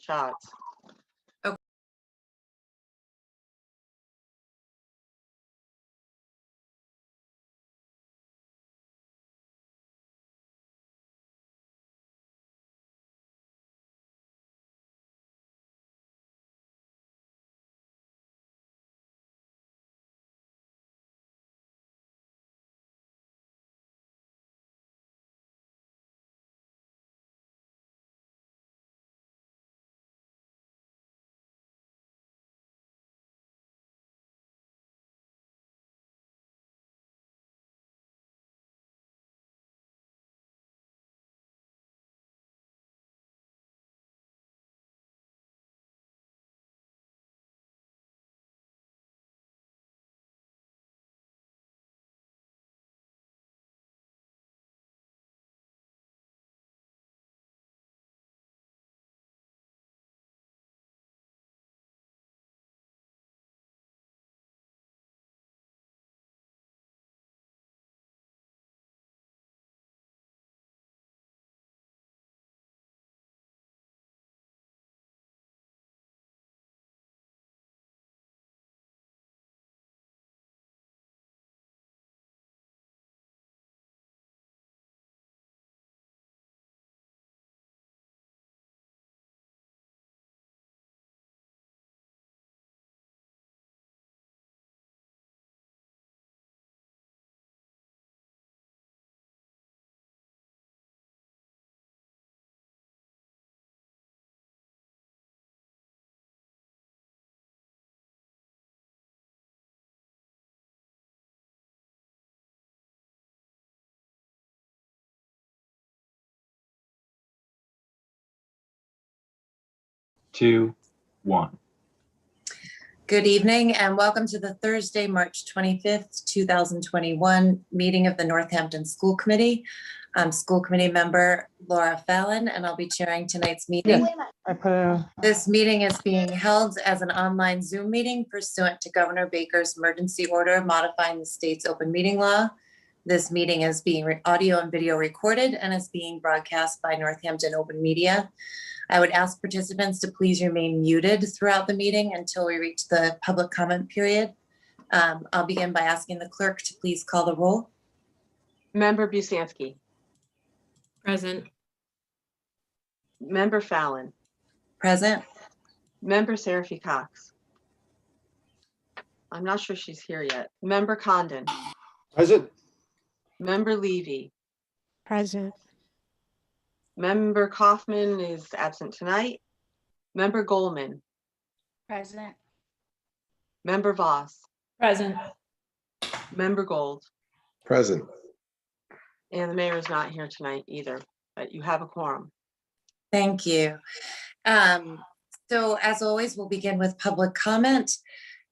shots. Two, one. Good evening and welcome to the Thursday, March 25th, 2021 meeting of the Northampton School Committee. I'm School Committee member Laura Fallon and I'll be chairing tonight's meeting. This meeting is being held as an online Zoom meeting pursuant to Governor Baker's emergency order modifying the state's open meeting law. This meeting is being audio and video recorded and is being broadcast by Northampton Open Media. I would ask participants to please remain muted throughout the meeting until we reach the public comment period. I'll begin by asking the clerk to please call the roll. Member Busansky. Present. Member Fallon. Present. Member Seraphy Cox. I'm not sure she's here yet. Member Condon. Present. Member Levy. Present. Member Kaufman is absent tonight. Member Goldman. Present. Member Voss. Present. Member Gold. Present. And the mayor is not here tonight either, but you have a quorum. Thank you. So as always, we'll begin with public comment.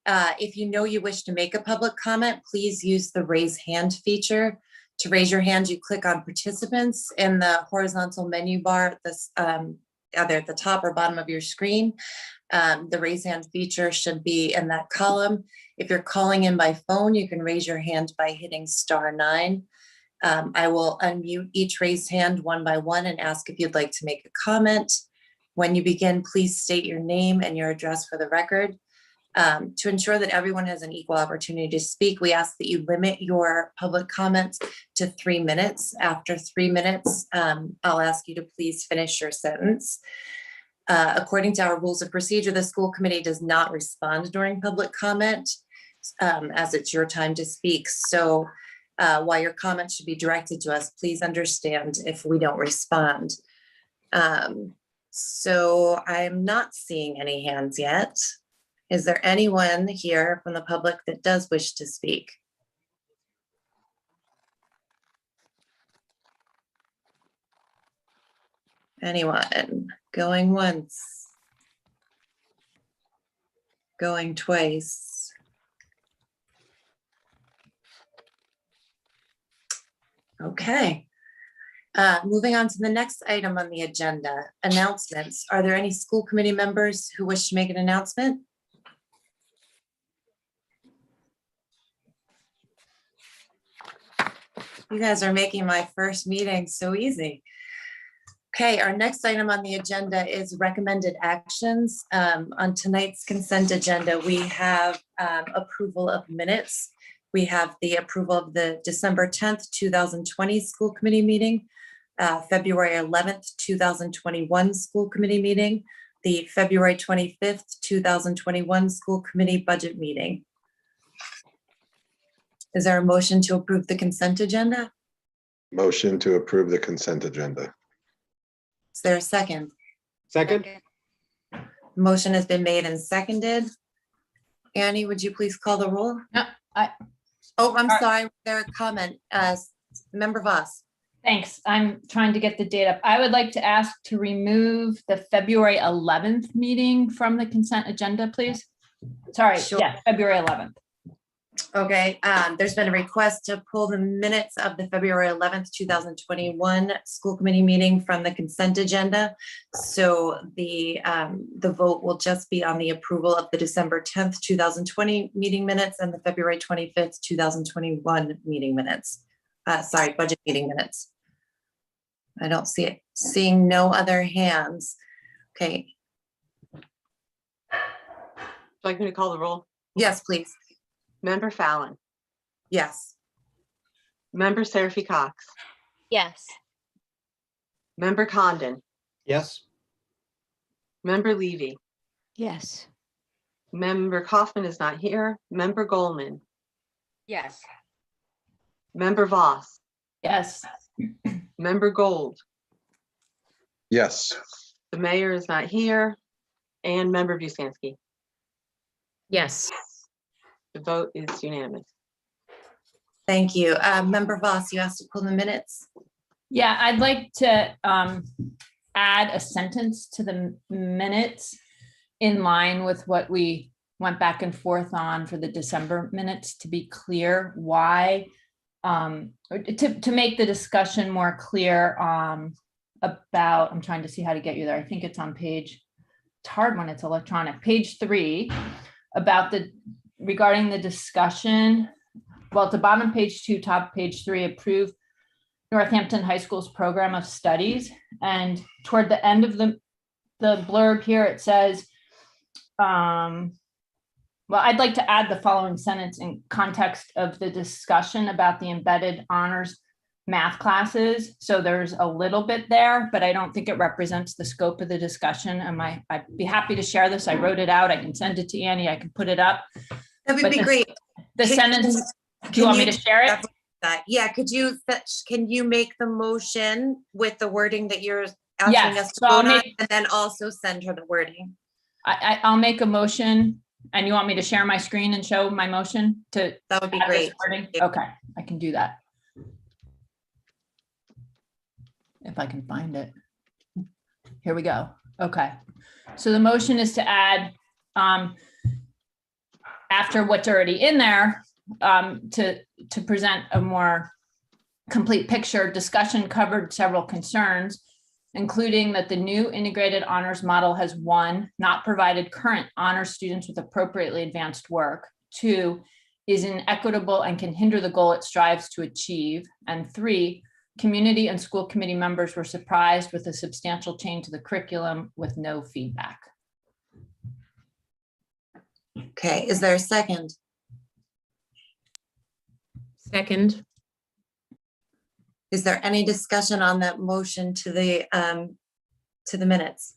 If you know you wish to make a public comment, please use the raise hand feature. To raise your hand, you click on participants in the horizontal menu bar, either at the top or bottom of your screen. The raise hand feature should be in that column. If you're calling in by phone, you can raise your hand by hitting *9. I will unmute each raised hand one by one and ask if you'd like to make a comment. When you begin, please state your name and your address for the record. To ensure that everyone has an equal opportunity to speak, we ask that you limit your public comments to 3 minutes. After 3 minutes, I'll ask you to please finish your sentence. According to our rules of procedure, the school committee does not respond during public comment as it's your time to speak. So while your comments should be directed to us, please understand if we don't respond. So I'm not seeing any hands yet. Is there anyone here from the public that does wish to speak? Anyone? Going once? Going twice? Okay. Moving on to the next item on the agenda, announcements. Are there any school committee members who wish to make an announcement? You guys are making my first meeting so easy. Okay, our next item on the agenda is recommended actions. On tonight's consent agenda, we have approval of minutes. We have the approval of the December 10th, 2020 school committee meeting, February 11th, 2021 school committee meeting, the February 25th, 2021 school committee budget meeting. Is there a motion to approve the consent agenda? Motion to approve the consent agenda. Is there a second? Second. Motion has been made and seconded. Annie, would you please call the roll? No, Oh, I'm sorry, there a comment, Member Voss. thanks. I'm trying to get the date up. I would like to ask to remove the February 11th meeting from the consent agenda, please. Sorry, Sure. yeah, February 11th. Okay, there's been a request to pull the minutes of the February 11th, 2021 school committee meeting from the consent agenda. So the vote will just be on the approval of the December 10th, 2020 meeting minutes and the February 25th, 2021 meeting minutes. Sorry, budget meeting minutes. I don't see it. Seeing no other hands. Okay, Would you like me to call the roll? yes, please. Member Fallon, Yes. Member Seraphy Cox, Yes. Member Condon, Yes. Member Levy, Yes. Member Kaufman is not here, Member Goldman, Yes. Member Voss, Yes. Member Gold, Yes. the mayor is not here, and Member Busansky. Yes. The vote is unanimous. Thank you. Member Voss, you asked to pull the minutes. Yeah, I'd like to add a sentence to the minutes in line with what we went back and forth on for the December minutes, to be clear why, to make the discussion more clear about, I'm trying to see how to get you there. I think it's on page, it's hard when it's electronic, page 3, about regarding the discussion. Well, at the bottom page 2, top page 3, approve Northampton High School's program of studies. And toward the end of the blurb here, it says, well, I'd like to add the following sentence in context of the discussion about the embedded honors math classes. So there's a little bit there, but I don't think it represents the scope of the discussion. I'd be happy to share this. I wrote it out. I can send it to Annie. I can put it up. That would But be the- great. The sentence, do you want me to share it? Yeah, can you make the motion with the wording that you're asking Yes, us to so I'll vote on, make- and then also send her the wording? I'll make a motion, and you want me to share my screen and show my motion to That would be add this great. wording? you. Okay, I can do that. If I can find it. Here we go. Okay. So the motion is to add, after what's already in there, to present a more complete picture. Discussion covered several concerns, including that the new integrated honors model has, 1, not provided current honors students with appropriately advanced work, 2, is inequitable and can hinder the goal it strives to achieve, and 3, community and school committee members were surprised with a substantial change to the curriculum with no feedback. Okay, is there a second? Second. Is there any discussion on that motion to the minutes?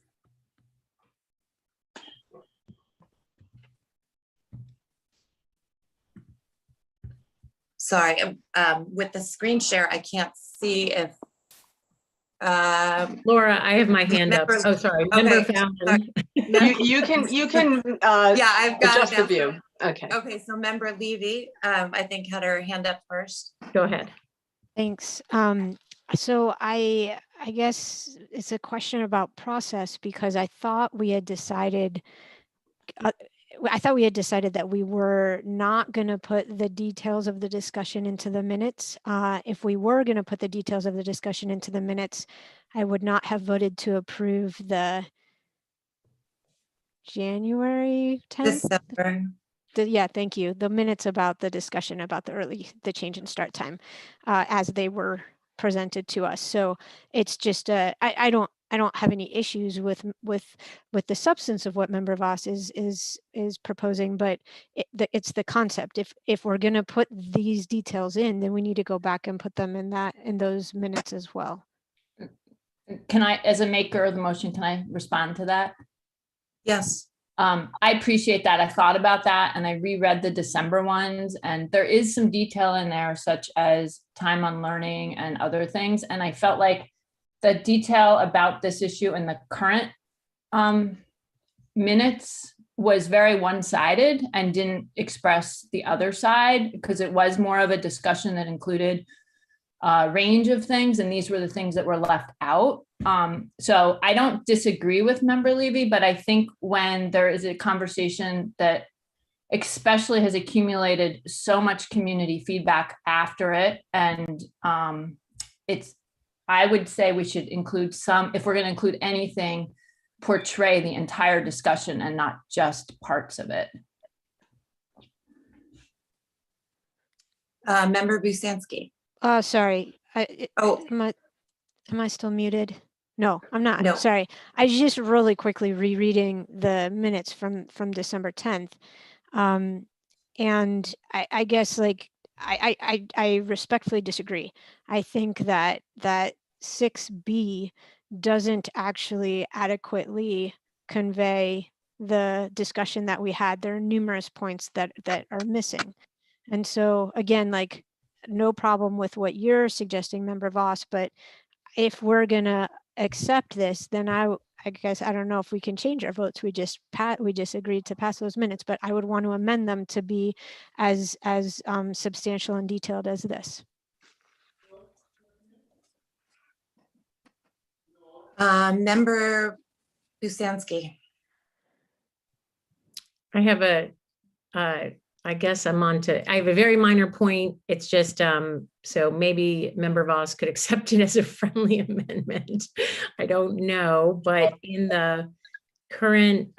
Sorry, with the screen share, I can't see if. Laura, I have my hand up. Member- Oh, sorry. Okay, Member Fallon. You can Yeah, I've got adjust it the now. view. Okay. Okay, so Member Levy, I think had her hand up first. Go ahead. Thanks. So I guess it's a question about process, because I thought we had decided that we were not going to put the details of the discussion into the minutes. If we were going to put the details of the discussion into the minutes, I would not have voted to approve the January 10th. December. Yeah, thank you. The minutes about the discussion about the change in start time, as they were presented to us. So it's just, I don't have any issues with the substance of what Member Voss is proposing, but it's the concept. If we're going to put these details in, then we need to go back and put them in those minutes as well. Can I, as a maker of the motion, can I respond to that? Yes. I appreciate that. I thought about that and I reread the December ones, and there is some detail in there such as time on learning and other things. And I felt like the detail about this issue in the current minutes was very one-sided and didn't express the other side, because it was more of a discussion that included a range of things, and these were the things that were left out. So I don't disagree with Member Levy, but I think when there is a conversation that especially has accumulated so much community feedback after it, and I would say we should include some, if we're going to include anything, portray the entire discussion and not just parts of it. Member Busanski. Sorry. Oh, Am I still muted? No, I'm not. No. Sorry. I was just really quickly rereading the minutes from December 10th. And I guess like I respectfully disagree. I think that 6B doesn't actually adequately convey the discussion that we had. There are numerous points that are missing. And so again, like, no problem with what you're suggesting, Member Voss, but if we're gonna accept this, then I guess I don't know if we can change our votes. We just agreed to pass those minutes, but I would want to amend them to be as substantial and detailed as this. Member Busanski. I have I guess I'm on to, I have a very minor point. It's just, so maybe Member Voss could accept it as a friendly amendment. I don't know, but in the current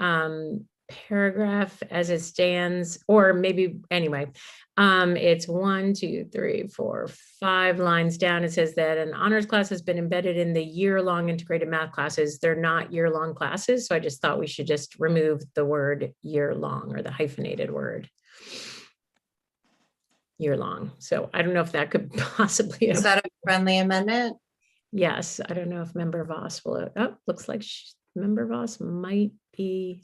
paragraph as it stands, or maybe anyway, it's 1, 2, 3, 4, 5 lines down. It says that an honors class has been embedded in the year-long integrated math classes. They're not year-long classes. So I just thought we should just remove the word year-long, or the hyphenated word year-long. So I don't know if that could possibly. Is that a friendly amendment? Yes, I don't know if Member Voss will. Oh, looks like Member Voss might be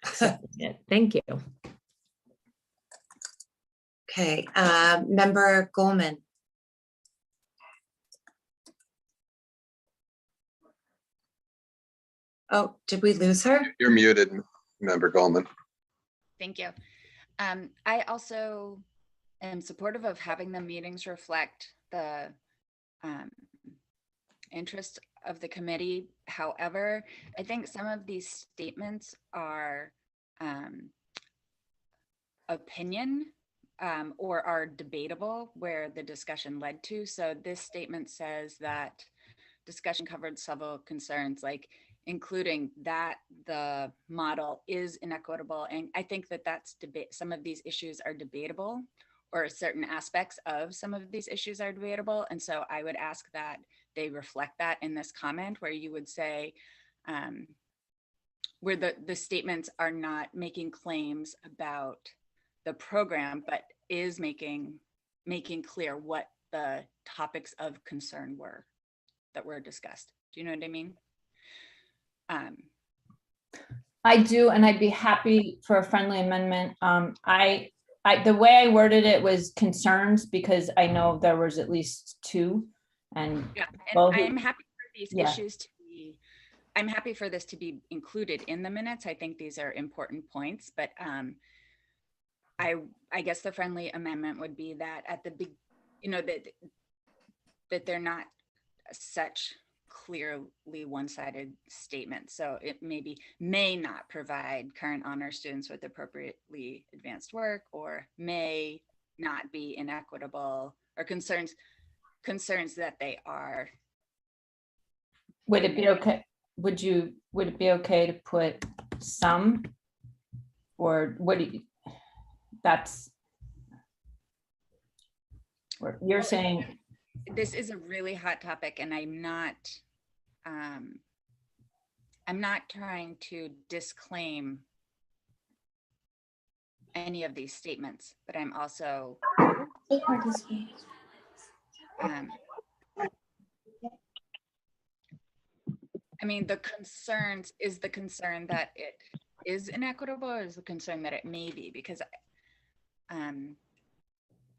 accepting it. Thank you. Okay, Member Goldman. Oh, did we lose her? You're muted, Member Goldman. Thank you. I also am supportive of having the meetings reflect the interest of the committee. However, I think some of these statements are opinion or are debatable where the discussion led to. So this statement says that discussion covered several concerns, like including that the model is inequitable. And I think that that's debate. Some of these issues are debatable, or certain aspects of some of these issues are debatable. And so I would ask that they reflect that in this comment, where you would say, where the statements are not making claims about the program, but is making clear what the topics of concern were that were discussed. Do you know what I mean? I do, and I'd be happy for a friendly amendment. The way I worded it was concerns, because I know there was at least 2, and yeah, both. and I'm happy for these Yeah. issues to be. I'm happy for this to be included in the minutes. I think these are important points, but I guess the friendly amendment would be that at the big, that they're not such clearly one-sided statements. So it may not provide current honor students with appropriately advanced work, or may not be inequitable, or concerns that they are. Would it be okay? Would it be okay to put some, or what do you, that's, or you're saying this is a really hot topic, and I'm not trying to disclaim any of these statements, but I'm also, I mean, the concerns, is the concern that it is inequitable, or is the concern that it may be? Because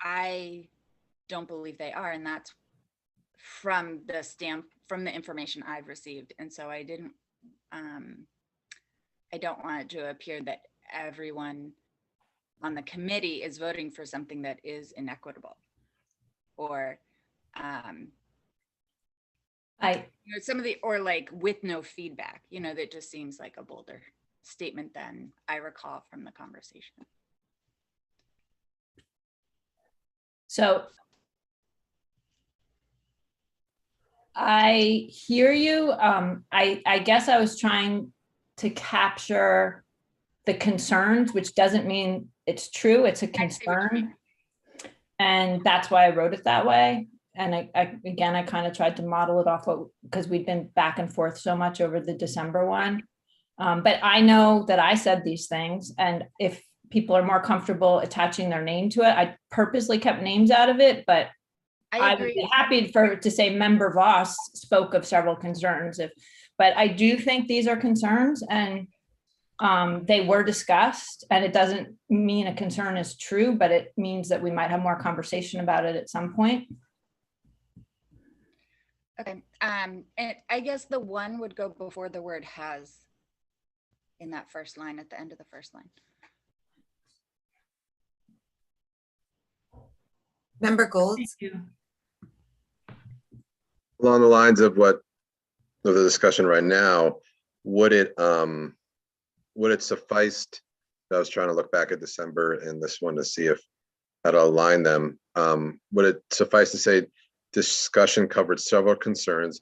I don't believe they are, and that's from the information I've received. And so I don't want it to appear that everyone on the committee is voting for something that is inequitable, or or like with no feedback, that just seems like a bolder statement than I recall from the conversation. So I hear you. I guess I was trying to capture the concerns, which doesn't mean it's true. It's a I see what you mean. concern. And that's why I wrote it that way. And I kind of tried to model it off because we've been back and forth so much over the December one. But I know that I said these things, and if people are more comfortable attaching their name to it, I purposely kept names out of it, but I would be happy to say Member Voss spoke of several concerns, but I do think these are concerns, and they were discussed, and it doesn't mean a concern is true, but it means that we might have more conversation about it at some point. Okay, and I guess the one would go before the word has in that first line, at the end of the first line. Member Gold? Along the lines of the discussion right now, would it suffice? I was trying to look back at December and this one to see how to align them. Would it suffice to say discussion covered several concerns,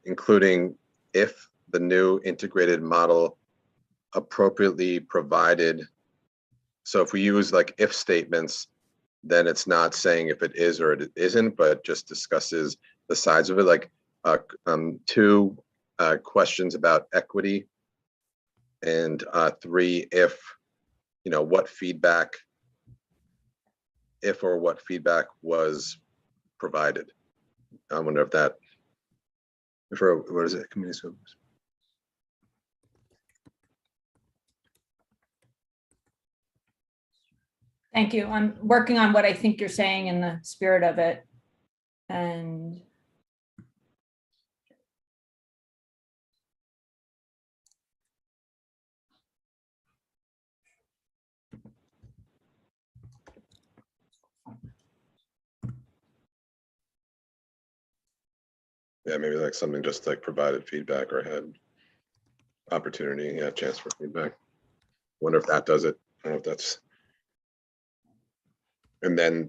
including if the new integrated model appropriately provided? So if we use like if statements, then it's not saying if it is or it isn't, but just discusses the sides of it. Like 2 questions about equity, and 3, if, what feedback was provided. I wonder if what is it? Community service. Thank you. I'm working on what I think you're saying in the spirit of it. And Yeah, maybe like something just like provided feedback or had opportunity, chance for feedback. Wonder if that does it. I don't know if that's. And then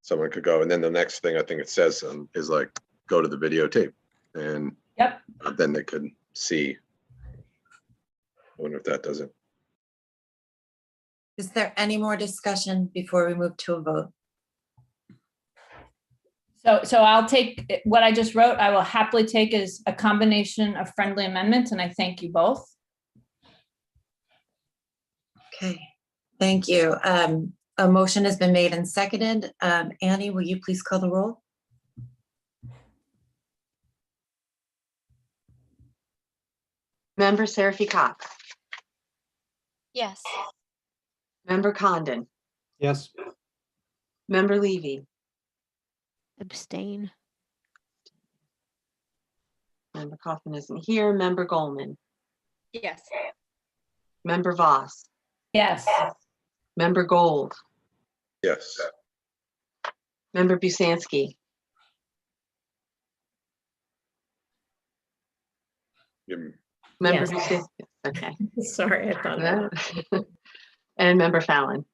someone could go, and then the next thing I think it says is like, go to the videotape, and yep. Then they could see. I wonder if that does it. Is there any more discussion before we move to a vote? So I'll take what I just wrote. I will happily take as a combination of friendly amendments, and I thank you both. Okay, thank you. A motion has been made and seconded. Annie, will you please call the roll? Member Seraphy Cox, Yes. Member Condon, Yes. Member Levy, Abstain. Member Kaufman isn't here, Member Goldman, Yes. Member Voss, Yes. Member Gold, Yes. Member Busansky, Member Yes. Busansky, okay. Sorry, I thought that. And Member Fallon.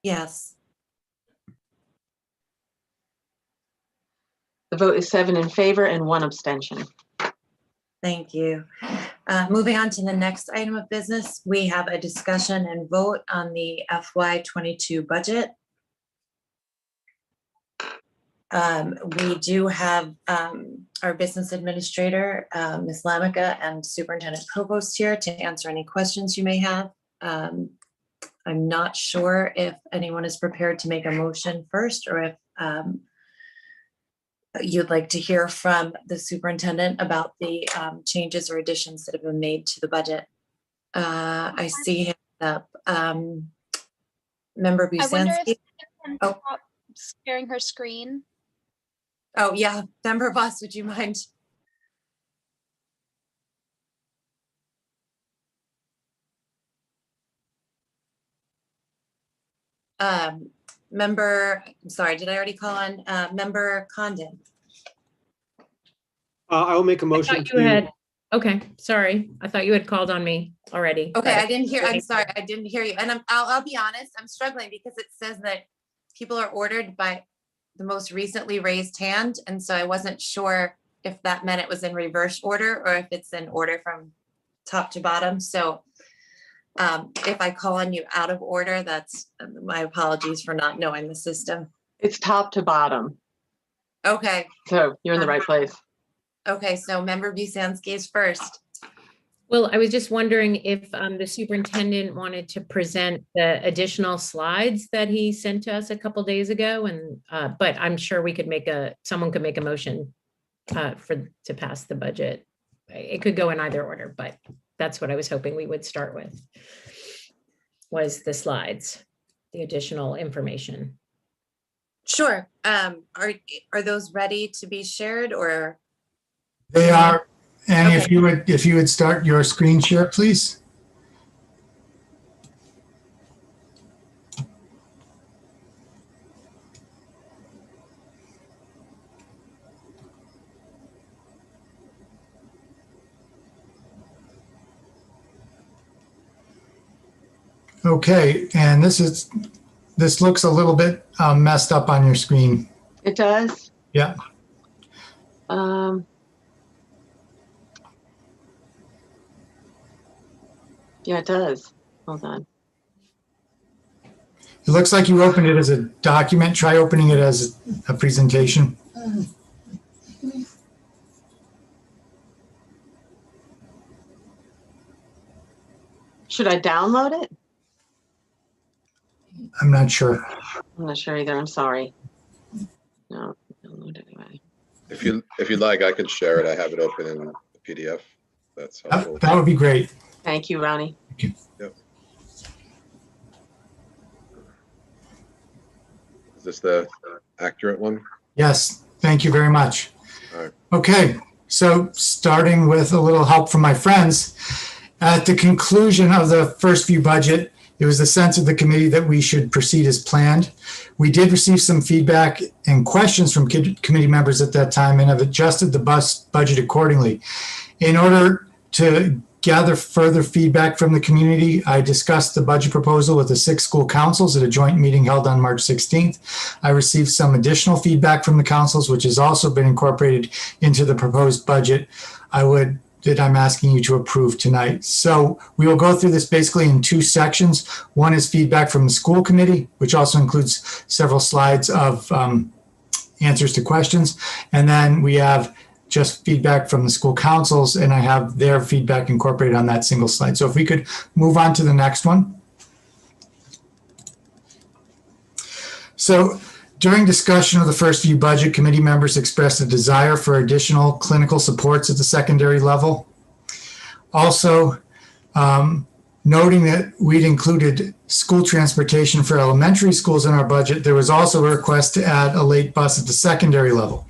Yes. The vote is 7 in favor and 1 abstention. Thank you. Moving on to the next item of business, we have a discussion and vote on the FY22 budget. We do have our business administrator, Ms. Lamica, and Superintendent Provost here to answer any questions you may have. I'm not sure if anyone is prepared to make a motion first, or if you'd like to hear from the superintendent about the changes or additions that have been made to the budget. I see him up. Member I wonder if Busanski. she can Oh. stop sharing her screen. Oh, yeah. Member Voss, would you mind? Member, I'm sorry, did I already call on Member Condon? I will make a I motion thought you to, had, okay, sorry. I thought you had called on me already. Okay, but- I didn't hear, I'm sorry, I didn't hear you. And I'll be honest, I'm struggling because it says that people are ordered by the most recently raised hand. And so I wasn't sure if that meant it was in reverse order or if it's in order from top to bottom. So if I call on you out of order, that's my apologies for not knowing the system. It's top to bottom, Okay, so you're in the right place. okay, so Member Busanski is first. Well, I was just wondering if the superintendent wanted to present the additional slides that he sent to us a couple days ago, and but I'm sure we could someone could make a motion to pass the budget. It could go in either order, but that's what I was hoping we would start with, was the slides, the additional information. Sure. Are those ready to be shared, or? They are. Annie, Okay. if you would start your screen share, please. Okay, and this looks a little bit messed up on your screen. It does? Yeah. Yeah, it does. Hold on. It looks like you opened it as a document. Try opening it as a presentation. Should I download it? I'm not sure. I'm not sure either. I'm sorry. No, download it anyway. If you'd like, I can share it. I have it open in the PDF. That's helpful. That would be great. Thank you, Ronnie. Thank you. Yep. Is this the accurate one? Yes, thank you very much. All right. Okay, so starting with a little help from my friends, at the conclusion of the first view budget, it was the sense of the committee that we should proceed as planned. We did receive some feedback and questions from committee members at that time and have adjusted the budget accordingly. In order to gather further feedback from the community, I discussed the budget proposal with the 6 school councils at a joint meeting held on March 16th. I received some additional feedback from the councils, which has also been incorporated into the proposed budget that I'm asking you to approve tonight. So we will go through this basically in 2 sections. One is feedback from the school committee, which also includes several slides of answers to questions. And then we have just feedback from the school councils, and I have their feedback incorporated on that single slide. So if we could move on to the next one. So during discussion of the first view budget, committee members expressed a desire for additional clinical supports at the secondary level. Also, noting that we'd included school transportation for elementary schools in our budget, there was also a request to add a late bus at the secondary level.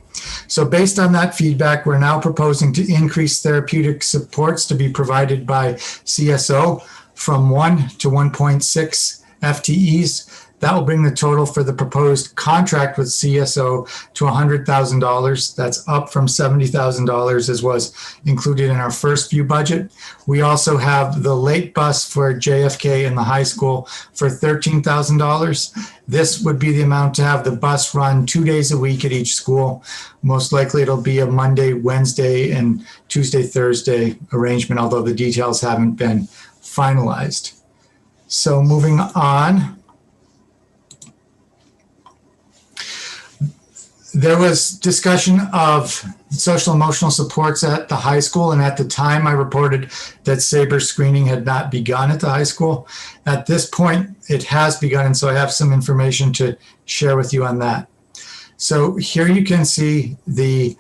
So based on that feedback, we're now proposing to increase therapeutic supports to be provided by CSO from 1 to 1.6 FTEs. That will bring the total for the proposed contract with CSO to $100,000. That's up from $70,000 as was included in our first view budget. We also have the late bus for JFK in the high school for $13,000. This would be the amount to have the bus run 2 days a week at each school. Most likely it'll be a Monday, Wednesday, and Tuesday, Thursday arrangement, although the details haven't been finalized. So moving There was discussion of social emotional supports at the high school, and at the time I reported that SABRE screening had not begun at the high school. At this point, it has begun, and so I have some information to share with you on that. So here you can see the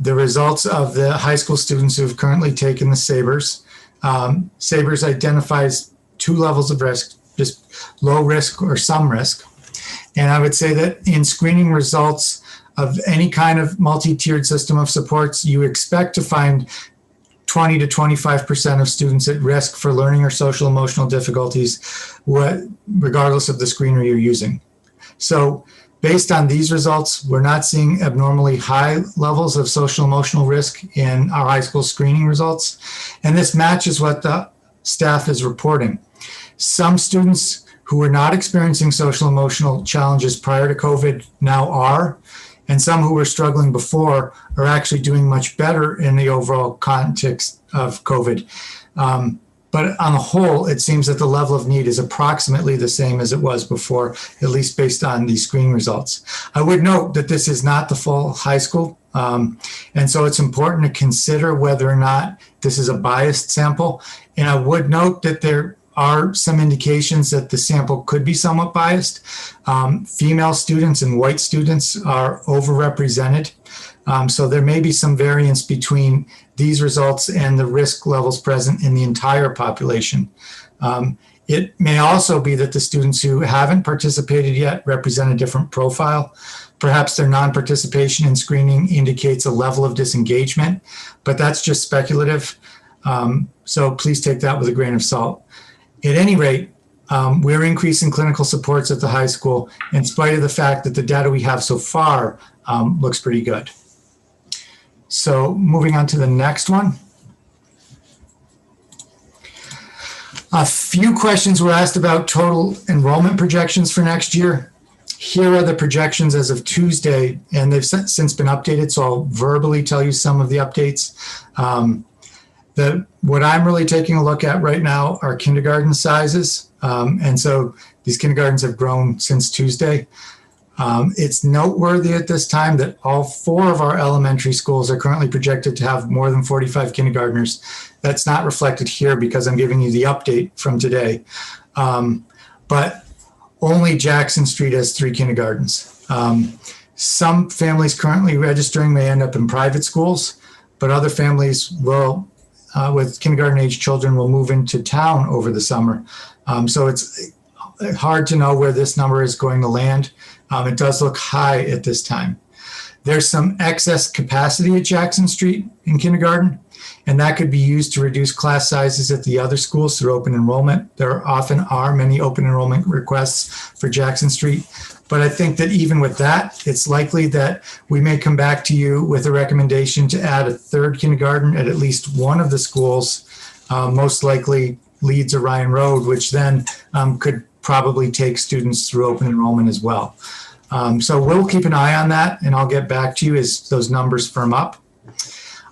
results of the high school students who have currently taken the SABREs. SABREs identifies 2 levels of risk, just low risk or some risk. And I would say that in screening results of any kind of multi-tiered system of supports, you expect to find 20 to 25% of students at risk for learning or social emotional difficulties, regardless of the screener you're using. So based on these results, we're not seeing abnormally high levels of social emotional risk in our high school screening results. And this matches what the staff is reporting. Some students who were not experiencing social emotional challenges prior to COVID now are, and some who were struggling before are actually doing much better in the overall context of COVID. But on the whole, it seems that the level of need is approximately the same as it was before, at least based on these screening results. I would note that this is not the full high school. And so it's important to consider whether or not this is a biased sample. And I would note that there are some indications that the sample could be somewhat biased. Female students and white students are overrepresented. So there may be some variance between these results and the risk levels present in the entire population. It may also be that the students who haven't participated yet represent a different profile. Perhaps their non-participation in screening indicates a level of disengagement, but that's just speculative. So please take that with a grain of salt. At any rate, we're increasing clinical supports at the high school in spite of the fact that the data we have so far looks pretty good. So moving on to the next one. A few questions were asked about total enrollment projections for next year. Here are the projections as of Tuesday, and they've since been updated, so I'll verbally tell you some of the updates. What I'm really taking a look at right now are kindergarten sizes. And so these kindergartens have grown since Tuesday. It's noteworthy at this time that all 4 of our elementary schools are currently projected to have more than 45 kindergartners. That's not reflected here because I'm giving you the update from today. But only Jackson Street has 3 kindergartens. Some families currently registering may end up in private schools, but other families will, with kindergarten age children, will move into town over the summer. So it's hard to know where this number is going to land. It does look high at this time. There's some excess capacity at Jackson Street in kindergarten, and that could be used to reduce class sizes at the other schools through open enrollment. There often are many open enrollment requests for Jackson Street, but I think that even with that, it's likely that we may come back to you with a recommendation to add a 3rd kindergarten at least one of the schools, most likely Leeds or Ryan Road, which then could probably take students through open enrollment as well. So we'll keep an eye on that, and I'll get back to you as those numbers firm up.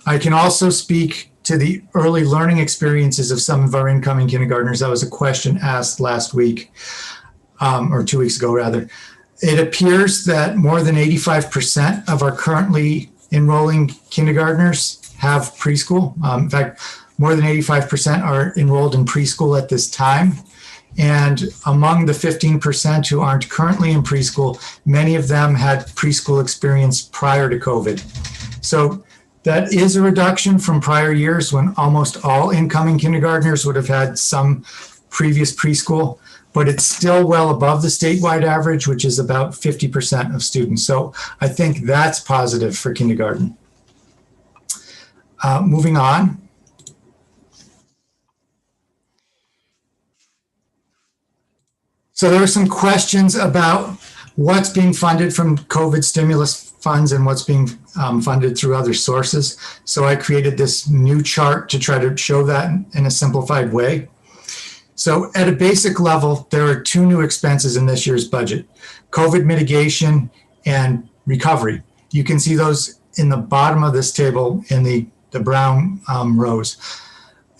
I can also speak to the early learning experiences of some of our incoming kindergartners. That was a question asked last week, or 2 weeks ago rather. It appears that more than 85% of our currently enrolling kindergartners have preschool. In fact, more than 85% are enrolled in preschool at this time. And among the 15% who aren't currently in preschool, many of them had preschool experience prior to COVID. So that is a reduction from prior years when almost all incoming kindergartners would have had some previous preschool, but it's still well above the statewide average, which is about 50% of students. So I think that's positive for kindergarten. Moving on. So there were some questions about what's being funded from COVID stimulus funds and what's being funded through other sources. So I created this new chart to try to show that in a simplified way. So at a basic level, there are 2 new expenses in this year's budget: COVID mitigation and recovery. You can see those in the bottom of this table in the brown rows.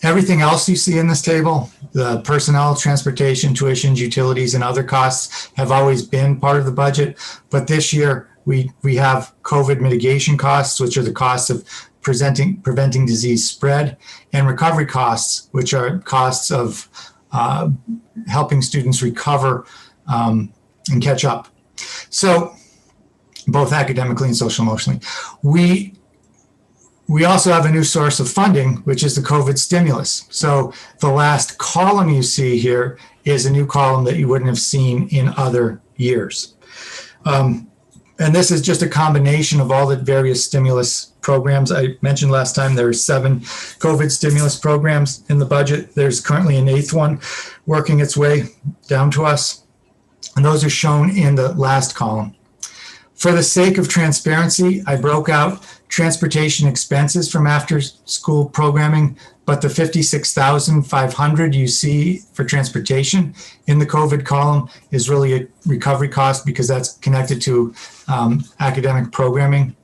Everything else you see in this table, the personnel, transportation, tuitions, utilities, and other costs have always been part of the budget. But this year, We have COVID mitigation costs, which are the costs of preventing disease spread, and recovery costs, which are costs of helping students recover and catch up. So both academically and social emotionally. We also have a new source of funding, which is the COVID stimulus. So the last column you see here is a new column that you wouldn't have seen in other years. And this is just a combination of all the various stimulus programs. I mentioned last time there are 7 COVID stimulus programs in the budget. There's currently an 8th one working its way down to us. And those are shown in the last column. For the sake of transparency, I broke out transportation expenses from after school programming, but the $56,500 you see for transportation in the COVID column is really a recovery cost because that's connected to academic programming.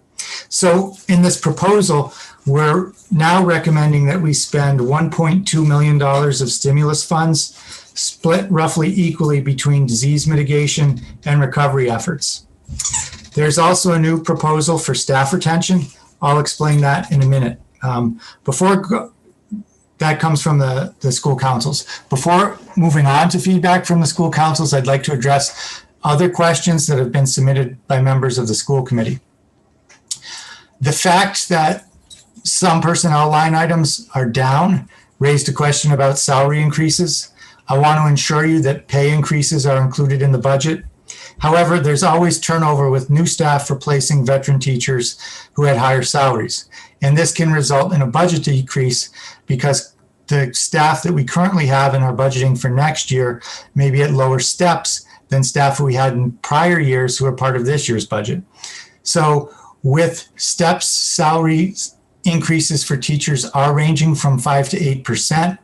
So in this proposal, we're now recommending that we spend $1.2 million of stimulus funds, split roughly equally between disease mitigation and recovery efforts. There's also a new proposal for staff retention. I'll explain that in a minute. That comes from the school councils. Before moving on to feedback from the school councils, I'd like to address other questions that have been submitted by members of the school committee. The fact that some personnel line items are down raised a question about salary increases. I want to ensure you that pay increases are included in the budget. However, there's always turnover with new staff replacing veteran teachers who had higher salaries. And this can result in a budget decrease because the staff that we currently have in our budgeting for next year may be at lower steps than staff we had in prior years who are part of this year's budget. So with steps, salary increases for teachers are ranging from 5 to 8%.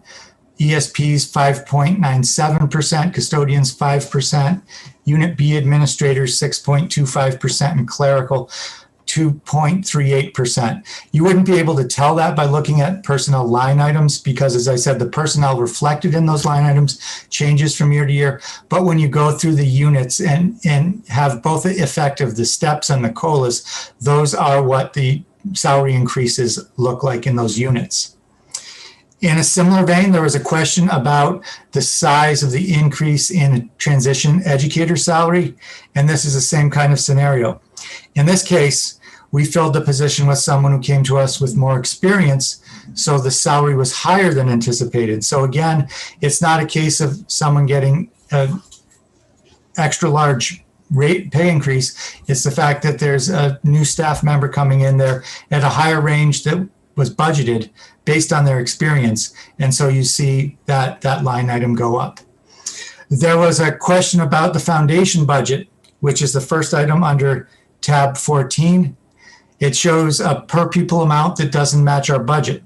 ESPs 5.97%, custodians 5%, Unit B administrators 6.25%, and clerical 2.38%. You wouldn't be able to tell that by looking at personnel line items because, as I said, the personnel reflected in those line items changes from year to year. But when you go through the units and have both the effect of the steps and the COLAs, those are what the salary increases look like in those units. In a similar vein, there was a question about the size of the increase in transition educator salary, and this is the same kind of scenario. In this case, we filled the position with someone who came to us with more experience, so the salary was higher than anticipated. So again, it's not a case of someone getting an extra large rate pay increase. It's the fact that there's a new staff member coming in there at a higher range that was budgeted based on their experience. And so you see that line item go up. There was a question about the foundation budget, which is the first item under tab 14. It shows a per pupil amount that doesn't match our budget.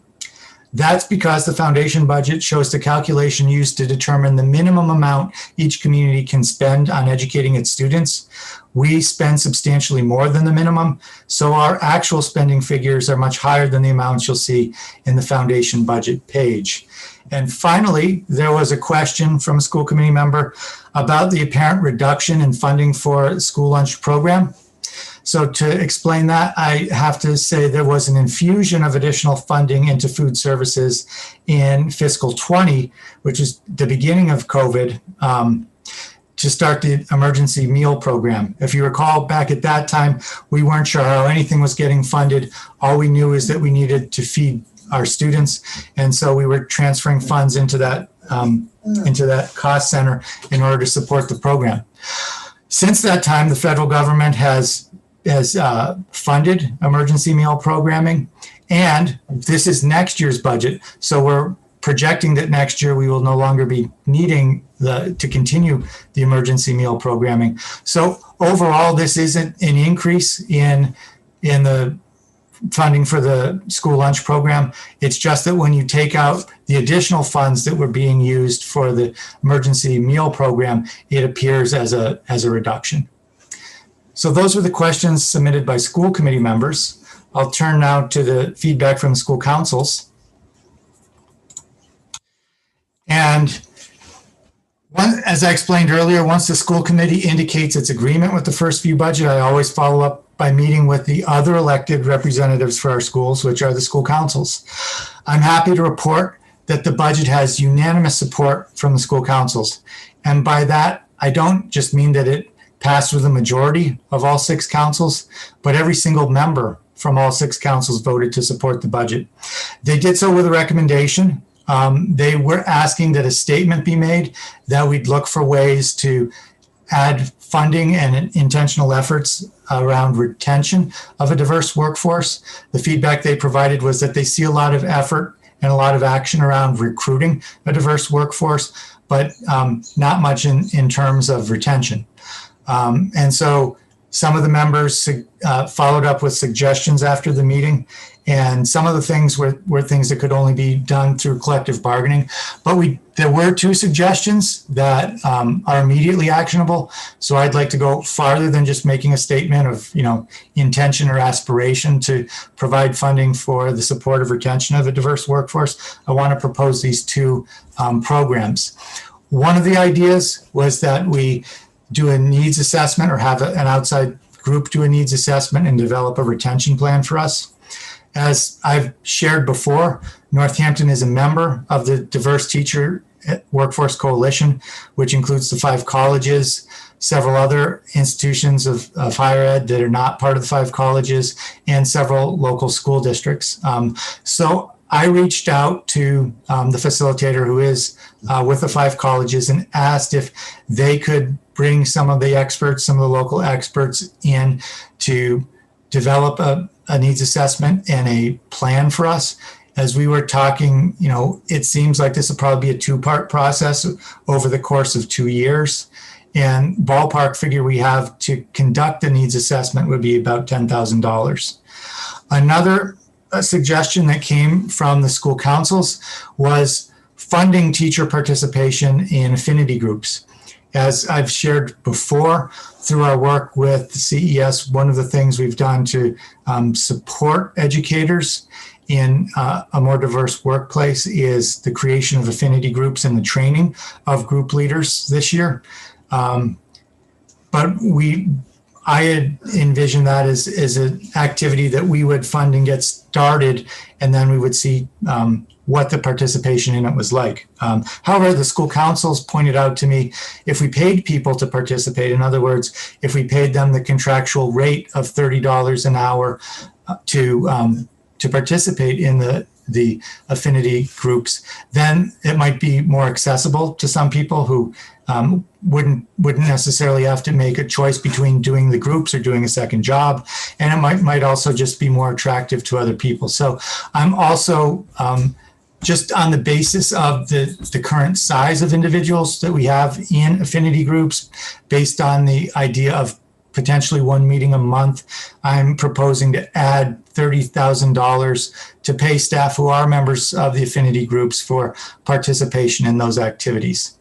That's because the foundation budget shows the calculation used to determine the minimum amount each community can spend on educating its students. We spend substantially more than the minimum, so our actual spending figures are much higher than the amounts you'll see in the foundation budget page. And finally, there was a question from a school committee member about the apparent reduction in funding for school lunch program. So to explain that, I have to say there was an infusion of additional funding into food services in fiscal 20, which is the beginning of COVID, to start the emergency meal program. If you recall, back at that time, we weren't sure how anything was getting funded. All we knew is that we needed to feed our students. And so we were transferring funds into that cost center in order to support the program. Since that time, the federal government has funded emergency meal programming, and this is next year's budget. So we're projecting that next year we will no longer be needing to continue the emergency meal programming. So overall, this isn't an increase in the funding for the school lunch program. It's just that when you take out the additional funds that were being used for the emergency meal program, it appears as a reduction. So those were the questions submitted by school committee members. I'll turn now to the feedback from the school councils. And as I explained earlier, once the school committee indicates its agreement with the first view budget, I always follow up by meeting with the other elected representatives for our schools, which are the school councils. I'm happy to report that the budget has unanimous support from the school councils. And by that, I don't just mean that it passed with a majority of all 6 councils, but every single member from all 6 councils voted to support the budget. They did so with a recommendation. They were asking that a statement be made that we'd look for ways to add funding and intentional efforts around retention of a diverse workforce. The feedback they provided was that they see a lot of effort and a lot of action around recruiting a diverse workforce, but not much in terms of retention. And so some of the members followed up with suggestions after the meeting, and some of the things were things that could only be done through collective bargaining. But there were 2 suggestions that are immediately actionable. So I'd like to go farther than just making a statement of, intention or aspiration to provide funding for the support of retention of a diverse workforce. I want to propose these 2 programs. One of the ideas was that we do a needs assessment or have an outside group do a needs assessment and develop a retention plan for us. As I've shared before, Northampton is a member of the Diverse Teacher Workforce Coalition, which includes the 5 colleges, several other institutions of higher ed that are not part of the 5 colleges, and several local school districts. So I reached out to the facilitator who is with the 5 colleges and asked if they could bring some of the experts, some of the local experts in to develop a needs assessment and a plan for us. As we were talking, it seems like this will probably be a 2-part process over the course of 2 years. And ballpark figure we have to conduct a needs assessment would be about $10,000. Another suggestion that came from the school councils was funding teacher participation in affinity groups. As I've shared before, through our work with the CES, one of the things we've done to support educators in a more diverse workplace is the creation of affinity groups and the training of group leaders this year. But I had envisioned that as an activity that we would fund and get started, and then we would see what the participation in it was like. However, the school councils pointed out to me, if we paid people to participate, in other words, if we paid them the contractual rate of $30 an hour to participate in the affinity groups, then it might be more accessible to some people who wouldn't necessarily have to make a choice between doing the groups or doing a second job. And it might also just be more attractive to other people. So I'm also just on the basis of the current size of individuals that we have in affinity groups, based on the idea of potentially 1 meeting a month, I'm proposing to add $30,000 to pay staff who are members of the affinity groups for participation in those activities.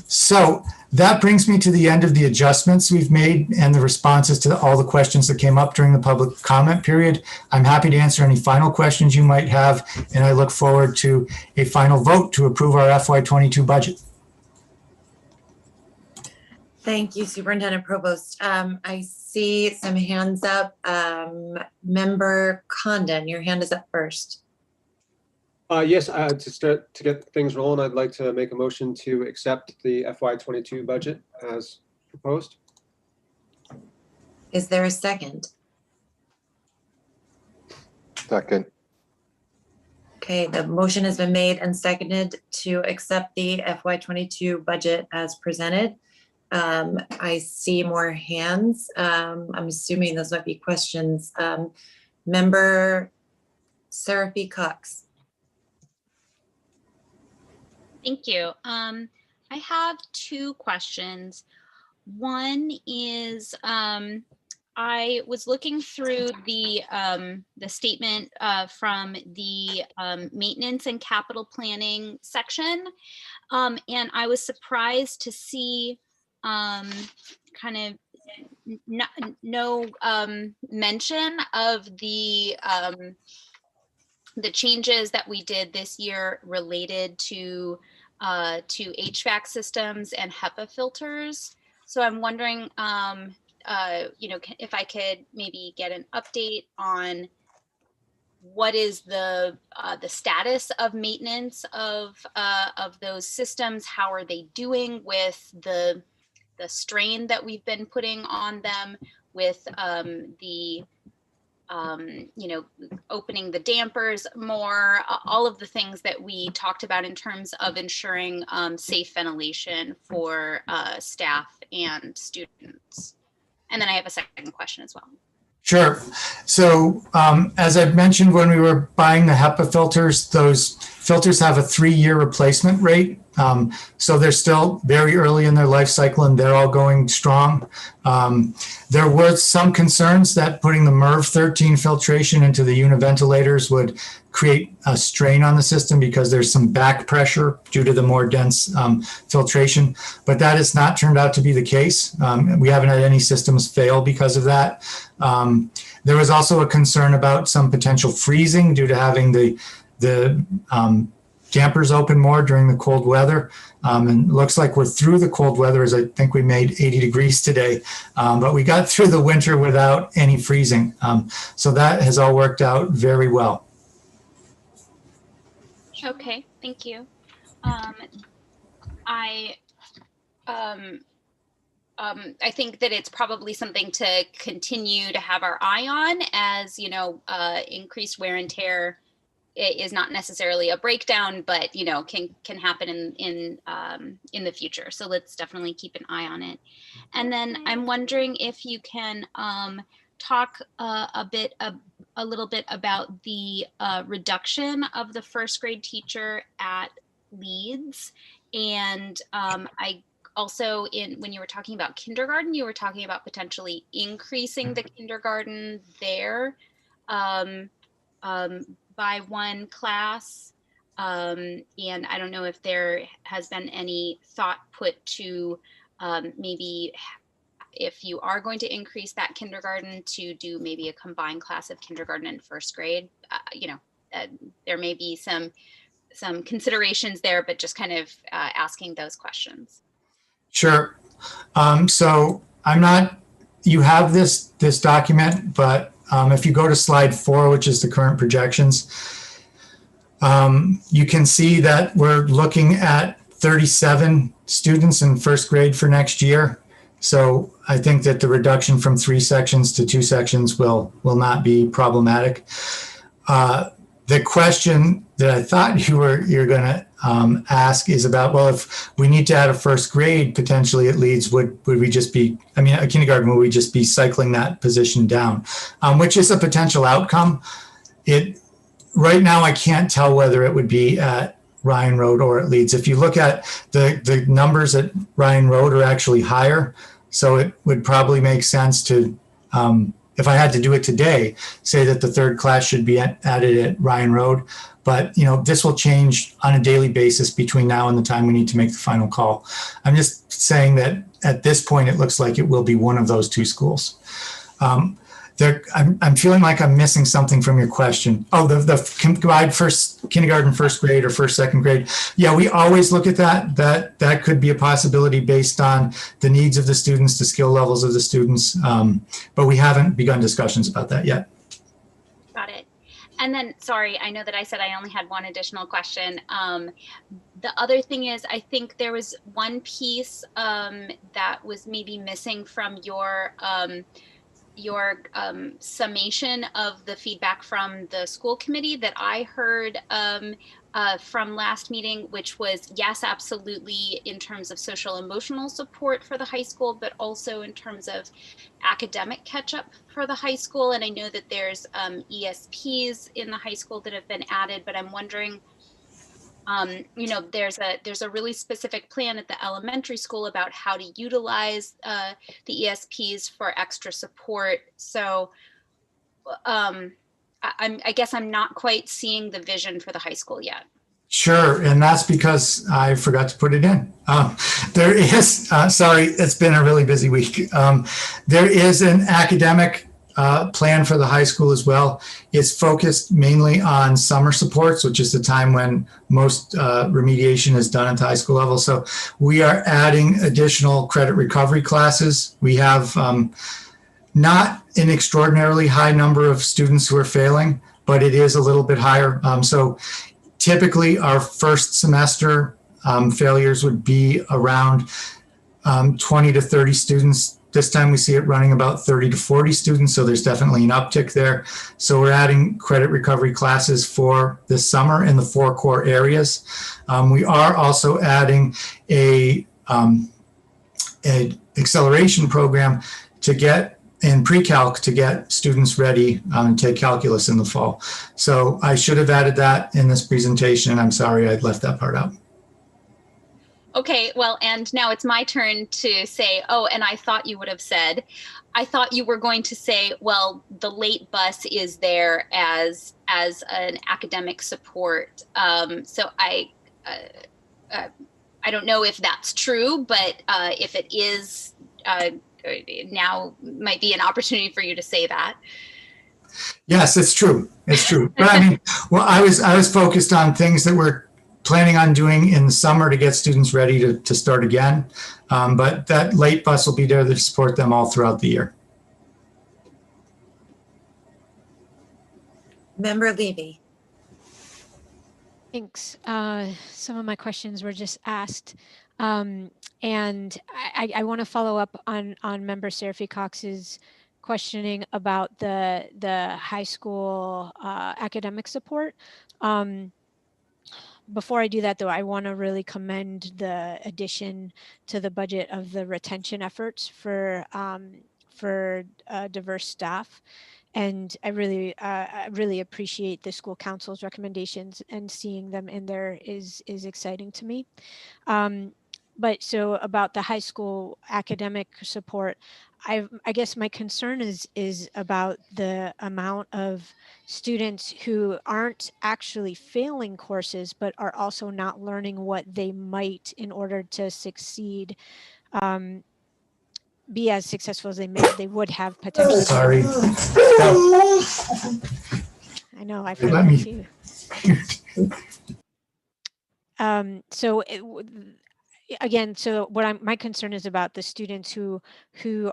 So that brings me to the end of the adjustments we've made and the responses to all the questions that came up during the public comment period. I'm happy to answer any final questions you might have, and I look forward to a final vote to approve our FY22 budget. Thank you, Superintendent Provost. I see some hands up. Member Condon, your hand is up first. Yes, to get things rolling, I'd like to make a motion to accept the FY22 budget as proposed. Is there a second? Second. Okay, the motion has been made and seconded to accept the FY22 budget as presented. I see more hands. I'm assuming those might be questions. Member Seraphy Cox. Thank you. I have 2 questions. One is I was looking through the statement from the maintenance and capital planning section, and I was surprised to see kind of no mention of the changes that we did this year related to HVAC systems and HEPA filters. So I'm wondering, if I could maybe get an update on what is the status of maintenance of those systems? How are they doing with the strain that we've been putting on them with the opening the dampers more, all of the things that we talked about in terms of ensuring safe ventilation for staff and students. And then I have a second question as well. Sure. So as I mentioned, when we were buying the HEPA filters, those filters have a 3-year replacement rate. So they're still very early in their life cycle and they're all going strong. There were some concerns that putting the MERV 13 filtration into the univentilators would create a strain on the system because there's some back pressure due to the more dense filtration, but that has not turned out to be the case. We haven't had any systems fail because of that. There was also a concern about some potential freezing due to having the dampers open more during the cold weather. And it looks like we're through the cold weather, as I think we made 80 degrees today, but we got through the winter without any freezing. So that has all worked out very well. Okay, thank you. I think that it's probably something to continue to have our eye on, as increased wear and tear is not necessarily a breakdown, but can happen in the future. So let's definitely keep an eye on it. And then I'm wondering if you can talk a little bit about the reduction of the first grade teacher at Leeds. And I also, when you were talking about kindergarten, you were talking about potentially increasing the kindergarten there by one class. And I don't know if there has been any thought put to maybe if you are going to increase that kindergarten to do maybe a combined class of kindergarten and first grade. There may be some considerations there, but just kind of asking those questions. Sure. So you have this document, but if you go to slide 4, which is the current projections, you can see that we're looking at 37 students in first grade for next year. So I think that the reduction from 3 sections to 2 sections will not be problematic. The question that I thought you're going to ask is about, well, if we need to add a first grade potentially at Leeds, would we just be, a kindergarten, would we just be cycling that position down, which is a potential outcome. Right now, I can't tell whether it would be at Ryan Road or at Leeds. If you look at the numbers at Ryan Road are actually higher. So it would probably make sense to, if I had to do it today, say that the 3rd class should be added at Ryan Road. But, this will change on a daily basis between now and the time we need to make the final call. I'm just saying that at this point, it looks like it will be one of those 2 schools. I'm feeling like I'm missing something from your question. Oh, the combined kindergarten, first grade, or first, second grade. Yeah, we always look at that. That could be a possibility based on the needs of the students, the skill levels of the students. But we haven't begun discussions about that yet. Got it. And then, sorry, I know that I said I only had one additional question. The other thing is, I think there was one piece that was maybe missing from your summation of the feedback from the school committee that I heard from last meeting, which was, yes, absolutely, in terms of social emotional support for the high school, but also in terms of academic catch-up for the high school. And I know that there's ESPs in the high school that have been added, but I'm wondering, there's a really specific plan at the elementary school about how to utilize the ESPs for extra support. So I guess I'm not quite seeing the vision for the high school yet. Sure, and that's because I forgot to put it in. There is, sorry, it's been a really busy week. There is an academic plan for the high school as well. It's focused mainly on summer supports, which is the time when most remediation is done at the high school level. So we are adding additional credit recovery classes. We have not an extraordinarily high number of students who are failing, but it is a little bit higher. So typically our first semester failures would be around 20 to 30 students. This time we see it running about 30 to 40 students, so there's definitely an uptick there. So we're adding credit recovery classes for this summer in the 4 core areas. We are also adding a acceleration program to get in pre-calc to get students ready and take calculus in the fall. So I should have added that in this presentation, and I'm sorry I left that part out. Okay, well, and now it's my turn to say, oh, and I thought you would have said, I thought you were going to say, well, the late bus is there as an academic support. So I don't know if that's true, but if it is, now might be an opportunity for you to say that. Yes, it's true. It's true. But I mean, well, I was focused on things that we're planning on doing in the summer to get students ready to start again. But that late bus will be there to support them all throughout the year. Member Levy. Thanks. Some of my questions were just asked. And I want to follow up on Member Seraphy Cox's questioning about the high school academic support. Before I do that, though, I want to really commend the addition to the budget of the retention efforts for diverse staff. And I really appreciate the school council's recommendations, and seeing them in there is exciting to me. But so about the high school academic support, I guess my concern is about the amount of students who aren't actually failing courses, but are also not learning what they might in order to succeed, be as successful as they would have potentially. Sorry. I know, I Let feel that me- too. So again, so my concern is about the students who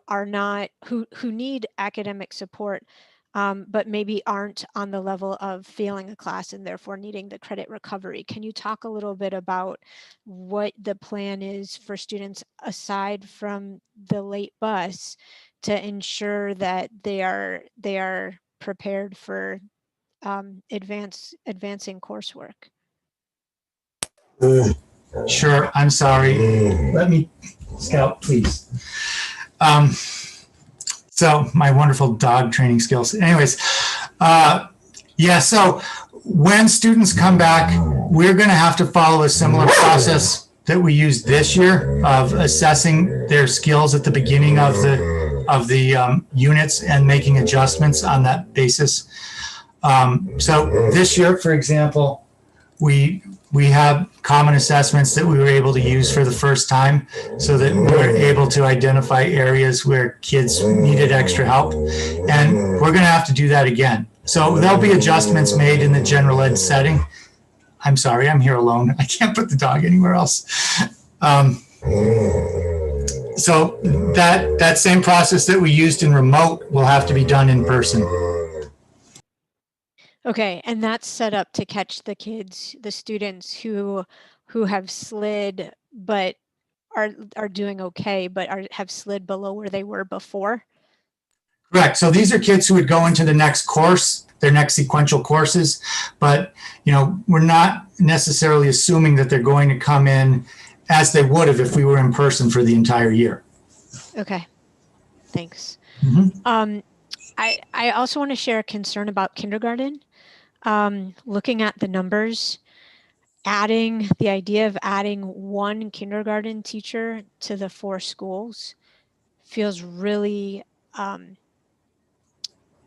are not, who need academic support, but maybe aren't on the level of failing a class and therefore needing the credit recovery. Can you talk a little bit about what the plan is for students aside from the late bus to ensure that they are prepared for advancing coursework? Sure, I'm sorry. Let me, Scout, please. So my wonderful dog training skills. Anyways, yeah, so when students come back, we're going to have to follow a similar process that we used this year of assessing their skills at the beginning of the units and making adjustments on that basis. So this year, for example, we have common assessments that we were able to use for the first time, so that we're able to identify areas where kids needed extra help. And we're going to have to do that again. So there'll be adjustments made in the general ed setting. I'm sorry, I'm here alone. I can't put the dog anywhere else. So that same process that we used in remote will have to be done in person. Okay, and that's set up to catch the kids, the students who have slid but are doing okay, but have slid below where they were before. Correct. So these are kids who would go into the next course, their next sequential courses, but we're not necessarily assuming that they're going to come in as they would have if we were in person for the entire year. Okay, thanks. Mm-hmm. I also want to share a concern about kindergarten. Looking at the numbers, the idea of adding one kindergarten teacher to the 4 schools feels really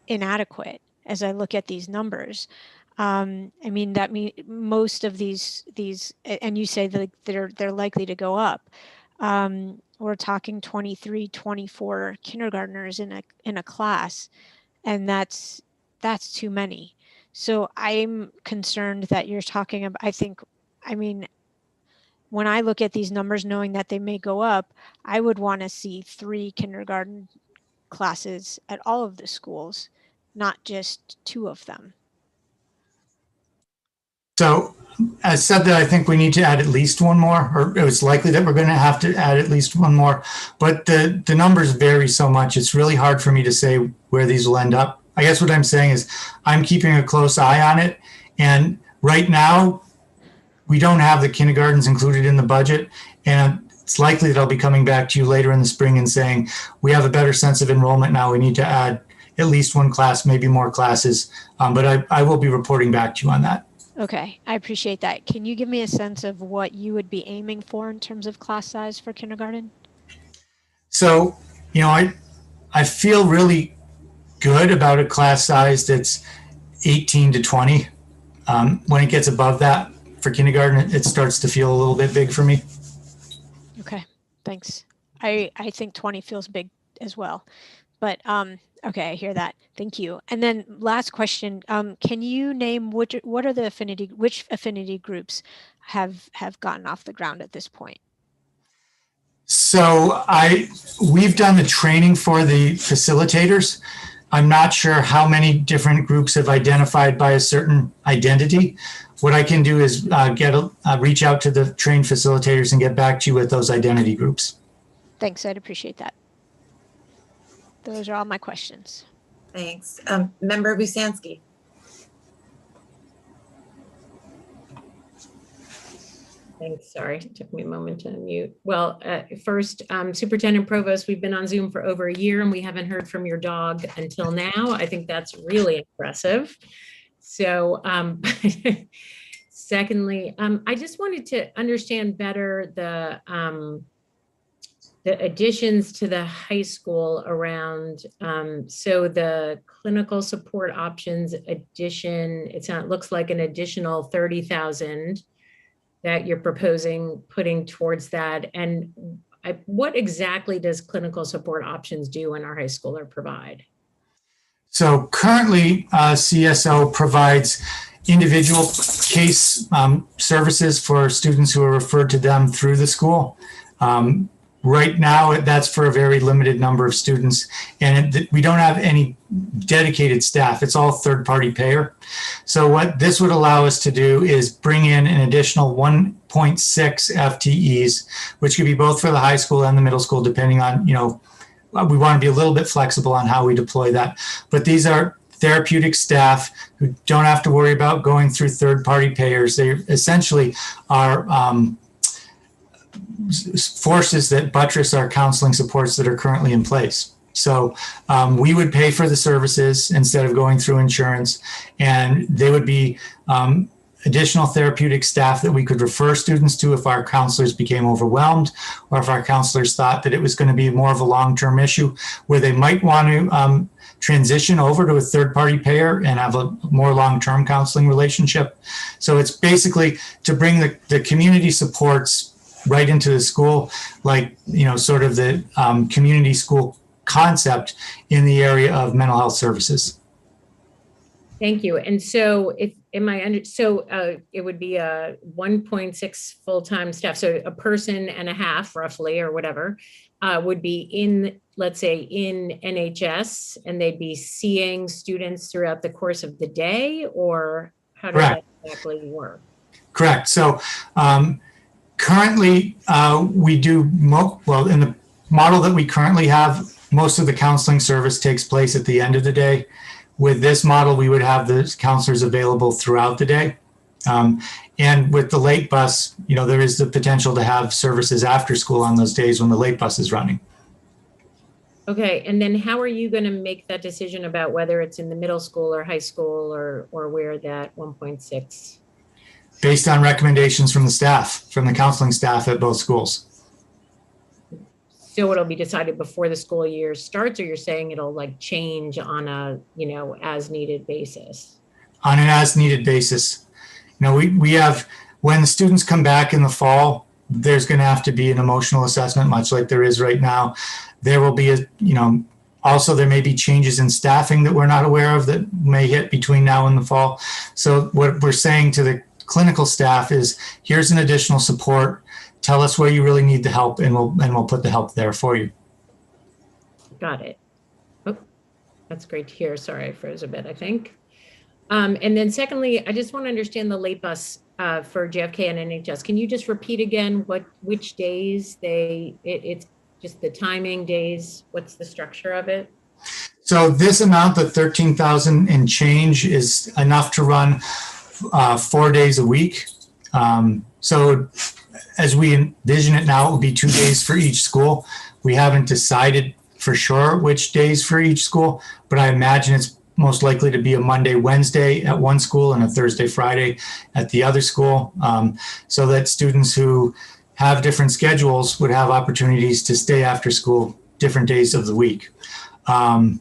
inadequate as I look at these numbers. I mean, most of these, and you say that they're likely to go up. We're talking 23, 24 kindergartners in a class. And that's too many. So I'm concerned that you're talking about, I mean, when I look at these numbers, knowing that they may go up, I would want to see 3 kindergarten classes at all of the schools, not just 2 of them. So I said that I think we need to add at least one more, or it's likely that we're going to have to add at least one more, but the numbers vary so much. It's really hard for me to say where these will end up. I guess what I'm saying is I'm keeping a close eye on it. And right now, we don't have the kindergartens included in the budget. And it's likely that I'll be coming back to you later in the spring and saying, we have a better sense of enrollment now. We need to add at least one class, maybe more classes. But I will be reporting back to you on that. Okay, I appreciate that. Can you give me a sense of what you would be aiming for in terms of class size for kindergarten? So, I feel really good about a class size that's 18 to 20. When it gets above that for kindergarten, it starts to feel a little bit big for me. Okay, thanks. I think 20 feels big as well, but okay, I hear that. Thank you. And then last question, can you name which affinity groups have gotten off the ground at this point? So we've done the training for the facilitators. I'm not sure how many different groups have identified by a certain identity. What I can do is reach out to the trained facilitators and get back to you with those identity groups. Thanks, I'd appreciate that. Those are all my questions. Thanks. Member Busansky. Thanks. Sorry, it took me a moment to unmute. Well, first, Superintendent Provost, we've been on Zoom for over a year and we haven't heard from your dog until now. I think that's really impressive. So, secondly, I just wanted to understand better the additions to the high school around, so the clinical support options addition, it looks like an additional 30,000 that you're proposing putting towards that. And what exactly does clinical support options do in our high school or provide? So currently, CSO provides individual case services for students who are referred to them through the school. Right now, that's for a very limited number of students, and we don't have any dedicated staff. It's all third-party payer. So what this would allow us to do is bring in an additional 1.6 FTEs, which could be both for the high school and the middle school, depending on, we want to be a little bit flexible on how we deploy that. But these are therapeutic staff who don't have to worry about going through third-party payers. They essentially are forces that buttress our counseling supports that are currently in place. So we would pay for the services instead of going through insurance, and they would be additional therapeutic staff that we could refer students to if our counselors became overwhelmed, or if our counselors thought that it was going to be more of a long-term issue where they might want to transition over to a third-party payer and have a more long-term counseling relationship. So it's basically to bring the community supports right into the school, like, sort of the community school concept in the area of mental health services. Thank you. And so it would be a 1.6 full-time staff. So a person and a half roughly, or whatever, would be in, let's say, in NHS, and they'd be seeing students throughout the course of the day, or how does that exactly work? Correct. So currently we do, in the model that we currently have, most of the counseling service takes place at the end of the day. With this model, we would have the counselors available throughout the day. And with the late bus, there is the potential to have services after school on those days when the late bus is running. Okay, and then how are you going to make that decision about whether it's in the middle school or high school, or where that 1.6? Based on recommendations from the staff, from the counseling staff at both schools. So it'll be decided before the school year starts, or you're saying it'll change on a, as needed basis? On an as needed basis. We have, when the students come back in the fall, there's going to have to be an emotional assessment, much like there is right now. There will be Also, there may be changes in staffing that we're not aware of that may hit between now and the fall. So what we're saying to the clinical staff is, here's an additional support. Tell us where you really need the help, and we'll put the help there for you. Got it. Oh, that's great to hear. Sorry, I froze a bit, I think. And then secondly, I just want to understand the late bus for JFK and NHS. Can you just repeat again which days it's just the timing days? What's the structure of it? So this amount, the 13,000 and change, is enough to run 4 days a week. So as we envision it now, it will be 2 days for each school. We haven't decided for sure which days for each school, but I imagine it's most likely to be a Monday, Wednesday at one school and a Thursday, Friday at the other school, so that students who have different schedules would have opportunities to stay after school different days of the week. And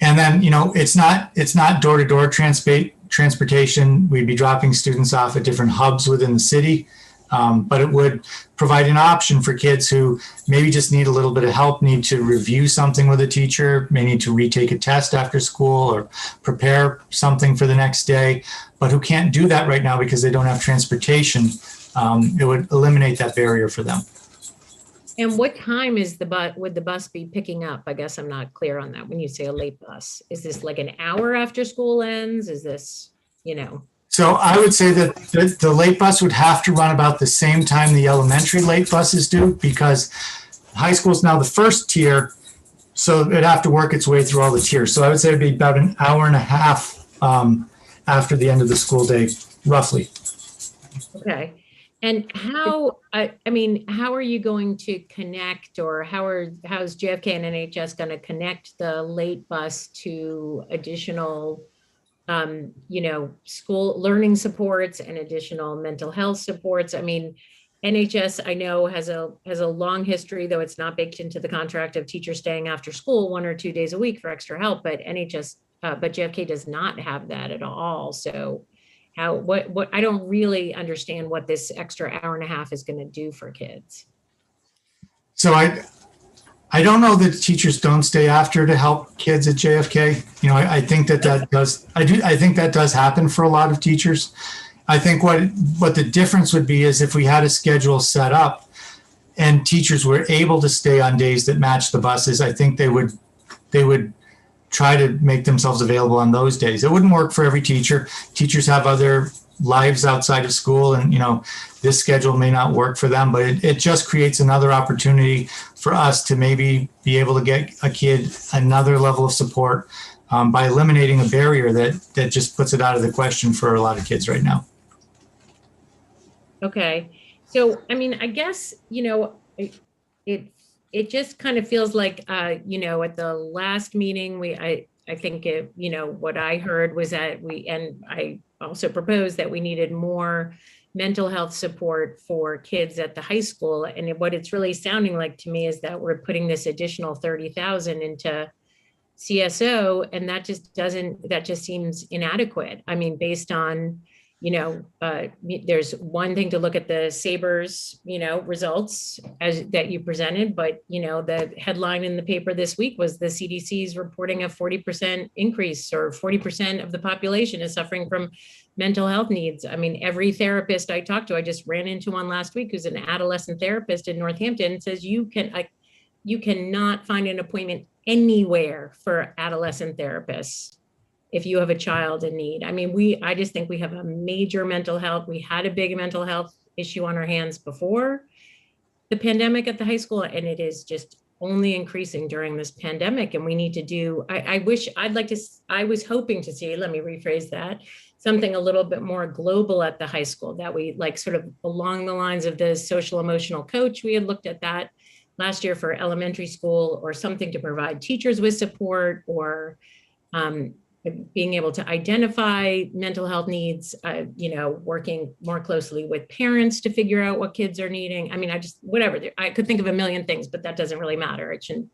then, it's not door-to-door transportation. We'd be dropping students off at different hubs within the city. But it would provide an option for kids who maybe just need a little bit of help, need to review something with a teacher, may need to retake a test after school or prepare something for the next day, but who can't do that right now because they don't have transportation. It would eliminate that barrier for them. And what time would the bus be picking up? I guess I'm not clear on that when you say a late bus. Is this like an hour after school ends? Is this, So I would say that the late bus would have to run about the same time the elementary late buses do, because high school is now the first tier, so it'd have to work its way through all the tiers. So I would say it'd be about an hour and a half after the end of the school day, roughly. Okay. And how are you going to connect, or how's JFK and NHS going to connect the late bus to additional school learning supports and additional mental health supports? I mean, NHS, I know, has a long history, though it's not baked into the contract, of teachers staying after school 1 or 2 days a week for extra help, but but JFK does not have that at all. So what I don't really understand what this extra hour and a half is going to do for kids. So I don't know that teachers don't stay after to help kids at JFK. I think that does. I think that does happen for a lot of teachers. I think what the difference would be is if we had a schedule set up and teachers were able to stay on days that match the buses. I think they would try to make themselves available on those days. It wouldn't work for every teacher. Teachers have other lives outside of school, and this schedule may not work for them, but it just creates another opportunity for us to maybe be able to get a kid another level of support by eliminating a barrier that just puts it out of the question for a lot of kids right now. Okay. So, I guess, it just kind of feels like, at the last meeting, I think what I heard was that I also proposed that we needed more mental health support for kids at the high school. And what it's really sounding like to me is that we're putting this additional 30,000 into CSO, and that just seems inadequate. Based on, there's one thing to look at the Sabres, results that you presented, but, the headline in the paper this week was the CDC's reporting a 40% increase, or 40% of the population is suffering from mental health needs. Every therapist I talked to, I just ran into one last week who's an adolescent therapist in Northampton, says you cannot find an appointment anywhere for adolescent therapists if you have a child in need. I just think we have a major mental health. We had a big mental health issue on our hands before the pandemic at the high school, and it is just only increasing during this pandemic. And we need to do, I was hoping to see, let me rephrase that, something a little bit more global at the high school, that we sort of along the lines of the social emotional coach. We had looked at that last year for elementary school, or something to provide teachers with support, or being able to identify mental health needs, working more closely with parents to figure out what kids are needing. I could think of a million things, but that doesn't really matter. It shouldn't,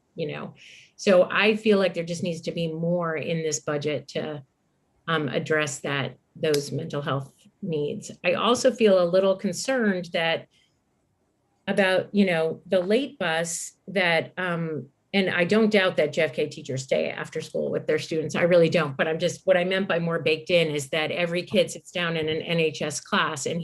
so I feel like there just needs to be more in this budget to address those mental health needs. I also feel a little concerned about, the late bus, that and I don't doubt that JFK teachers stay after school with their students. I really don't. But what I meant by more baked in is that every kid sits down in an NHS class and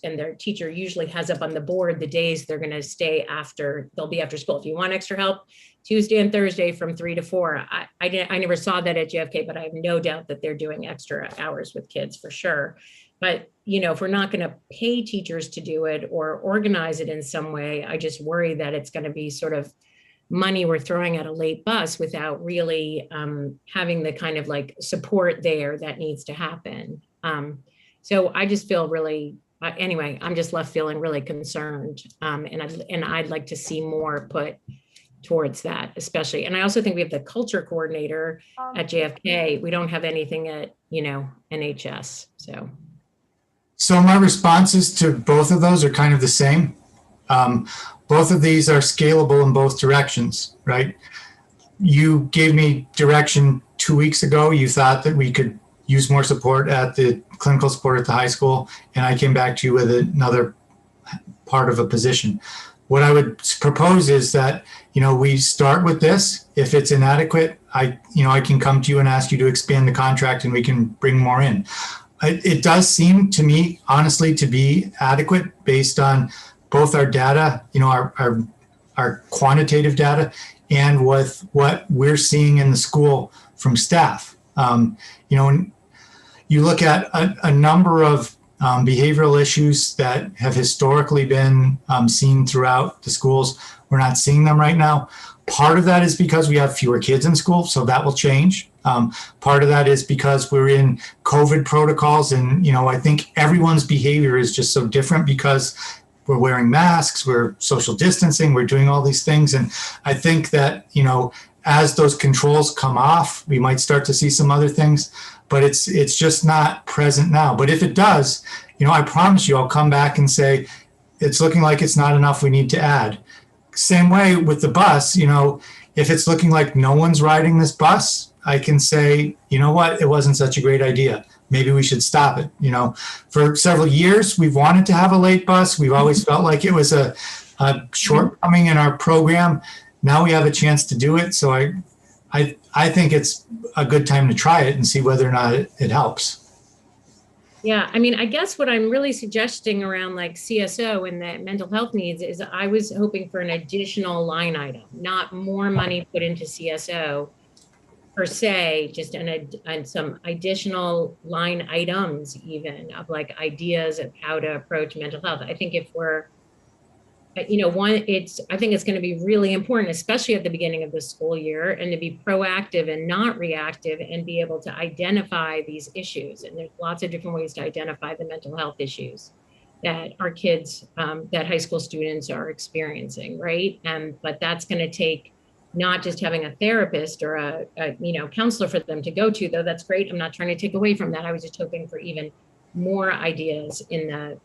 and their teacher usually has up on the board the days they're going to stay after, they'll be after school. If you want extra help, Tuesday and Thursday from 3 to 4. I never saw that at JFK, but I have no doubt that they're doing extra hours with kids for sure. But, if we're not going to pay teachers to do it or organize it in some way, I just worry that it's going to be sort of money we're throwing at a late bus without really having the kind of like support there that needs to happen. So I just feel really, anyway, I'm just left feeling really concerned. And I'd like to see more put towards that, especially. And I also think we have the culture coordinator at JFK. We don't have anything at, NHS. So my responses to both of those are kind of the same. Both of these are scalable in both directions, right? You gave me direction 2 weeks ago. You thought that we could use more support at the clinical support at the high school. And I came back to you with another part of a position. What I would propose is that, we start with this. If it's inadequate, I can come to you and ask you to expand the contract and we can bring more in. It does seem to me, honestly, to be adequate based on both our data, our quantitative data, and with what we're seeing in the school from staff. You look at a number of behavioral issues that have historically been seen throughout the schools. We're not seeing them right now. Part of that is because we have fewer kids in school, so that will change. Part of that is because we're in COVID protocols, and I think everyone's behavior is just so different because we're wearing masks, we're social distancing, we're doing all these things. And I think that, as those controls come off, we might start to see some other things, but it's just not present now. But if it does, I promise you, I'll come back and say, it's looking like it's not enough, we need to add. Same way with the bus, if it's looking like no one's riding this bus, I can say, you know what, it wasn't such a great idea. Maybe we should stop it. For several years, we've wanted to have a late bus. We've always felt like it was a shortcoming in our program. Now we have a chance to do it. So I think it's a good time to try it and see whether or not it helps. Yeah, I guess what I'm really suggesting around like CSO and the mental health needs is I was hoping for an additional line item, not more money put into CSO per se, just and some additional line items even of like ideas of how to approach mental health. I think if we're, I think it's going to be really important, especially at the beginning of the school year, and to be proactive and not reactive and be able to identify these issues. And there's lots of different ways to identify the mental health issues that our kids, that high school students are experiencing, right? But that's going to take not just having a therapist or a counselor for them to go to, though that's great. I'm not trying to take away from that. I was just hoping for even more ideas in the,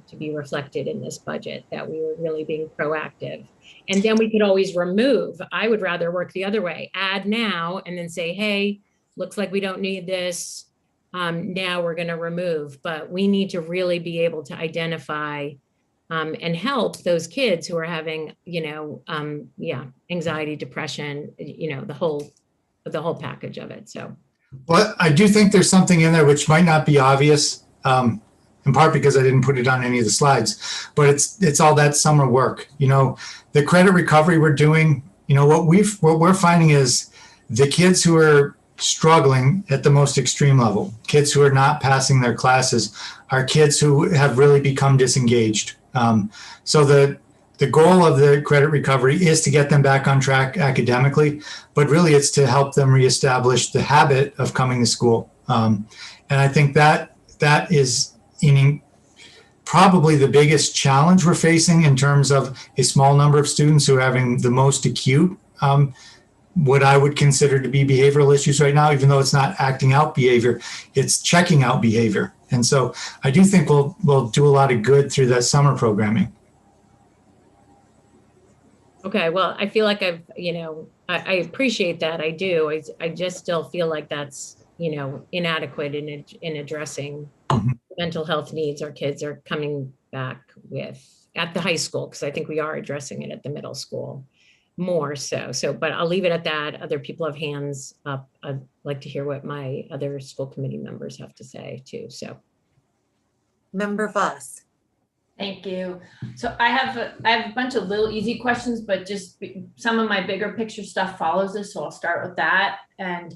to be reflected in this budget, that we were really being proactive. And then we could always remove. I would rather work the other way, add now, and then say, hey, looks like we don't need this. Now we're going to remove, but we need to really be able to identify and help those kids who are having, anxiety, depression, the whole package of it. So, well, I do think there's something in there which might not be obvious, in part because I didn't put it on any of the slides, but it's all that summer work. The credit recovery we're doing. What we're finding is the kids who are struggling at the most extreme level, kids who are not passing their classes, are kids who have really become disengaged. So the goal of the credit recovery is to get them back on track academically, but really it's to help them reestablish the habit of coming to school. And I think that is probably the biggest challenge we're facing in terms of a small number of students who are having the most acute, what I would consider to be behavioral issues right now, even though it's not acting out behavior, it's checking out behavior. And so I do think we'll do a lot of good through that summer programming. Okay, well, I feel like I appreciate that. I do. I just still feel like that's, inadequate in addressing mental health needs our kids are coming back with at the high school, because I think we are addressing it at the middle school. more so. So, but I'll leave it at that. Other people have hands up. I'd like to hear what my other school committee members have to say too. So, Member Voss. Thank you. So I have a bunch of little easy questions, but just some of my bigger picture stuff follows this. So I'll start with that. And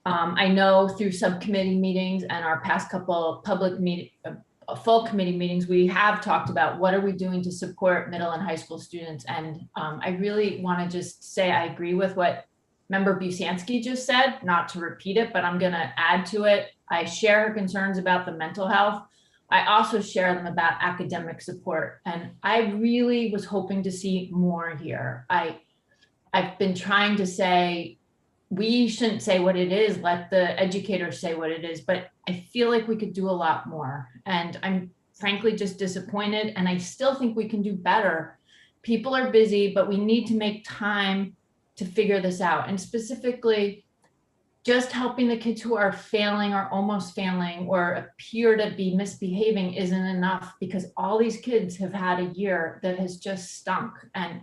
I know through subcommittee meetings and our past couple full committee meetings, we have talked about what are we doing to support middle and high school students. And I really want to just say I agree with what Member Busansky just said, not to repeat it, but I'm going to add to it. I share her concerns about the mental health. I also share them about academic support. And I really was hoping to see more here. I've been trying to say, we shouldn't say what it is, let the educators say what it is, but I feel like we could do a lot more. And I'm frankly just disappointed, and I still think we can do better. People are busy, but we need to make time to figure this out. And specifically, just helping the kids who are failing or almost failing or appear to be misbehaving isn't enough, because all these kids have had a year that has just stunk. And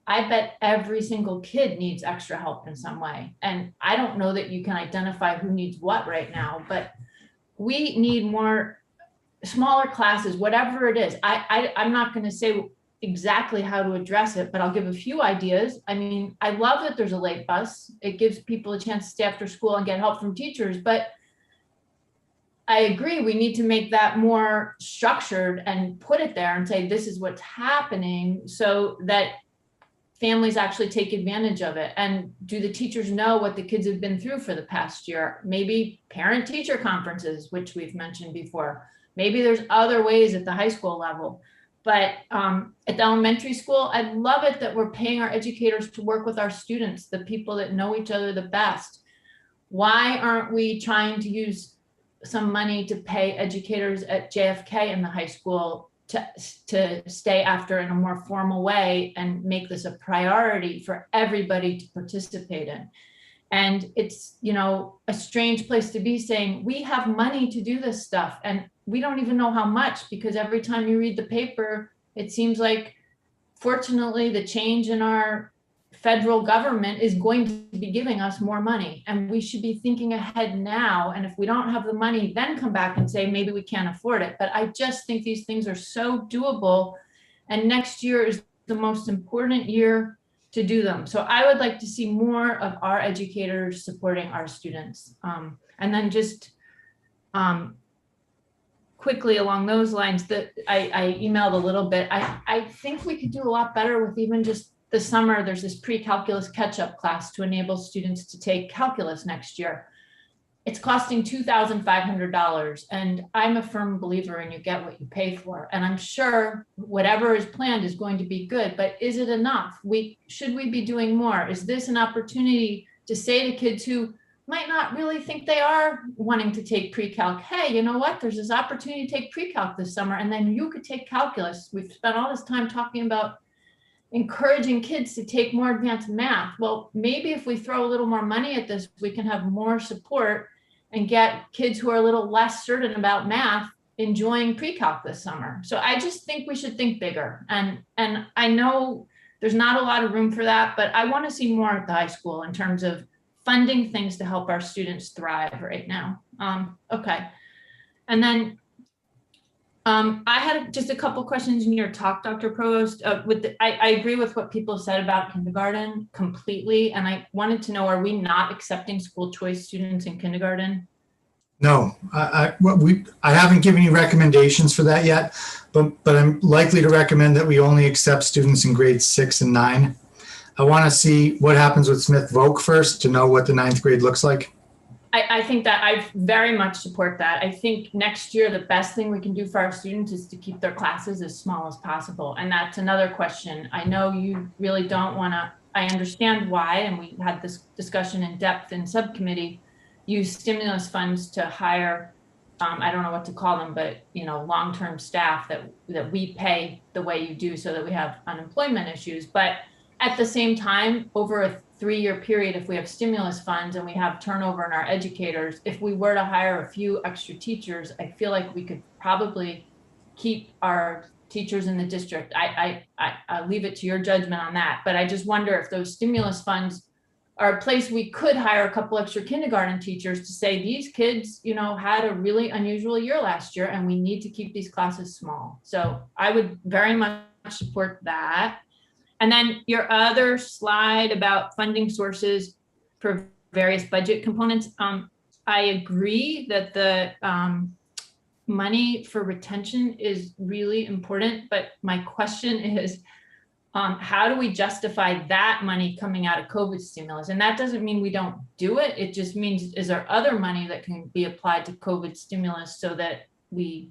I bet every single kid needs extra help in some way. And I don't know that you can identify who needs what right now, but we need more smaller classes, whatever it is. I'm not going to say exactly how to address it, but I'll give a few ideas. I mean, I love that there's a late bus. It gives people a chance to stay after school and get help from teachers, but I agree, we need to make that more structured and put it there and say, this is what's happening, so that families actually take advantage of it. And do the teachers know what the kids have been through for the past year? Maybe parent-teacher conferences, which we've mentioned before. Maybe there's other ways at the high school level. But at the elementary school, I love it that we're paying our educators to work with our students, the people that know each other the best. Why aren't we trying to use some money to pay educators at JFK in the high school to stay after in a more formal way and make this a priority for everybody to participate in? And it's, you know, a strange place to be saying we have money to do this stuff and we don't even know how much, because every time you read the paper, it seems like, fortunately, the change in our federal government is going to be giving us more money, and we should be thinking ahead now. And if we don't have the money, then come back and say, maybe we can't afford it. But I just think these things are so doable. And next year is the most important year to do them. So I would like to see more of our educators supporting our students. And then just quickly along those lines, that I emailed a little bit. I think we could do a lot better with even just the summer. There's this pre-calculus catch-up class to enable students to take calculus next year. It's costing $2,500. And I'm a firm believer in you get what you pay for. And I'm sure whatever is planned is going to be good, but is it enough? Should we be doing more? Is this an opportunity to say to kids who might not really think they are wanting to take pre-calc, hey, you know what? There's this opportunity to take pre-calc this summer, and then you could take calculus. We've spent all this time talking about encouraging kids to take more advanced math. Well, maybe if we throw a little more money at this, we can have more support and get kids who are a little less certain about math enjoying pre-calc this summer. So I just think we should think bigger. And I know there's not a lot of room for that, but I want to see more at the high school in terms of funding things to help our students thrive right now. Okay. And then I had just a couple questions in your talk, Dr. Provost. I agree with what people said about kindergarten completely. And I wanted to know, are we not accepting school choice students in kindergarten? No, I haven't given you recommendations for that yet, but I'm likely to recommend that we only accept students in grades 6 and 9. I want to see what happens with Smith Voc first to know what the 9th grade looks like. I think that I very much support that. I think next year, the best thing we can do for our students is to keep their classes as small as possible. And that's another question. I know you really don't want to, I understand why, and we had this discussion in depth in subcommittee, use stimulus funds to hire, I don't know what to call them, but long-term staff that we pay the way you do so that we have unemployment issues. But at the same time, over a 3-year period, if we have stimulus funds and we have turnover in our educators, if we were to hire a few extra teachers, I feel like we could probably keep our teachers in the district. I'll leave it to your judgment on that. But I just wonder if those stimulus funds are a place we could hire a couple extra kindergarten teachers to say, these kids, you know, had a really unusual year last year and we need to keep these classes small. So I would very much support that. And then your other slide about funding sources for various budget components. I agree that the money for retention is really important, but my question is, how do we justify that money coming out of COVID stimulus? And that doesn't mean we don't do it. It just means, is there other money that can be applied to COVID stimulus so that we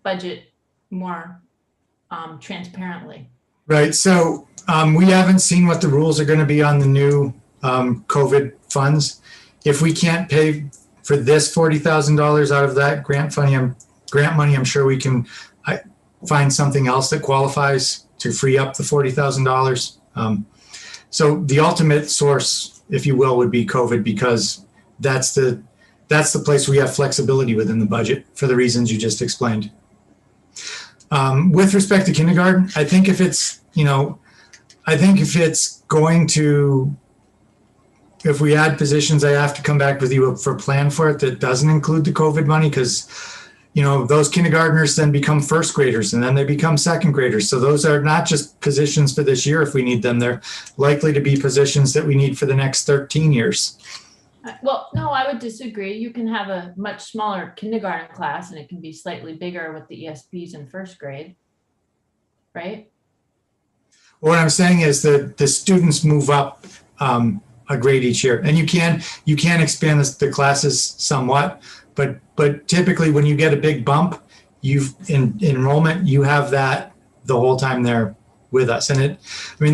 budget more transparently? Right. So we haven't seen what the rules are going to be on the new COVID funds. If we can't pay for this $40,000 out of that grant money, I'm sure we can find something else that qualifies to free up the $40,000. So the ultimate source, if you will, would be COVID, because that's the place we have flexibility within the budget for the reasons you just explained. With respect to kindergarten, I think if it's, if we add positions, I have to come back with you for a plan for it that doesn't include the COVID money, because, those kindergartners then become first graders and then they become second graders. So those are not just positions for this year if we need them. They're likely to be positions that we need for the next 13 years. Well, no, I would disagree. You can have a much smaller kindergarten class and it can be slightly bigger with the ESPs in first grade, right? What I'm saying is that the students move up a grade each year, and you can expand the classes somewhat, but typically when you get a big bump, in enrollment, you have that the whole time they're with us. And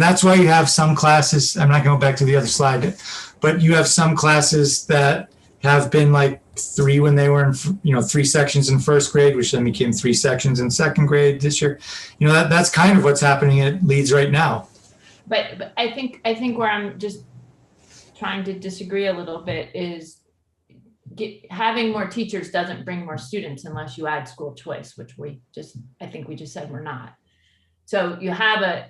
that's why you have some classes, I'm not going back to the other slide, but you have some classes that have been like 3 when they were in, 3 sections in first grade, which then became 3 sections in second grade this year. That's kind of what's happening at Leeds right now. But I think where I'm just trying to disagree a little bit is having more teachers doesn't bring more students unless you add school choice, which I think we just said we're not. So you have a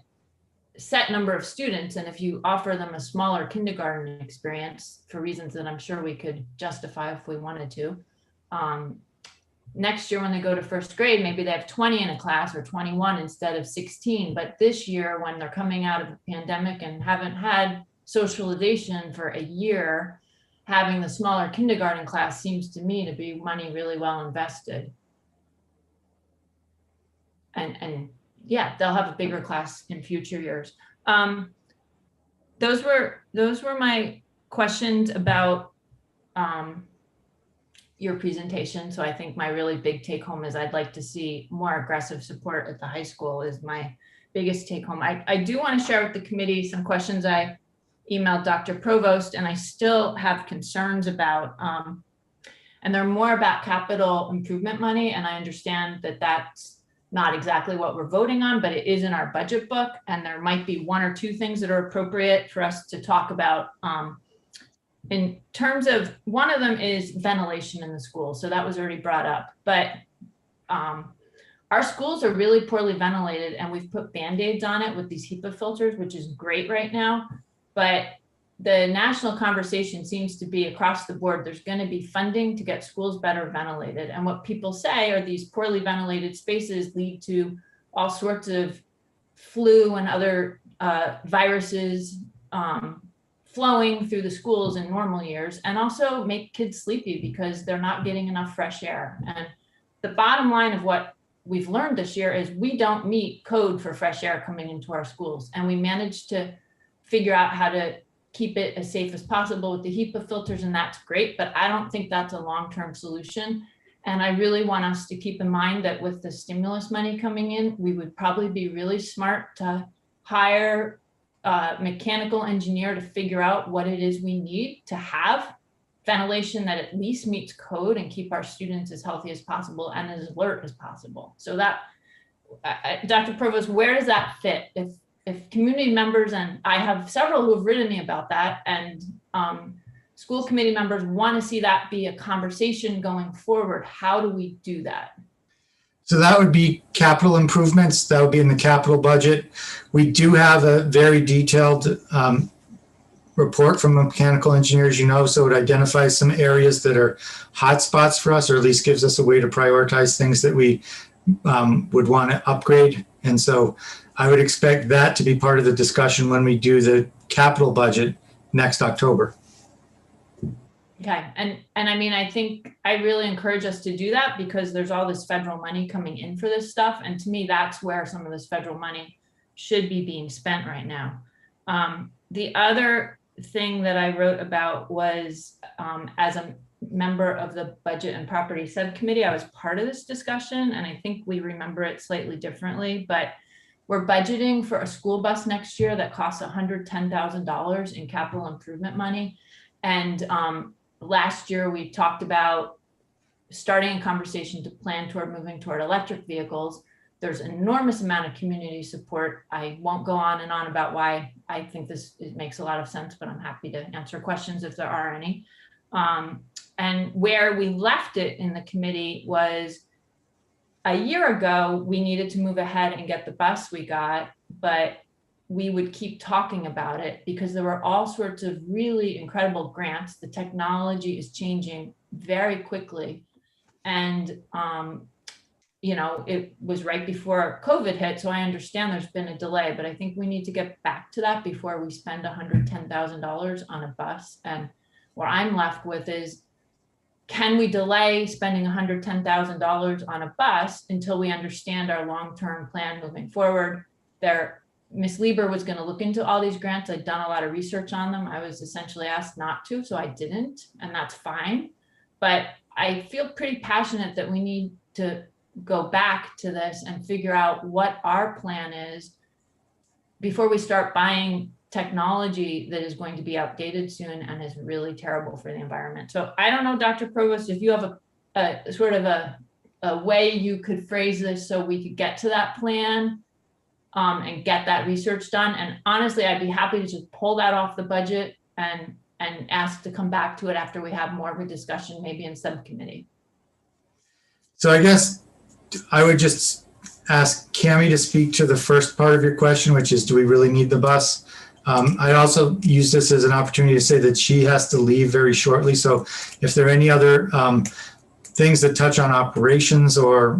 set number of students, and if you offer them a smaller kindergarten experience for reasons that I'm sure we could justify if we wanted to, next year when they go to first grade, maybe they have 20 in a class or 21 instead of 16. But this year, when they're coming out of the pandemic and haven't had socialization for a year, having the smaller kindergarten class seems to me to be money really well invested. And yeah, they'll have a bigger class in future years. Those were my questions about your presentation. So I think my really big take home is I'd like to see more aggressive support at the high school is my biggest take home. I do want to share with the committee some questions I emailed Dr. Provost, and I still have concerns about, and they're more about capital improvement money. And I understand that that's not exactly what we're voting on, but it is in our budget book. And there might be 1 or 2 things that are appropriate for us to talk about. In terms of, one of them is ventilation in the school. So that was already brought up, but our schools are really poorly ventilated, and we've put Band-Aids on it with these HEPA filters, which is great right now. But the national conversation seems to be across the board, there's going to be funding to get schools better ventilated. And what people say are these poorly ventilated spaces lead to all sorts of flu and other viruses flowing through the schools in normal years, and also make kids sleepy because they're not getting enough fresh air. And the bottom line of what we've learned this year is we don't meet code for fresh air coming into our schools. And we managed to figure out how to keep it as safe as possible with the HEPA filters, and that's great, but I don't think that's a long-term solution. And I really want us to keep in mind that with the stimulus money coming in, we would probably be really smart to hire a mechanical engineer to figure out what it is we need to have ventilation that at least meets code and keep our students as healthy as possible and as alert as possible. So that, Dr. Provost, where does that fit? If community members, and I have several who have written me about that, and school committee members want to see that be a conversation going forward, how do we do that? So that would be capital improvements. That would be in the capital budget. We do have a very detailed report from the mechanical engineers, so it identifies some areas that are hot spots for us, or at least gives us a way to prioritize things that we would want to upgrade. And so I would expect that to be part of the discussion when we do the capital budget next October. Okay, and I mean, I think I really encourage us to do that because there's all this federal money coming in for this stuff. And to me, that's where some of this federal money should be being spent right now. The other thing that I wrote about was as a member of the Budget and Property Subcommittee, I was part of this discussion, and I think we remember it slightly differently, but we're budgeting for a school bus next year that costs $110,000 in capital improvement money. And last year we talked about starting a conversation to plan toward moving toward electric vehicles. There's an enormous amount of community support. I won't go on and on about why I think it makes a lot of sense, but I'm happy to answer questions if there are any. And where we left it in the committee was a year ago, we needed to move ahead and get the bus we got, but we would keep talking about it because there were all sorts of really incredible grants. The technology is changing very quickly. And, it was right before COVID hit. So I understand there's been a delay, but I think we need to get back to that before we spend $110,000 on a bus. And what I'm left with is, can we delay spending $110,000 on a bus until we understand our long-term plan moving forward? Ms. Lieber was going to look into all these grants. I'd done a lot of research on them. I was essentially asked not to, so I didn't, and that's fine. But I feel pretty passionate that we need to go back to this and figure out what our plan is before we start buying technology that is going to be outdated soon and is really terrible for the environment. So I don't know, Dr. Provost, if you have a sort of a way you could phrase this so we could get to that plan and get that research done. And honestly, I'd be happy to just pull that off the budget and ask to come back to it after we have more of a discussion, maybe in subcommittee. So I guess I would just ask Cami to speak to the first part of your question, which is, do we really need the bus? I also use this as an opportunity to say that she has to leave very shortly. So if there are any other things that touch on operations or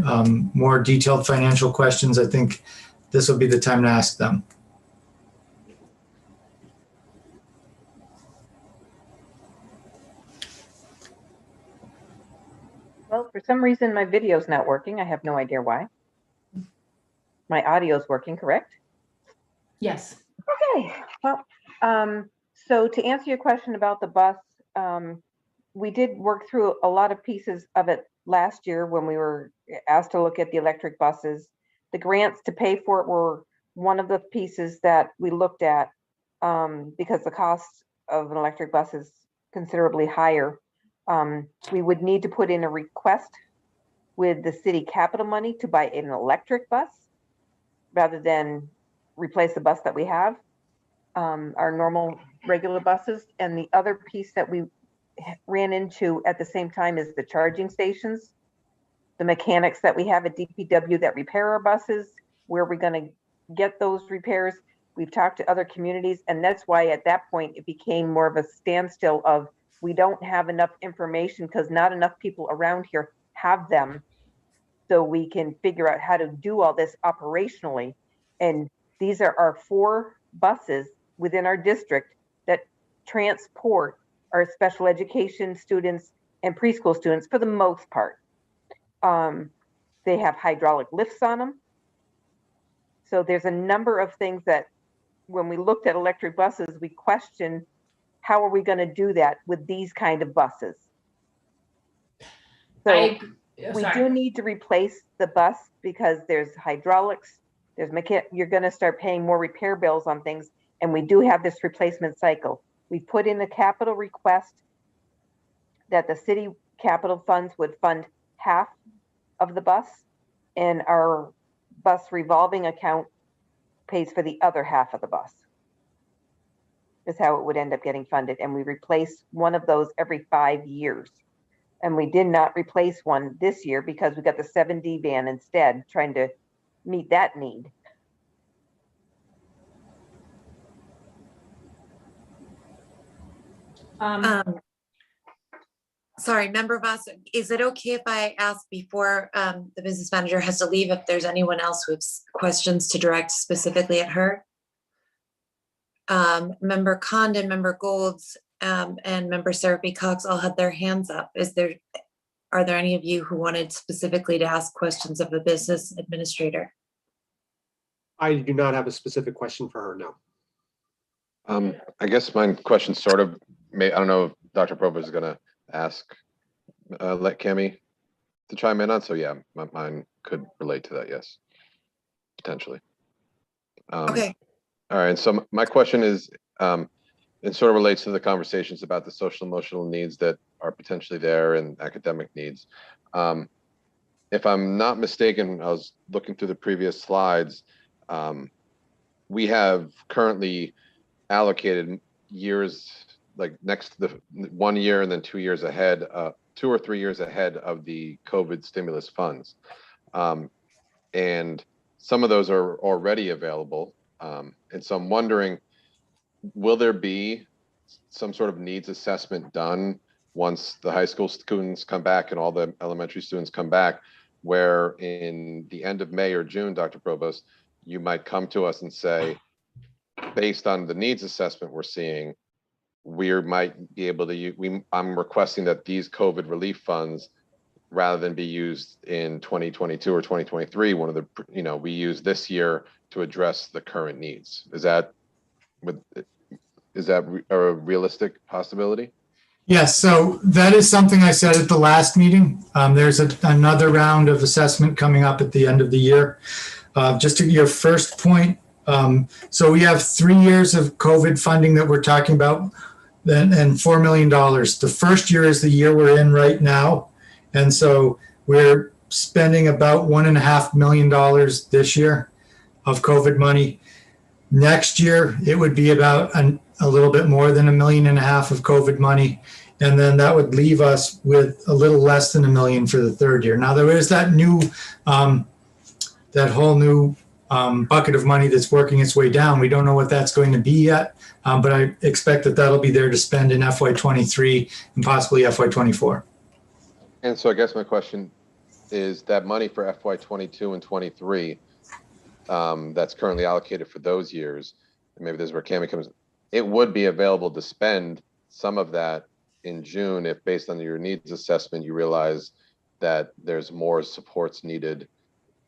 more detailed financial questions, I think this will be the time to ask them. Well, for some reason, my video's not working. I have no idea why. My audio's working, correct? Yes. Okay, well, so to answer your question about the bus, we did work through a lot of pieces of it last year when we were asked to look at the electric buses. The grants to pay for it were one of the pieces that we looked at because the cost of an electric bus is considerably higher. We would need to put in a request with the city capital money to buy an electric bus rather than replace the bus that we have, our normal regular buses. And the other piece that we ran into at the same time is the charging stations, the mechanics that we have at DPW that repair our buses, where we're going to get those repairs. We've talked to other communities, and that's why at that point it became more of a standstill of we don't have enough information because not enough people around here have them, so we can figure out how to do all this operationally. And these are our 4 buses within our district that transport our special education students and preschool students for the most part. They have hydraulic lifts on them. So there's a number of things that when we looked at electric buses, we questioned, how are we going to do that with these kind of buses? So we do need to replace the bus because there's hydraulics, there's you're going to start paying more repair bills on things. And we do have this replacement cycle. We put in a capital request that the city capital funds would fund half of the bus, and our bus revolving account pays for the other half of the bus. Is how it would end up getting funded. And we replace one of those every 5 years. And we did not replace one this year because we got the 7D van instead, trying to meet that need. Sorry, Member Voss, is it okay if I ask before the business manager has to leave, if there's anyone else with questions to direct specifically at her? Member Condon, Member Golds, and Member Seraphy Cox all had their hands up. Are there any of you who wanted specifically to ask questions of the business administrator? I do not have a specific question for her, no. I guess my question sort of I don't know if Dr. Provost is gonna ask, let Cami to chime in on. So yeah, mine could relate to that. Yes, potentially. Okay. All right. So my question is, it sort of relates to the conversations about the social emotional needs that are potentially there and academic needs. If I'm not mistaken, I was looking through the previous slides. We have currently allocated years, like next to the 1 year and then 2 years ahead, 2 or 3 years ahead of the COVID stimulus funds. And some of those are already available. And so I'm wondering, will there be some sort of needs assessment done once the high school students come back and all the elementary students come back, where in the end of May or June, Dr. Provost, you might come to us and say, based on the needs assessment we're seeing, we might be able to I'm requesting that these COVID relief funds, rather than be used in 2022 or 2023, one of the, we use this year to address the current needs. Is that a realistic possibility? Yes, so that is something I said at the last meeting. There's another round of assessment coming up at the end of the year. Just to your first point, so we have 3 years of COVID funding that we're talking about, and $4 million. The first year is the year we're in right now. And so we're spending about $1.5 million this year of COVID money. Next year, it would be about a little bit more than $1.5 million of COVID money. And then that would leave us with a little less than $1 million for the third year. Now there is that whole new bucket of money that's working its way down. We don't know what that's going to be yet, but I expect that that'll be there to spend in FY23 and possibly FY24. And so I guess my question is that money for FY22 and 23 that's currently allocated for those years, and maybe this is where Cami comes, it would be available to spend some of that in June if, based on your needs assessment, you realize that there's more supports needed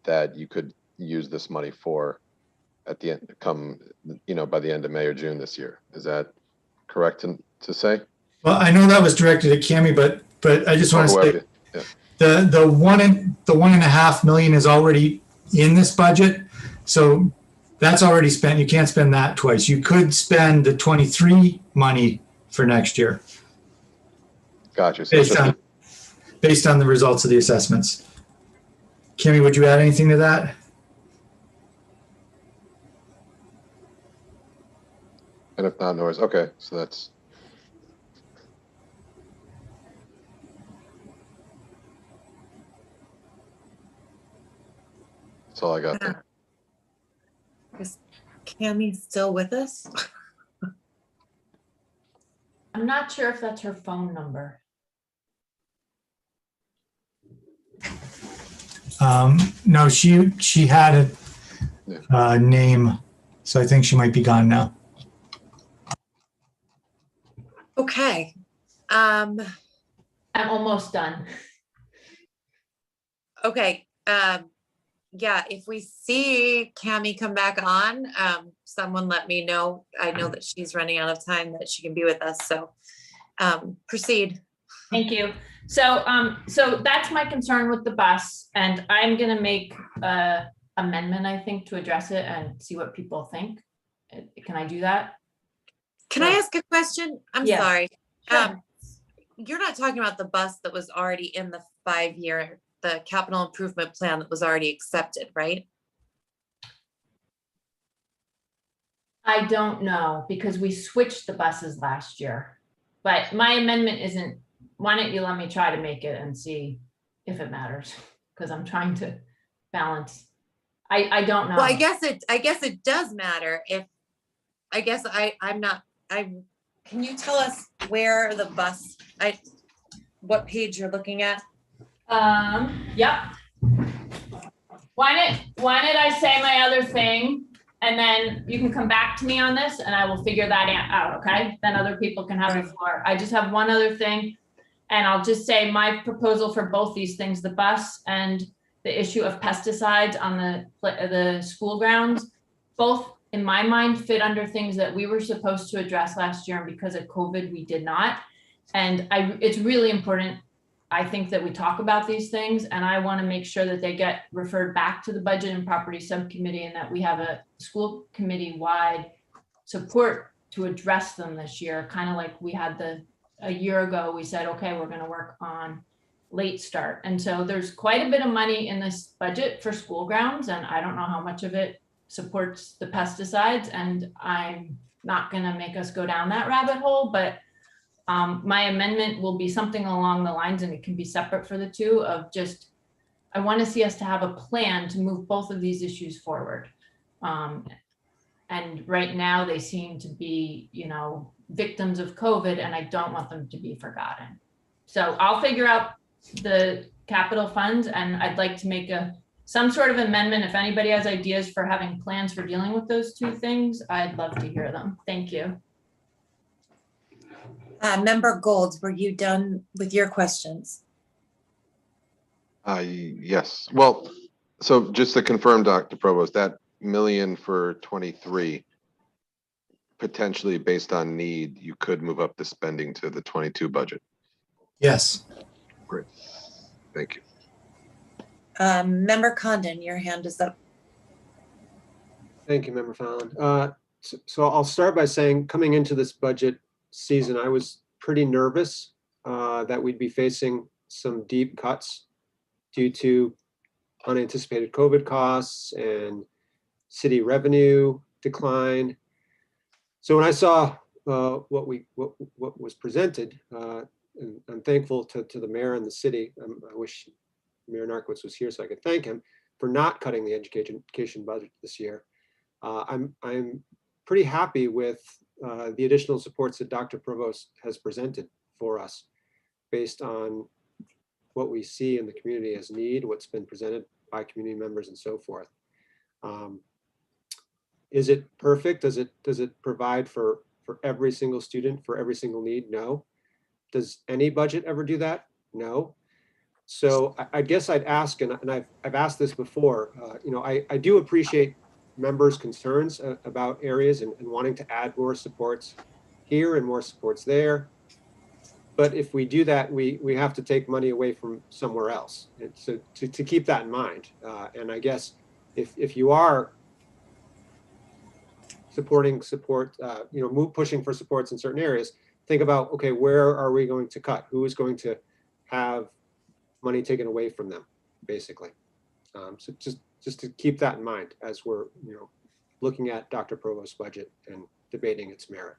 that you could use this money for at the end, by the end of May or June this year. Is that correct to say? Well, I know that was directed at Cami, but I just want to say the $1.5 million is already in this budget. So that's already spent. You can't spend that twice. You could spend the 23 money for next year. Gotcha. So based on the results of the assessments. Kimmy, would you add anything to that? And if not, noise. Okay, so that's. That's all I got there. Is Cami still with us? I'm not sure if that's her phone number. No, she had a name, so I think she might be gone now. Okay. I'm almost done. Okay. Yeah, if we see Cami come back on, someone let me know. I know that she's running out of time, that she can be with us. So proceed. Thank you. So that's my concern with the bus, and I'm going to make an amendment, I think, to address it and see what people think. Can I do that? Can I ask a question? I'm sorry. Sure. You're not talking about the bus that was already in the 5-year, the capital improvement plan that was already accepted, right? I don't know, because we switched the buses last year, but my amendment isn't why don't you let me try to make it and see if it matters? Because I'm trying to balance. I don't know. Well, I guess it does matter if, can you tell us where the bus, what page you're looking at? Yep. Why did I say my other thing? And then you can come back to me on this and I will figure that out, okay? Then other people can have the floor. I just have one other thing. And I'll just say my proposal for both these things, the bus and the issue of pesticides on the school grounds, both in my mind fit under things that we were supposed to address last year. And because of COVID, we did not. And it's really important, I think, that we talk about these things, and I want to make sure that they get referred back to the Budget and Property Subcommittee and that we have a school committee-wide support to address them this year, kind of like we had a year ago, we said, okay, we're going to work on late start. And so there's quite a bit of money in this budget for school grounds, and I don't know how much of it supports the pesticides, and I'm not going to make us go down that rabbit hole, but my amendment will be something along the lines, and it can be separate for the two, of just, I want to see us to have a plan to move both of these issues forward. And right now they seem to be, victims of COVID, and I don't want them to be forgotten. So I'll figure out the capital funds, and I'd like to make some sort of amendment. If anybody has ideas for having plans for dealing with those two things, I'd love to hear them. Thank you. Member Golds, were you done with your questions? Yes. Well, so just to confirm, Dr. Provost, that million for 23, potentially based on need, you could move up the spending to the 22 budget. Yes. Great. Thank you. Member Condon, your hand is up. Thank you, Member Fallon. So I'll start by saying, coming into this budget season, I was pretty nervous that we'd be facing some deep cuts due to unanticipated COVID costs and city revenue decline. So when I saw what was presented, and I'm thankful to the mayor and the city. I wish Mayor Narkowitz was here so I could thank him for not cutting the education budget this year. I'm pretty happy with the additional supports that Dr. Provost has presented for us based on what we see in the community as need, what's been presented by community members and so forth. Is it perfect? Does it provide for every single student, for every single need? No. Does any budget ever do that? No. So I guess I'd ask, and I've asked this before, I do appreciate members' concerns about areas and wanting to add more supports here and more supports there. But if we do that, we have to take money away from somewhere else. And so to keep that in mind. And I guess if you are pushing for supports in certain areas, think about, okay, where are we going to cut? Who is going to have money taken away from them, basically? So just to keep that in mind as we're looking at Dr. Provost's budget and debating its merit.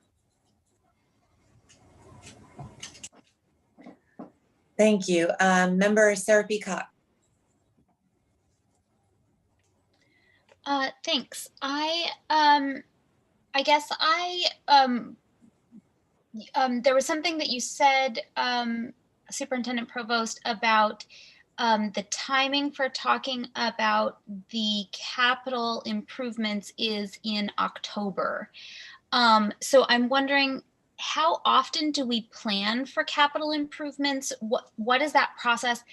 Thank you. Member Sarah Peacock. Thanks. I guess there was something that you said, Superintendent Provost, about the timing for talking about the capital improvements is in October. So I'm wondering, how often do we plan for capital improvements? What is that process?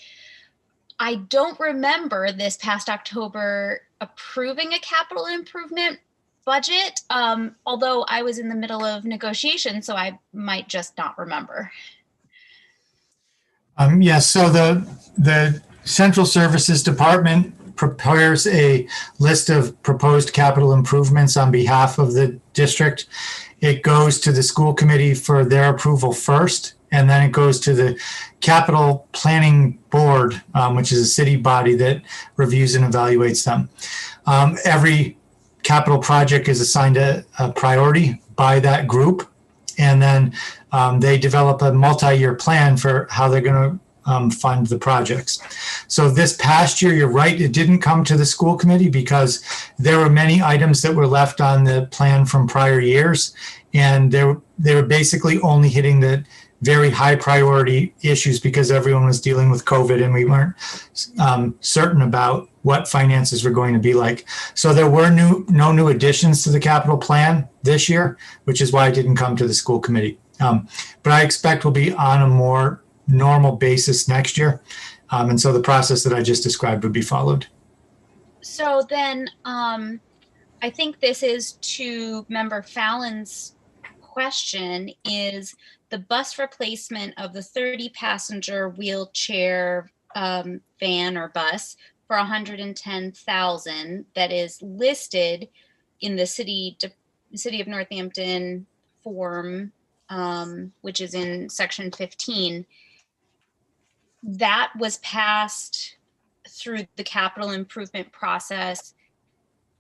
I don't remember this past October approving a capital improvement budget, although I was in the middle of negotiations, so I might just not remember. Yes, so the Central Services Department prepares a list of proposed capital improvements on behalf of the district. It goes to the school committee for their approval first, and then it goes to the capital planning board, which is a city body that reviews and evaluates them. Every capital project is assigned a priority by that group. And then they develop a multi-year plan for how they're going to fund the projects. So this past year, you're right, it didn't come to the school committee because there were many items that were left on the plan from prior years. And they were basically only hitting the very high priority issues because everyone was dealing with COVID and we weren't certain about what finances were going to be like. So there were no new additions to the capital plan this year, which is why it didn't come to the school committee. But I expect we'll be on a more normal basis next year. And so the process that I just described would be followed. So then I think this is to Member Fallon's question, is the bus replacement of the 30 passenger wheelchair van or bus for 110,000 that is listed in the city of Northampton form, which is in section 15. That was passed through the capital improvement process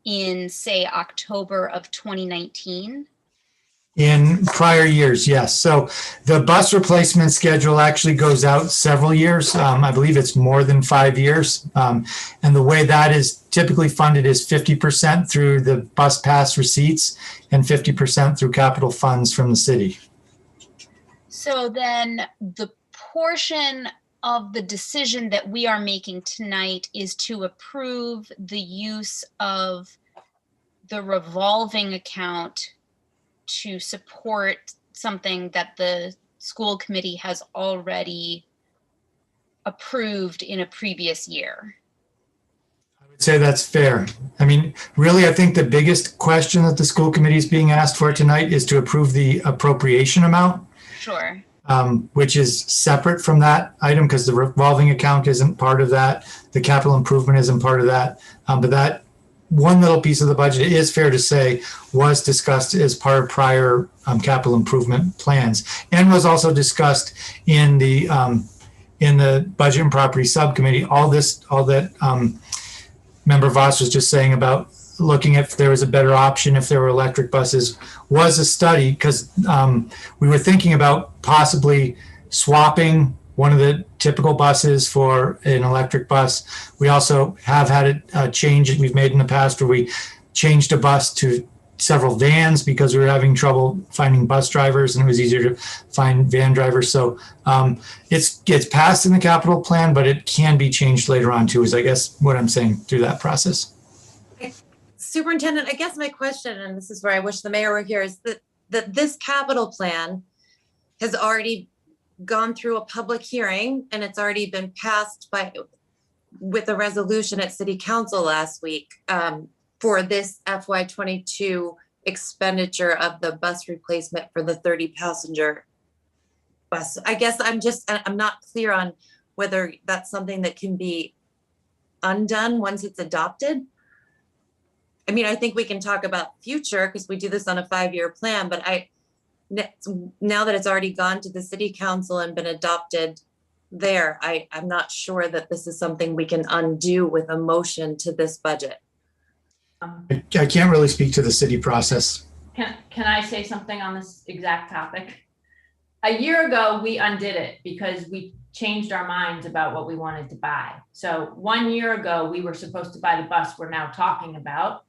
in, say, October of 2019. In prior years, yes. So the bus replacement schedule actually goes out several years. I believe it's more than 5 years. And the way that is typically funded is 50% through the bus pass receipts and 50% through capital funds from the city. So then the portion of the decision that we are making tonight is to approve the use of the revolving account to support something that the school committee has already approved in a previous year. I would say that's fair. I mean, really, I think the biggest question that the school committee is being asked for tonight is to approve the appropriation amount. Sure. Which is separate from that item because the revolving account isn't part of that. The capital improvement isn't part of that. But that one little piece of the budget, it is fair to say, was discussed as part of prior capital improvement plans and was also discussed in the budget and property subcommittee. All that Member Voss was just saying about looking if there was a better option, if there were electric buses, was a study because we were thinking about possibly swapping one of the typical buses for an electric bus. We also have had a change that we've made in the past where we changed a bus to several vans because we were having trouble finding bus drivers and it was easier to find van drivers. So it's passed in the capital plan, but it can be changed later on too, is I guess what I'm saying through that process. Superintendent, I guess my question, and this is where I wish the mayor were here, is that this capital plan has already gone through a public hearing and it's already been passed with a resolution at City Council last week for this FY22 expenditure of the bus replacement for the 30 passenger bus. I guess I'm not clear on whether that's something that can be undone once it's adopted. I mean, I think we can talk about future because we do this on a 5-year plan, but now that it's already gone to the city council and been adopted there, I'm not sure that this is something we can undo with a motion to this budget. I can't really speak to the city process. Can I say something on this exact topic? A year ago, we undid it because we changed our minds about what we wanted to buy. So 1 year ago, we were supposed to buy the bus we're now talking about.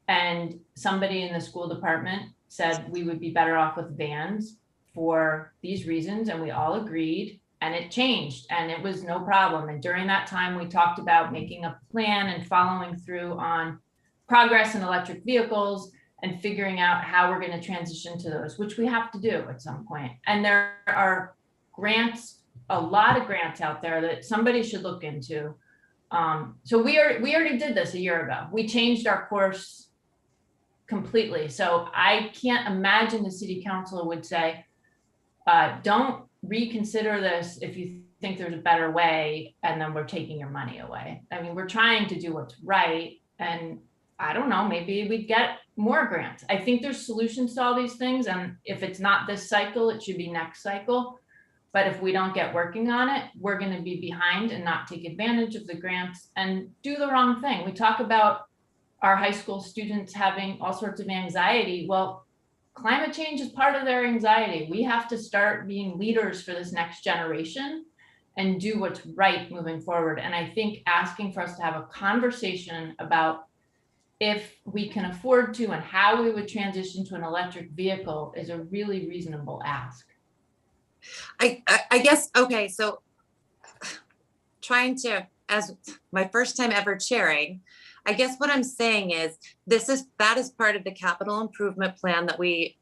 And somebody in the school department said we would be better off with vans for these reasons. And we all agreed and it changed and it was no problem. And during that time, we talked about making a plan and following through on progress in electric vehicles and figuring out how we're going to transition to those, which we have to do at some point. And there are grants, a lot of grants out there that somebody should look into. So we already did this a year ago. We changed our course completely. So I can't imagine the city council would say, don't reconsider this if you think there's a better way, and then we're taking your money away. I mean, we're trying to do what's right. And I don't know, maybe we'd get more grants. I think there's solutions to all these things. And if it's not this cycle, it should be next cycle. But if we don't get working on it, we're going to be behind and not take advantage of the grants and do the wrong thing. We talk about our high school students having all sorts of anxiety. Well, climate change is part of their anxiety. We have to start being leaders for this next generation and do what's right moving forward. And I think asking for us to have a conversation about if we can afford to and how we would transition to an electric vehicle is a really reasonable ask. I guess, okay, so trying to, as my first time ever chairing, I guess what I'm saying is that is part of the capital improvement plan that we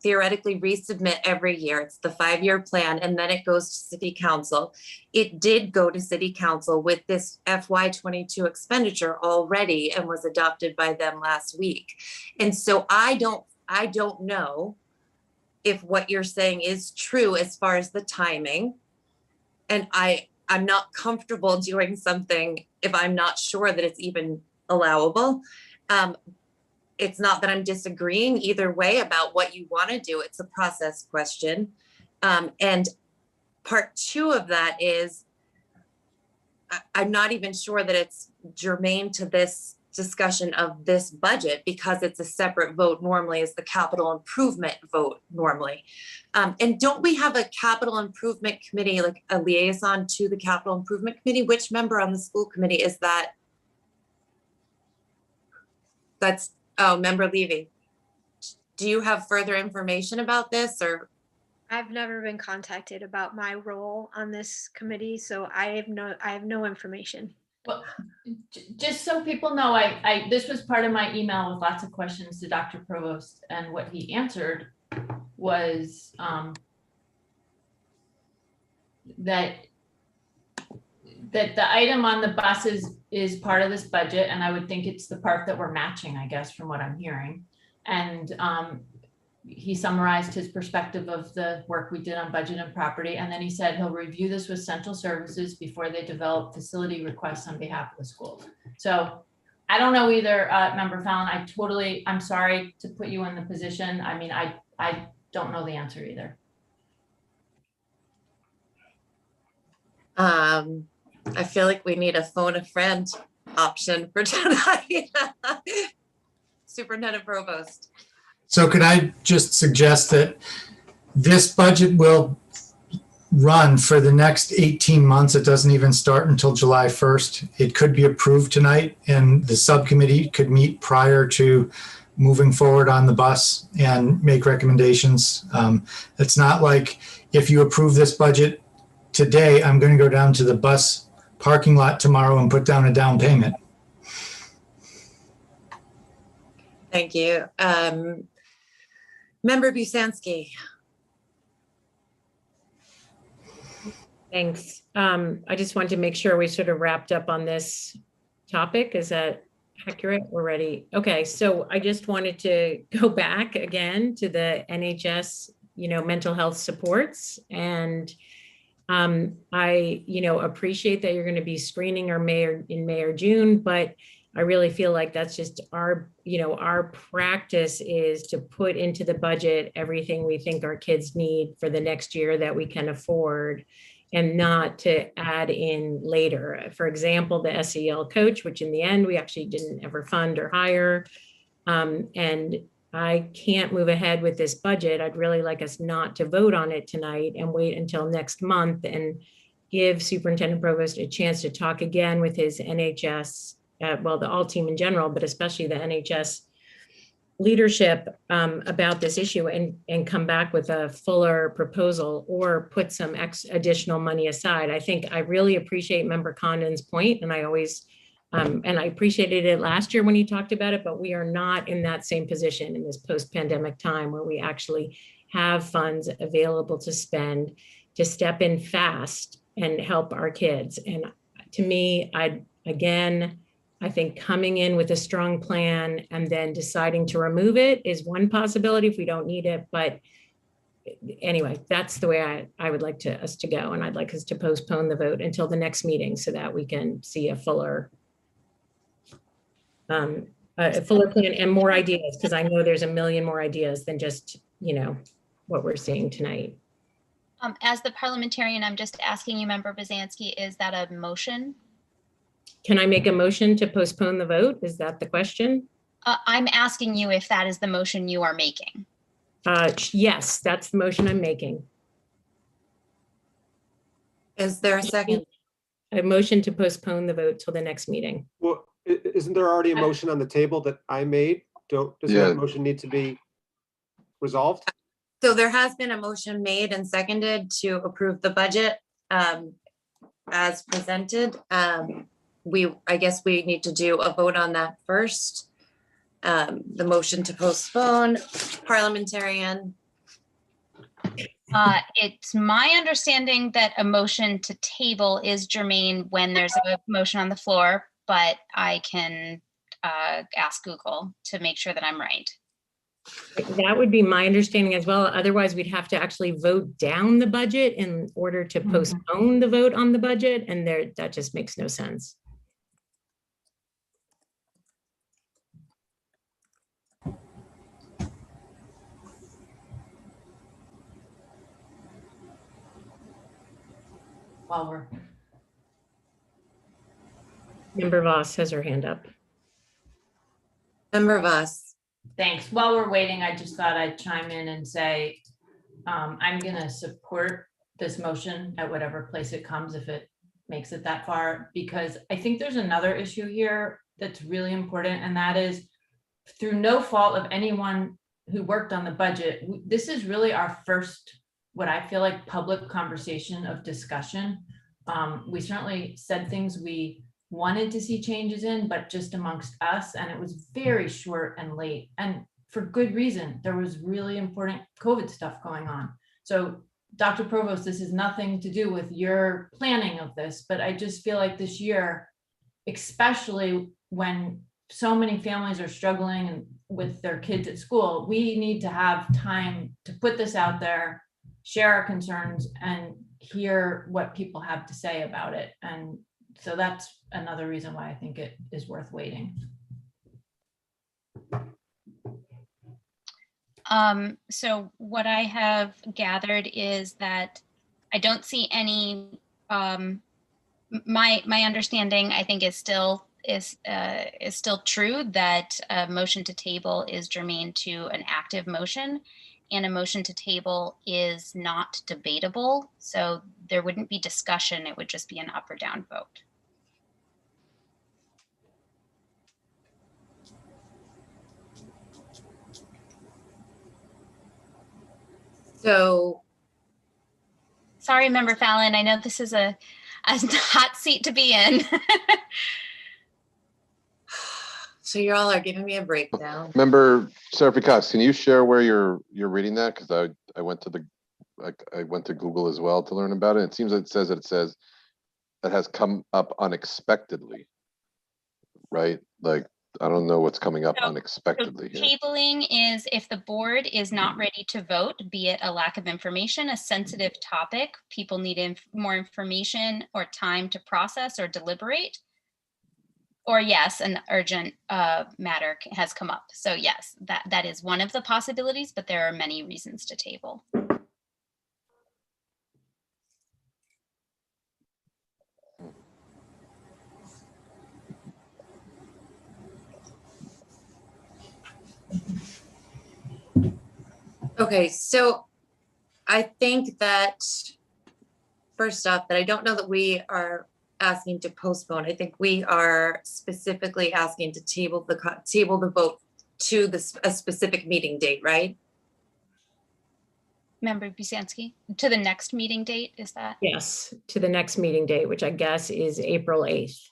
theoretically resubmit every year. It's the 5-year plan, and then it goes to city council. It did go to city council with this FY22 expenditure already and was adopted by them last week. And so I don't know if what you're saying is true as far as the timing. And I'm not comfortable doing something if I'm not sure that it's even allowable. It's not that I'm disagreeing either way about what you want to do. It's a process question. And part 2 of that is, I'm not even sure that it's germane to this discussion of this budget because it's a separate vote normally as the capital improvement vote normally. And don't we have a capital improvement committee, like a liaison to the capital improvement committee? Which member on the school committee is that? That's, oh, Member Levy. Do you have further information about this, or? I've never been contacted about my role on this committee, so I have no information. Well, just so people know, this was part of my email with lots of questions to Dr. Provost, and what he answered was that the item on the buses is part of this budget, and I would think it's the part that we're matching, I guess, from what I'm hearing. And he summarized his perspective of the work we did on budget and property, and then he said he'll review this with central services before they develop facility requests on behalf of the schools. So I don't know either, Member Fallon. I'm sorry to put you in the position. I mean, I don't know the answer either. I feel like we need a phone a friend option for tonight. Superintendent Provost. So could I just suggest that this budget will run for the next 18 months? It doesn't even start until July 1st. It could be approved tonight, and the subcommittee could meet prior to moving forward on the bus and make recommendations. It's not like if you approve this budget today, I'm going to go down to the bus parking lot tomorrow and put down a down payment. Thank you. Member Busansky. Thanks. I just wanted to make sure we sort of wrapped up on this topic. Is that accurate? We're ready. Okay, so I just wanted to go back again to the NHS, mental health supports. And I, appreciate that you're going to be screening in May or June, but I really feel like that's just our practice is to put into the budget everything we think our kids need for the next year that we can afford, and not to add in later. For example, the SEL coach, which in the end we actually didn't ever fund or hire. And I can't move ahead with this budget. I'd really like us not to vote on it tonight and wait until next month and give Superintendent Provost a chance to talk again with his NHS, the all team in general, but especially the NHS leadership about this issue, and come back with a fuller proposal or put some additional money aside. I really appreciate Member Condon's point, and I always, and I appreciated it last year when he talked about it, but we are not in that same position in this post-pandemic time where we actually have funds available to spend to step in fast and help our kids. And to me, I think coming in with a strong plan and then deciding to remove it is one possibility if we don't need it. But anyway, that's the way I would like us to go. And I'd like us to postpone the vote until the next meeting so that we can see a fuller plan and more ideas, because I know there's a million more ideas than just, what we're seeing tonight. As the parliamentarian, I'm just asking you, Member Busansky, is that a motion? Can I make a motion to postpone the vote? Is that the question? I'm asking you if that is the motion you are making. Yes, that's the motion I'm making. Is there a second? A motion to postpone the vote till the next meeting. Well, isn't there already a motion on the table that I made? Doesn't Yeah. that motion need to be resolved? So there has been a motion made and seconded to approve the budget as presented. I guess we need to do a vote on that first. The motion to postpone, parliamentarian. It's my understanding that a motion to table is germane when there's a motion on the floor, but I can ask Google to make sure that I'm right. That would be my understanding as well. Otherwise, we'd have to actually vote down the budget in order to postpone the vote on the budget, and that just makes no sense. While we're, Member Voss has her hand up. Member Voss. thanks. While we're waiting, I just thought I'd chime in and say, I'm gonna support this motion at whatever place it comes, if it makes it that far, because I think there's another issue here that's really important, and that is through no fault of anyone who worked on the budget, this is really our first, what I feel like, public conversation of discussion. We certainly said things we wanted to see changes in, but just amongst us, and it was very short and late, and for good reason. There was really important COVID stuff going on. So Dr. Provost, this is nothing to do with your planning of this, but I just feel like this year, especially when so many families are struggling with their kids at school, we need to have time to put this out there, share our concerns, and hear what people have to say about it. And so that's another reason why I think it is worth waiting. So what I have gathered is that I don't see any, my understanding, I think, is still true, that a motion to table is germane to an active motion, and a motion to table is not debatable. So there wouldn't be discussion. It would just be an up or down vote. So Sorry, Member Fallon. I know this is a hot seat to be in. so you all are giving me a breakdown. Member Seraphy Cox, can you share where you're reading that? Because I went to Google as well to learn about it. It seems it says that has come up unexpectedly, right? Like, I don't know what's coming up unexpectedly here. Tabling is if the board is not ready to vote, be it a lack of information, a sensitive topic, people need more information or time to process or deliberate, or yes, an urgent matter has come up. So yes, that is one of the possibilities, but there are many reasons to table. Okay, so I think that first off, that I don't know that we are asking to postpone. I think we are specifically asking to table the vote to a specific meeting date, right? Member Busanski, to the next meeting date, is that? Yes, to the next meeting date, which I guess is April 8th.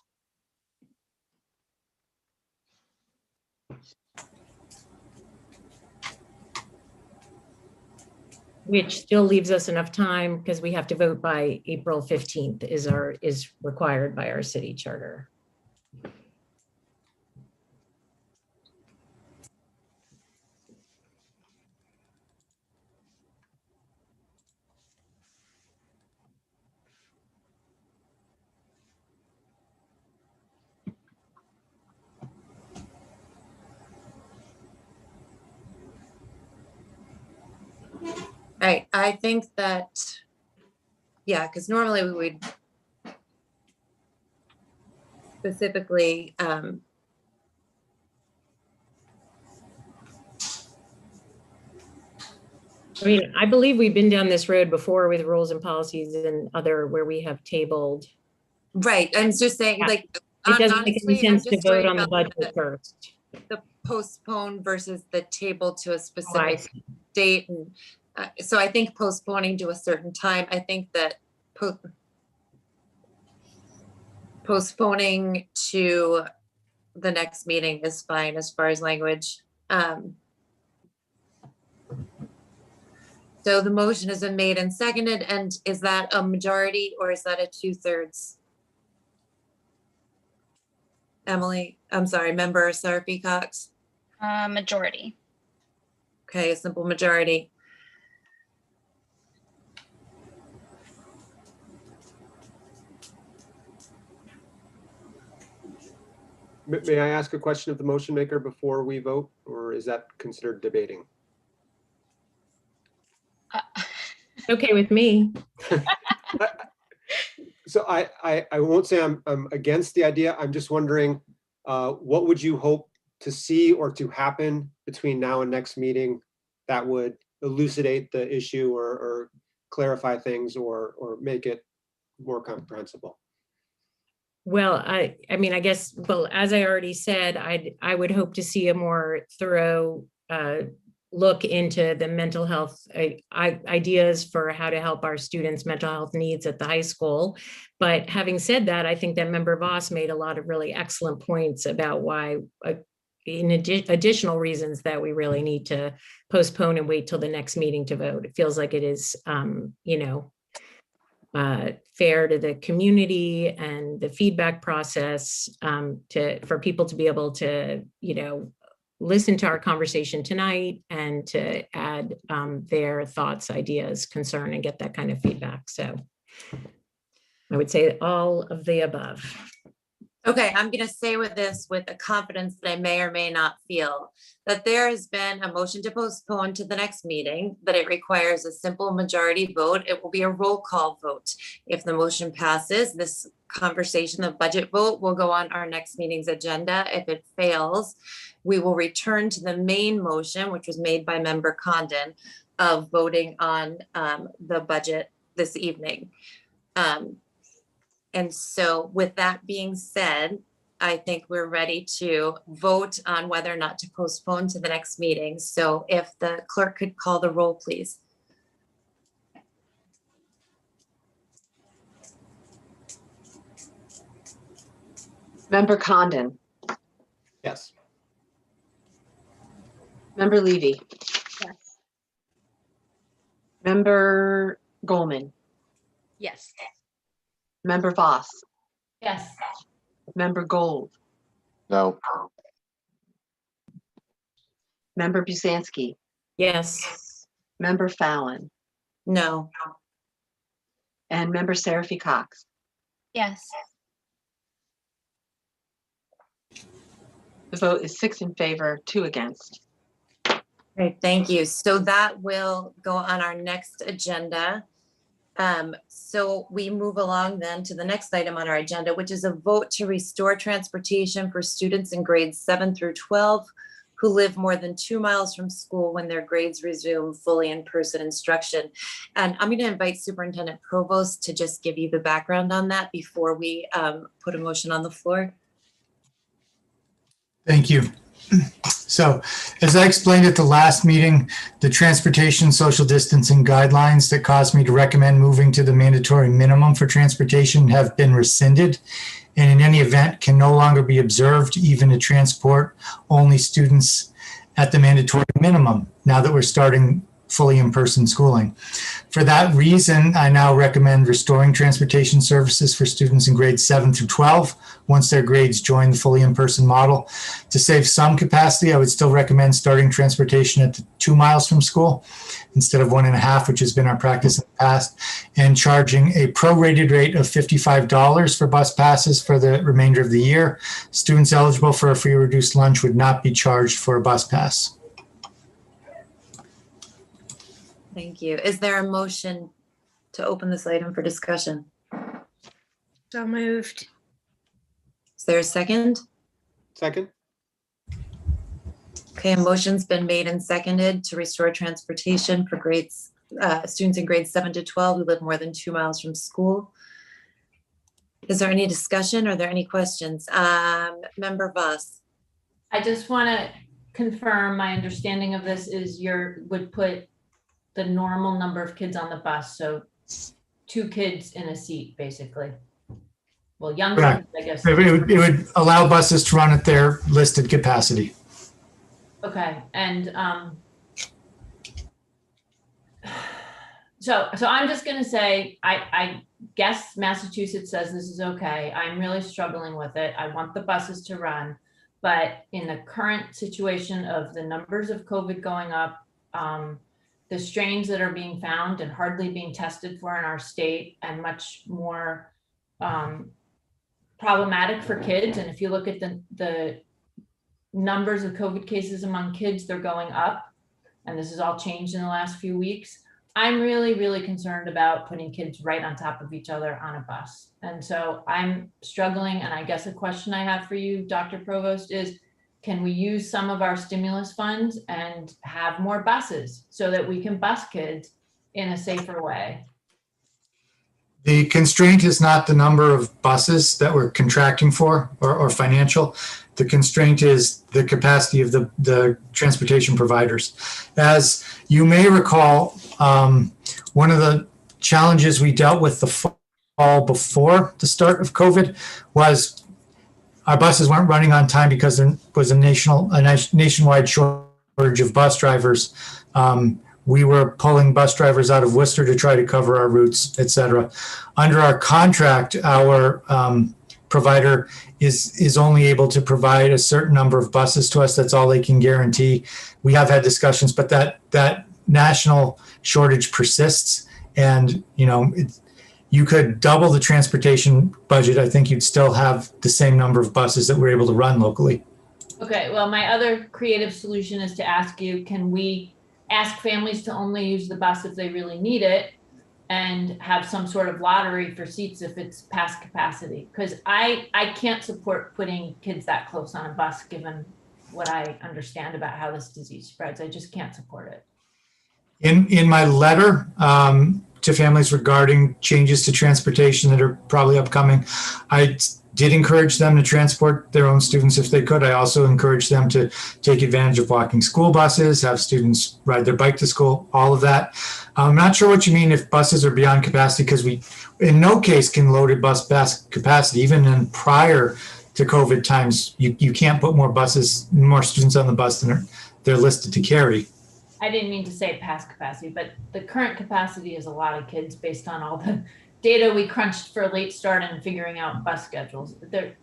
Which still leaves us enough time because we have to vote by April 15th is required by our city charter. Right, I think that, yeah, because normally we would specifically I mean, I believe we've been down this road before with rules and policies and other where we have tabled. Right, I'm just saying, Yeah. like, It doesn't make any honestly, I'm sense to just vote worried on the about budget first. the postpone versus the table to a Oh, I specific see. date. And so I think postponing to a certain time, I think that postponing to the next meeting is fine as far as language. So the motion has been made and seconded, and is that a majority or is that a 2/3? Emily, I'm sorry, member Seraphy Cox? Majority. Okay, a simple majority. May I ask a question of the motion maker before we vote, or is that considered debating? Okay with me. So I won't say I'm against the idea. I'm just wondering, what would you hope to see or to happen between now and next meeting that would elucidate the issue or clarify things or make it more comprehensible? Well, I mean, I guess, well, as I already said, I would hope to see a more thorough look into the mental health ideas for how to help our students' mental health needs at the high school. But having said that, I think that member Voss made a lot of really excellent points about why, in additional reasons that we really need to postpone and wait till the next meeting to vote. It feels like it is, fair to the community and the feedback process, for people to be able to, listen to our conversation tonight and to add their thoughts, ideas, concern, and get that kind of feedback. So I would say all of the above. Okay, I'm gonna say with this, with a confidence that I may or may not feel, that there has been a motion to postpone to the next meeting, that it requires a simple majority vote. It will be a roll call vote. If the motion passes, this conversation, the budget vote, will go on our next meeting's agenda. If it fails, we will return to the main motion, which was made by member Condon, of voting on the budget this evening. And so with that being said, I think we're ready to vote on whether or not to postpone to the next meeting. So if the clerk could call the roll, please. Member Condon, Yes. member Levy, Yes. member Goldman, Yes. member Voss, Yes. member Gold, No. member Busansky, Yes. member Fallon, No. and member Seraphy Cox. Yes. The vote is 6 in favor, 2 against. Great, thank you. So that will go on our next agenda. So we move along then to the next item on our agenda, which is a vote to restore transportation for students in grades 7 through 12 who live more than 2 miles from school when their grades resume fully in-person instruction. And I'm going to invite Superintendent Provost to just give you the background on that before we put a motion on the floor. Thank you. So, as I explained at the last meeting, the transportation social distancing guidelines that caused me to recommend moving to the mandatory minimum for transportation have been rescinded, and in any event can no longer be observed even to transport only students at the mandatory minimum now that we're starting fully in-person schooling. For that reason, I now recommend restoring transportation services for students in grades 7 through 12 once their grades join the fully in-person model. To save some capacity, I would still recommend starting transportation at 2 miles from school instead of 1.5, which has been our practice in the past, and charging a prorated rate of $55 for bus passes for the remainder of the year. Students eligible for a free reduced lunch would not be charged for a bus pass. Thank you. Is there a motion to open this item for discussion? So moved. Is there a second? Second? Okay, a motion's been made and seconded to restore transportation for students in grades 7 to 12 who live more than 2 miles from school. Is there any discussion? Are there any questions? Member Voss? I just want to confirm my understanding of this is would put the normal number of kids on the bus, so 2 kids in a seat, basically. Well, younger, Correct. I guess. It would allow buses to run at their listed capacity. Okay, and so I'm just gonna say, I guess Massachusetts says this is okay. I'm really struggling with it. I want the buses to run, but in the current situation of the numbers of COVID going up, the strains that are being found and hardly being tested for in our state, and much more problematic for kids. And if you look at the numbers of COVID cases among kids, they're going up. And this has all changed in the last few weeks. I'm really, really concerned about putting kids right on top of each other on a bus. And so I'm struggling. And I guess a question I have for you, Dr. Provost, is can we use some of our stimulus funds and have more buses so that we can bus kids in a safer way? The constraint is not the number of buses that we're contracting for or financial. The constraint is the capacity of the transportation providers. As you may recall, one of the challenges we dealt with the fall before the start of COVID was our buses weren't running on time because there was a nationwide shortage of bus drivers. We were pulling bus drivers out of Worcester to try to cover our routes, et cetera. Under our contract, our provider is only able to provide a certain number of buses to us. That's all they can guarantee. We have had discussions, but that national shortage persists. And, you could double the transportation budget. I think you'd still have the same number of buses that we're able to run locally. Okay, well, my other creative solution is to ask you, can we ask families to only use the bus if they really need it and have some sort of lottery for seats if it's past capacity? Because I can't support putting kids that close on a bus, given what I understand about how this disease spreads. I just can't support it. In my letter to families regarding changes to transportation that are probably upcoming, I did encourage them to transport their own students if they could. I also encouraged them to take advantage of walking school buses, have students ride their bike to school, all of that. I'm not sure what you mean if buses are beyond capacity, because we in no case can loaded bus past capacity. Even in prior to COVID times, you can't put more students on the bus than they're listed to carry. I didn't mean to say past capacity, but the current capacity is a lot of kids based on all the data we crunched for a late start and figuring out bus schedules.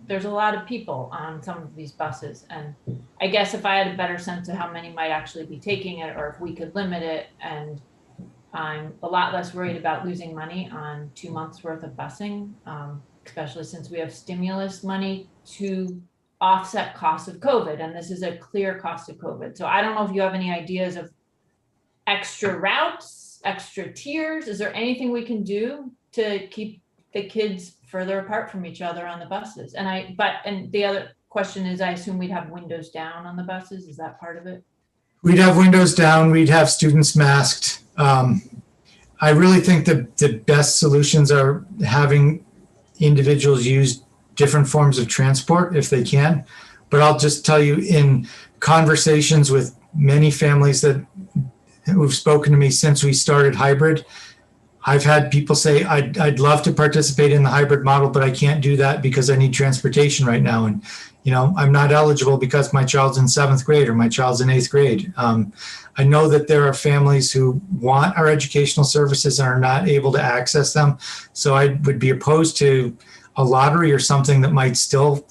There's a lot of people on some of these buses. And I guess if I had a better sense of how many might actually be taking it, or if we could limit it, and I'm a lot less worried about losing money on 2 months worth of busing, especially since we have stimulus money to offset costs of COVID. And this is a clear cost of COVID. So I don't know if you have any ideas of extra routes, extra tiers. Is there anything we can do to keep the kids further apart from each other on the buses? And the other question is, I assume we'd have windows down on the buses. Is that part of it? We'd have windows down. We'd have students masked. I really think the best solutions are having individuals use different forms of transport if they can. But I'll just tell you, in conversations with many families who've spoken to me since we started hybrid, I've had people say, I'd love to participate in the hybrid model, but I can't do that because I need transportation right now. And, I'm not eligible because my child's in 7th grade or my child's in 8th grade. I know that there are families who want our educational services and are not able to access them. So I would be opposed to a lottery or something that might still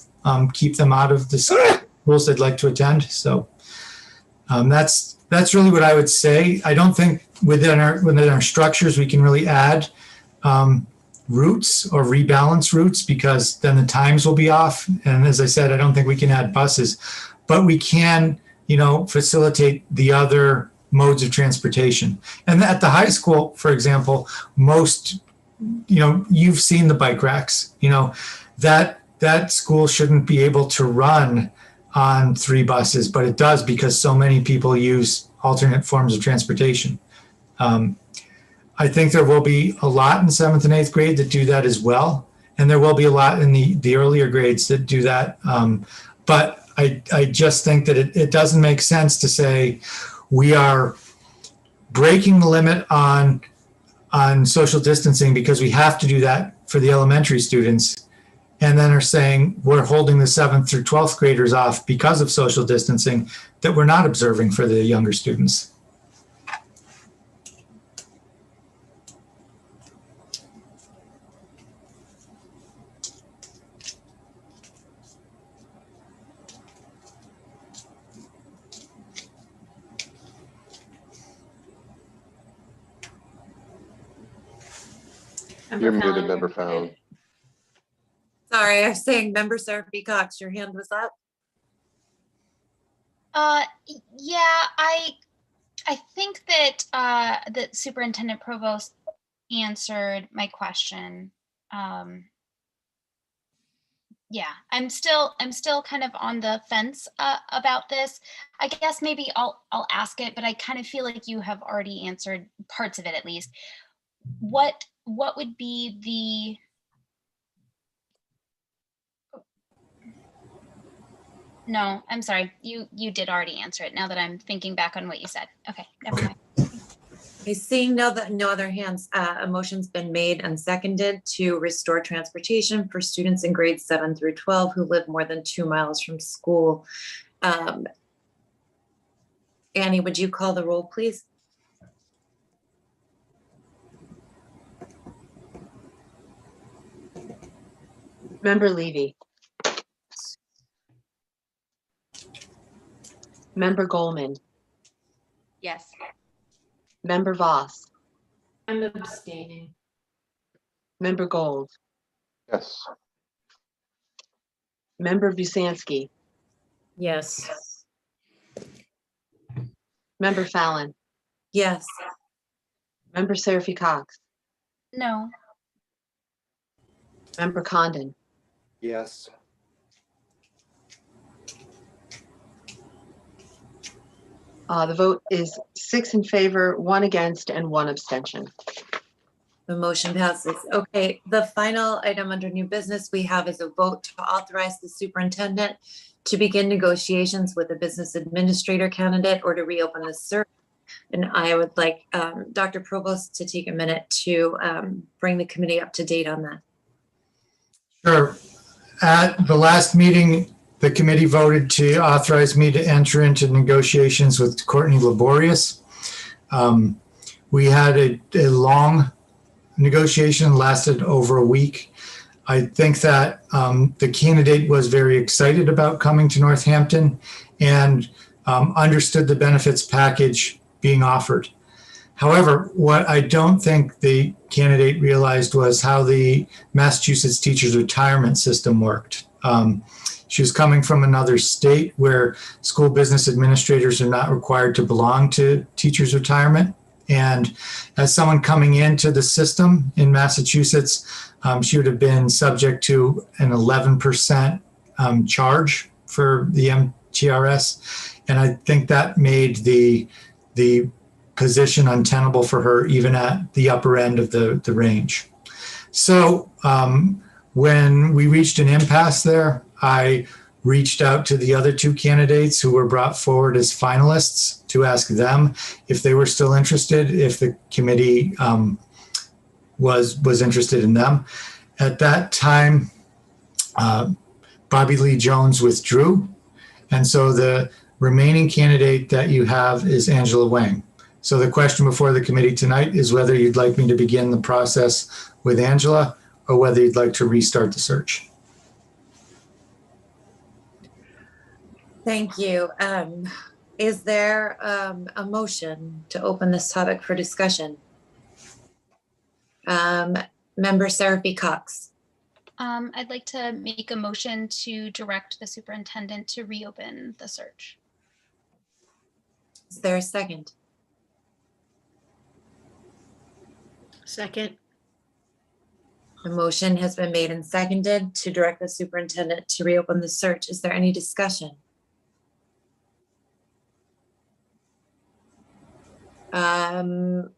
keep them out of the schools they'd like to attend. So that's really what I would say. I don't think within our structures we can really add routes or rebalance routes, because then the times will be off. And as I said, I don't think we can add buses, but we can, facilitate the other modes of transportation. And at the high school, for example, most, you've seen the bike racks, that school shouldn't be able to run on 3 buses, but it does because so many people use alternate forms of transportation. I think there will be a lot in 7th and 8th grade that do that as well. And there will be a lot in the earlier grades that do that. But I just think that it doesn't make sense to say we are breaking the limit on social distancing because we have to do that for the elementary students, and then are saying we're holding the 7th through 12th graders off because of social distancing that we're not observing for the younger students. You're muted, Member Fallon. Sorry, I was saying Member Seraphy Cox, your hand was up. Yeah, I think that that Superintendent Provost answered my question. Yeah, I'm still kind of on the fence about this. I guess maybe I'll ask it, but I kind of feel like you have already answered parts of it at least. What would be the No, I'm sorry. You did already answer it now that I'm thinking back on what you said. Okay, never mind. Okay, seeing no other hands, a motion's been made and seconded to restore transportation for students in grades 7 through 12 who live more than 2 miles from school. Annie, would you call the roll, please? Member Levy. Member Goldman. Yes. Member Voss. I'm abstaining. Member Gold. Yes. Member Busansky. Yes. Member Fallon. Yes. Member Seraphy Cox. No. Member Condon. Yes. The vote is 6 in favor, 1 against, and 1 abstention. The motion passes. Okay, the final item under new business we have is a vote to authorize the superintendent to begin negotiations with a business administrator candidate or to reopen the search. And I would like Dr. Provost to take a minute to bring the committee up to date on that. Sure. At the last meeting, the committee voted to authorize me to enter into negotiations with Courtney Laborious. We had a long negotiation, lasted over a week. I think that the candidate was very excited about coming to Northampton and understood the benefits package being offered. However, what I don't think the candidate realized was how the Massachusetts teachers retirement system worked. She was coming from another state where school business administrators are not required to belong to teachers retirement. And as someone coming into the system in Massachusetts, she would have been subject to an 11% charge for the MTRS. And I think that made the position untenable for her, even at the upper end of the range. So when we reached an impasse there, I reached out to the other 2 candidates who were brought forward as finalists to ask them if they were still interested, if the committee was interested in them. At that time, Bobby Lee Jones withdrew. And so the remaining candidate that you have is Angela Wang. So the question before the committee tonight is whether you'd like me to begin the process with Angela or whether you'd like to restart the search. Thank you. Is there a motion to open this topic for discussion? Member Seraphy Cox. I'd like to make a motion to direct the superintendent to reopen the search. Is there a second? Second. The motion has been made and seconded to direct the superintendent to reopen the search. Is there any discussion? Member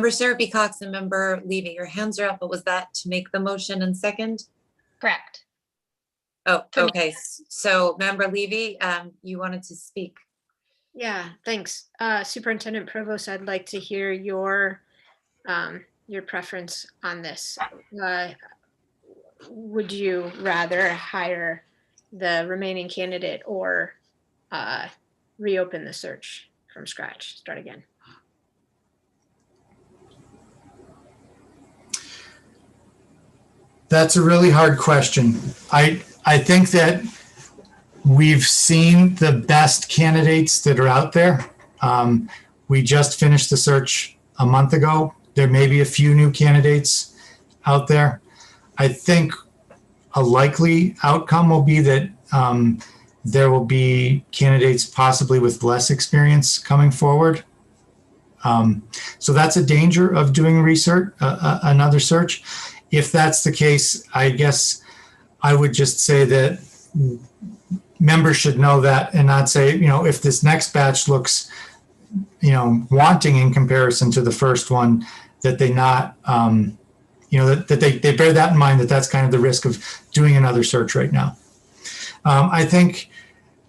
Serapy Cox and Member Levy, your hands are up, but was that to make the motion and second? Correct. Oh, okay. So Member Levy, you wanted to speak. Yeah, thanks. Superintendent Provost, I'd like to hear your preference on this. Would you rather hire the remaining candidate or reopen the search from scratch, start again? That's a really hard question. I think that we've seen the best candidates that are out there. We just finished the search a month ago. There may be a few new candidates out there. I think a likely outcome will be that there will be candidates possibly with less experience coming forward. So that's a danger of doing research, another search. If that's the case, I guess I would just say that members should know that and not say, if this next batch looks, wanting in comparison to the first one, that they not, that they bear that in mind, that that's kind of the risk of doing another search right now. I think,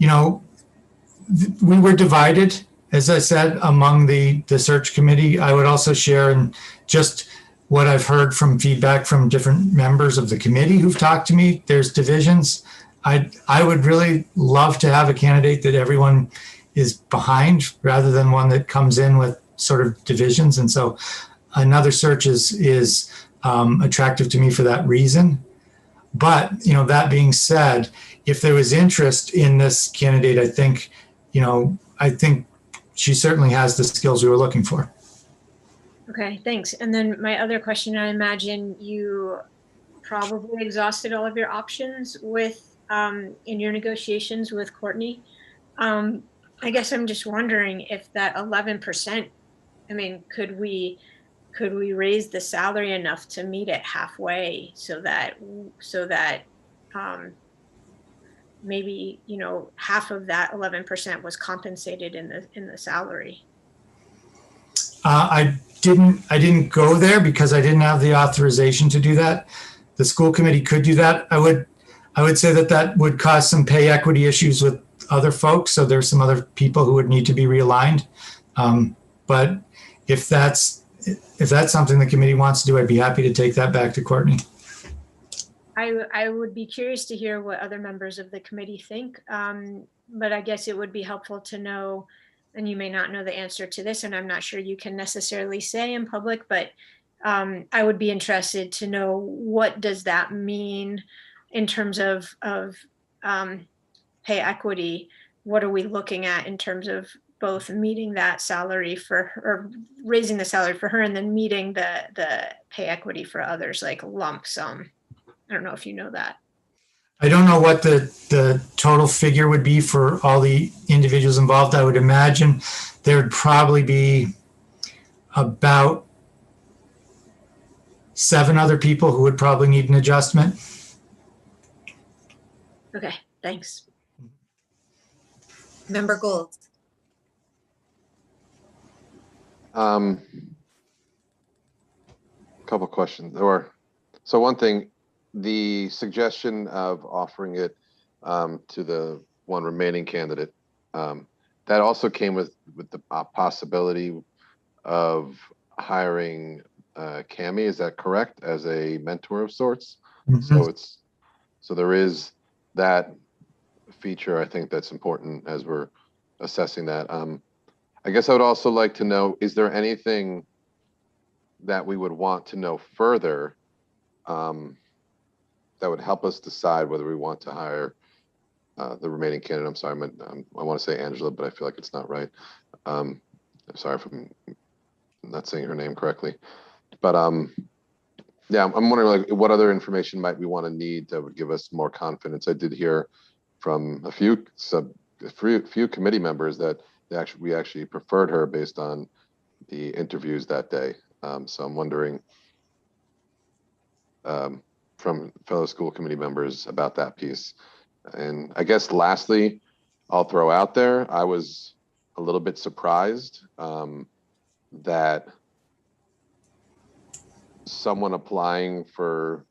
we were divided, as I said, among the search committee. I would also share in just what I've heard from feedback from different members of the committee who've talked to me. There's divisions. I would really love to have a candidate that everyone is behind rather than one that comes in with sort of divisions. And so another search is attractive to me for that reason. But, that being said, if there was interest in this candidate, I think she certainly has the skills we were looking for. Okay, thanks. And then my other question, I imagine you probably exhausted all of your options with in your negotiations with Courtney. I guess I'm just wondering if that 11%, could we raise the salary enough to meet it halfway so that maybe, half of that 11% was compensated in the salary? I didn't go there because I didn't have the authorization to do that. The school committee could do that. I would say that would cause some pay equity issues with other folks. So there's some other people who would need to be realigned. But if that's something the committee wants to do, I'd be happy to take that back to Courtney. I would be curious to hear what other members of the committee think. But I guess it would be helpful to know, and you may not know the answer to this, and I'm not sure you can necessarily say in public, but I would be interested to know, what does that mean in terms of pay equity? What are we looking at in terms of both meeting that salary for her, or raising the salary for her, and then meeting the pay equity for others, like lump sum? I don't know if you know that. I don't know what the total figure would be for all the individuals involved. I would imagine there'd probably be about 7 other people who would probably need an adjustment. Okay, thanks. Member Gould. Couple questions. So one thing, the suggestion of offering it to the one remaining candidate, that also came with the possibility of hiring Cami, is that correct, as a mentor of sorts? Mm-hmm. So there is that feature, I think, that's important as we're assessing that. I guess I would also like to know, is there anything that we would want to know further that would help us decide whether we want to hire the remaining candidate? I'm sorry, I want to say Angela, but I feel like it's not right. I'm sorry if I'm not saying her name correctly. But yeah, I'm wondering, like, what other information might we want to need that would give us more confidence? I did hear from a few committee members that we actually preferred her based on the interviews that day. So I'm wondering from fellow school committee members about that piece. And I guess lastly, I'll throw out there, I was a little bit surprised that someone applying for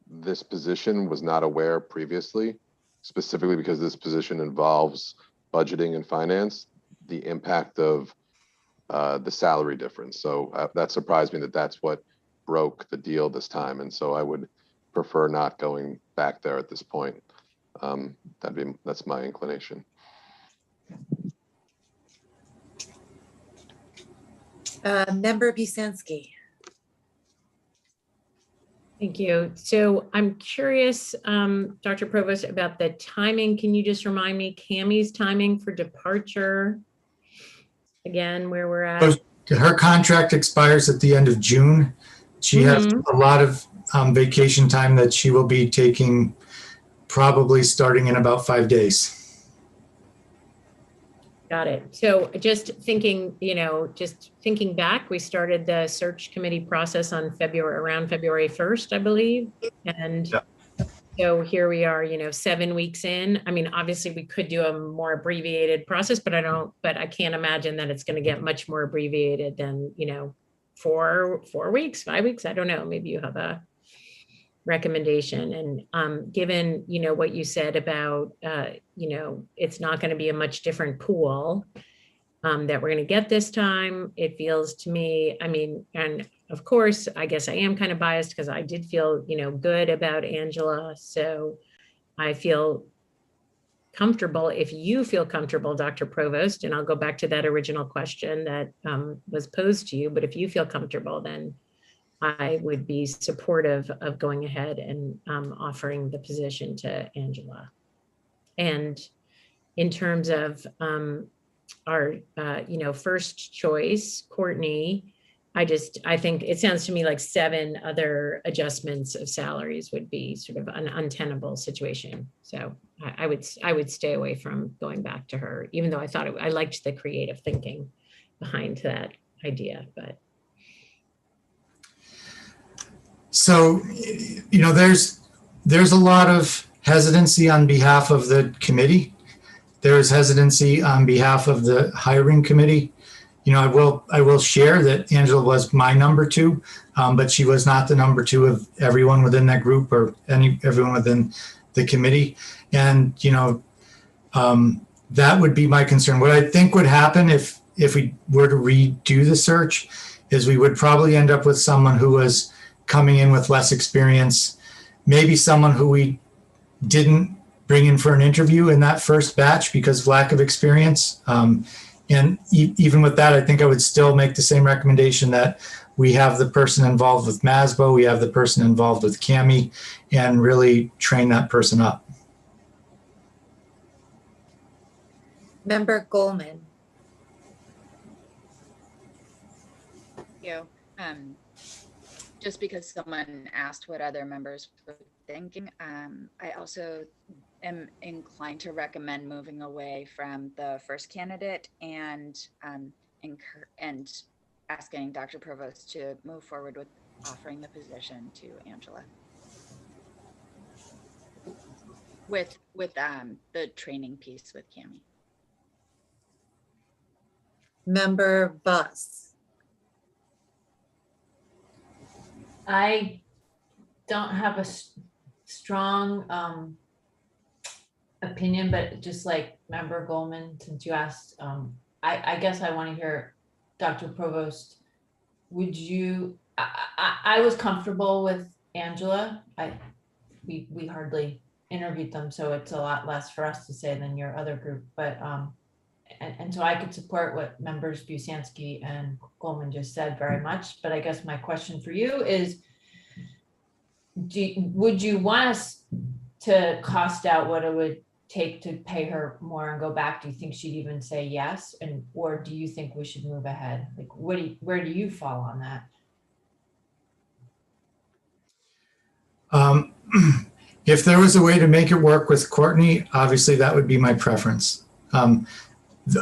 this position was not aware previously, specifically because this position involves budgeting and finance, the impact of the salary difference. So that surprised me that that's what broke the deal this time. And so I would prefer not going back there at this point. That's my inclination. Member Busanski. Thank you. So I'm curious, Dr. Provost, about the timing. Can you just remind me Cammie's timing for departure? Again, where we're at? Her contract expires at the end of June. She has a lot of vacation time that she will be taking, probably starting in about 5 days. Got it. So just thinking, just thinking back, we started the search committee process on around February 1st, I believe. And so here we are, 7 weeks in. I mean, obviously we could do a more abbreviated process, but I can't imagine that it's going to get much more abbreviated than, 4 weeks, 5 weeks. I don't know. Maybe you have a recommendation. And given, what you said about, it's not going to be a much different pool that we're going to get this time. It feels to me, and of course, I guess I am kind of biased because I did feel, good about Angela. So I feel comfortable. If you feel comfortable, Dr. Provost, and I'll go back to that original question that was posed to you, but if you feel comfortable, then I would be supportive of going ahead and offering the position to Angela. And in terms of our, first choice, Courtney, I think it sounds to me like 7 other adjustments of salaries would be sort of an untenable situation. So I would stay away from going back to her, even though I liked the creative thinking behind that idea, but. So, there's a lot of hesitancy on behalf of the committee. There is hesitancy on behalf of the hiring committee. I will share that Angela was my number 2, but she was not the number 2 of everyone within that group or everyone within the committee. And, that would be my concern. What I think would happen if we were to redo the search is we would probably end up with someone who was coming in with less experience, maybe someone who we didn't bring in for an interview in that first batch because of lack of experience. And even with that, I think I would still make the same recommendation that we have the person involved with MASBO, we have the person involved with CAMI, and really train that person up. Member Goldman. Thank you. Just because someone asked what other members were thinking, I also am inclined to recommend moving away from the first candidate and asking Dr. Provost to move forward with offering the position to Angela with the training piece with Cami. Member Buss. I don't have a strong opinion, but just like Member Goldman, since you asked, I guess I want to hear Dr. Provost. Would you? I was comfortable with Angela. We hardly interviewed them, so it's a lot less for us to say than your other group. But and so I could support what members Busanski and Goldman just said very much. But I guess my question for you is, would you want us to cost out what it would take to pay her more and go back? Do you think she'd even say yes? Or do you think we should move ahead? Like, where do you fall on that? If there was a way to make it work with Courtney, obviously that would be my preference.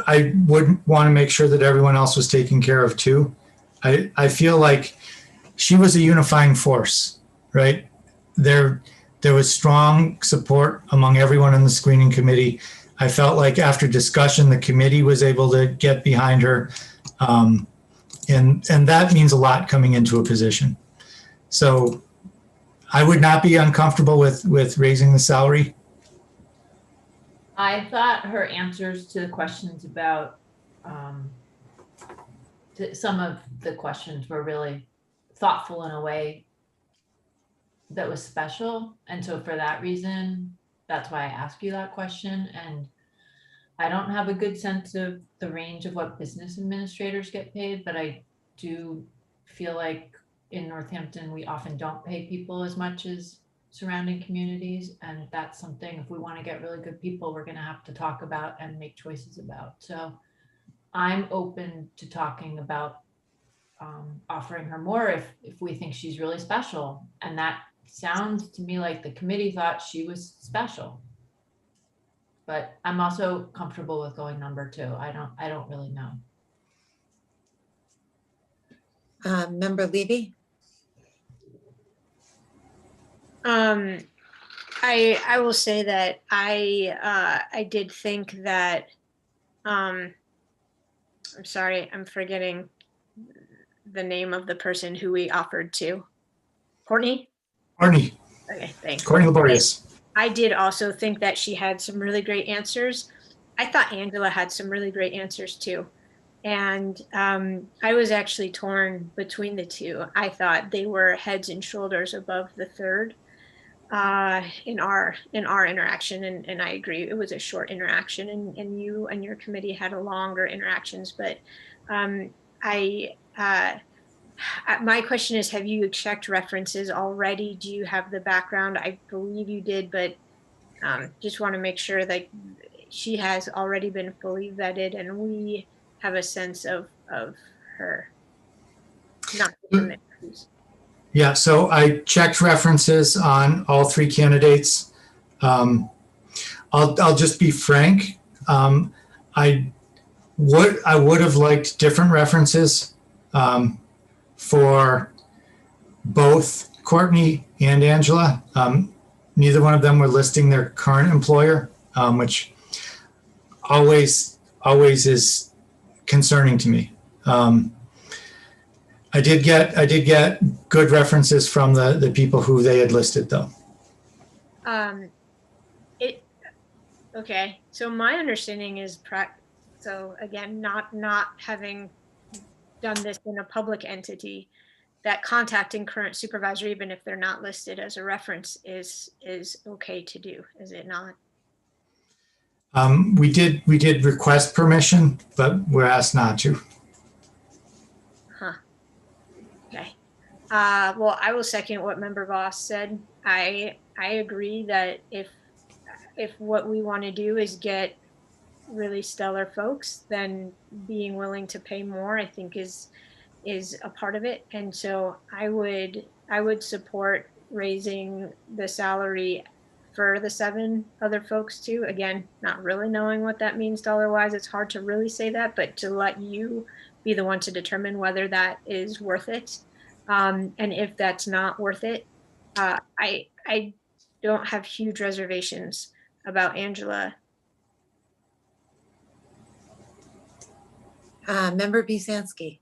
I would want to make sure that everyone else was taken care of too. I feel like she was a unifying force, right? There was strong support among everyone in the screening committee. I felt like after discussion, the committee was able to get behind her. And that means a lot coming into a position. So I would not be uncomfortable with raising the salary. I thought her answers to the questions about, some of the questions were really thoughtful in a way that was special. And so for that reason, that's why I asked you that question. And I don't have a good sense of the range of what business administrators get paid, but I do feel like in Northampton, we often don't pay people as much as surrounding communities. And that's something, if we want to get really good people, we're going to have to talk about and make choices about. So I'm open to talking about offering her more if we think she's really special. And that sounds to me like the committee thought she was special. But I'm also comfortable with going number 2. I don't really know. Member Levy? I will say that I did think that, I'm sorry, I'm forgetting the name of the person who we offered to. Courtney? Courtney Okay, thanks. Laborious. I did also think that she had some really great answers. I thought Angela had some really great answers too. And I was actually torn between the two. I thought they were heads and shoulders above the third in our interaction. And I agree, it was a short interaction, and you and your committee had a longer interactions. But my question is, have you checked references already? Do you have the background? I believe you did, but just want to make sure that she has already been fully vetted and we have a sense of her. Not Yeah, so I checked references on all 3 candidates. I'll just be frank. I would have liked different references for both Courtney and Angela. Neither one of them were listing their current employer, which always is concerning to me. I did get good references from the people who they had listed, though. Okay. So my understanding is, so again, not having done this in a public entity, that contacting current supervisor, even if they're not listed as a reference, is okay to do, is it not? We did request permission, but we're asked not to. Huh. Okay. Well, I will second what Member Voss said. I agree that if what we want to do is get really stellar folks, then being willing to pay more, I think is a part of it. And so I would support raising the salary for the 7 other folks too. Again, not really knowing what that means dollar wise. It's hard to really say that, but to let you be the one to determine whether that is worth it. And if that's not worth it, I don't have huge reservations about Angela. Member Bisanski.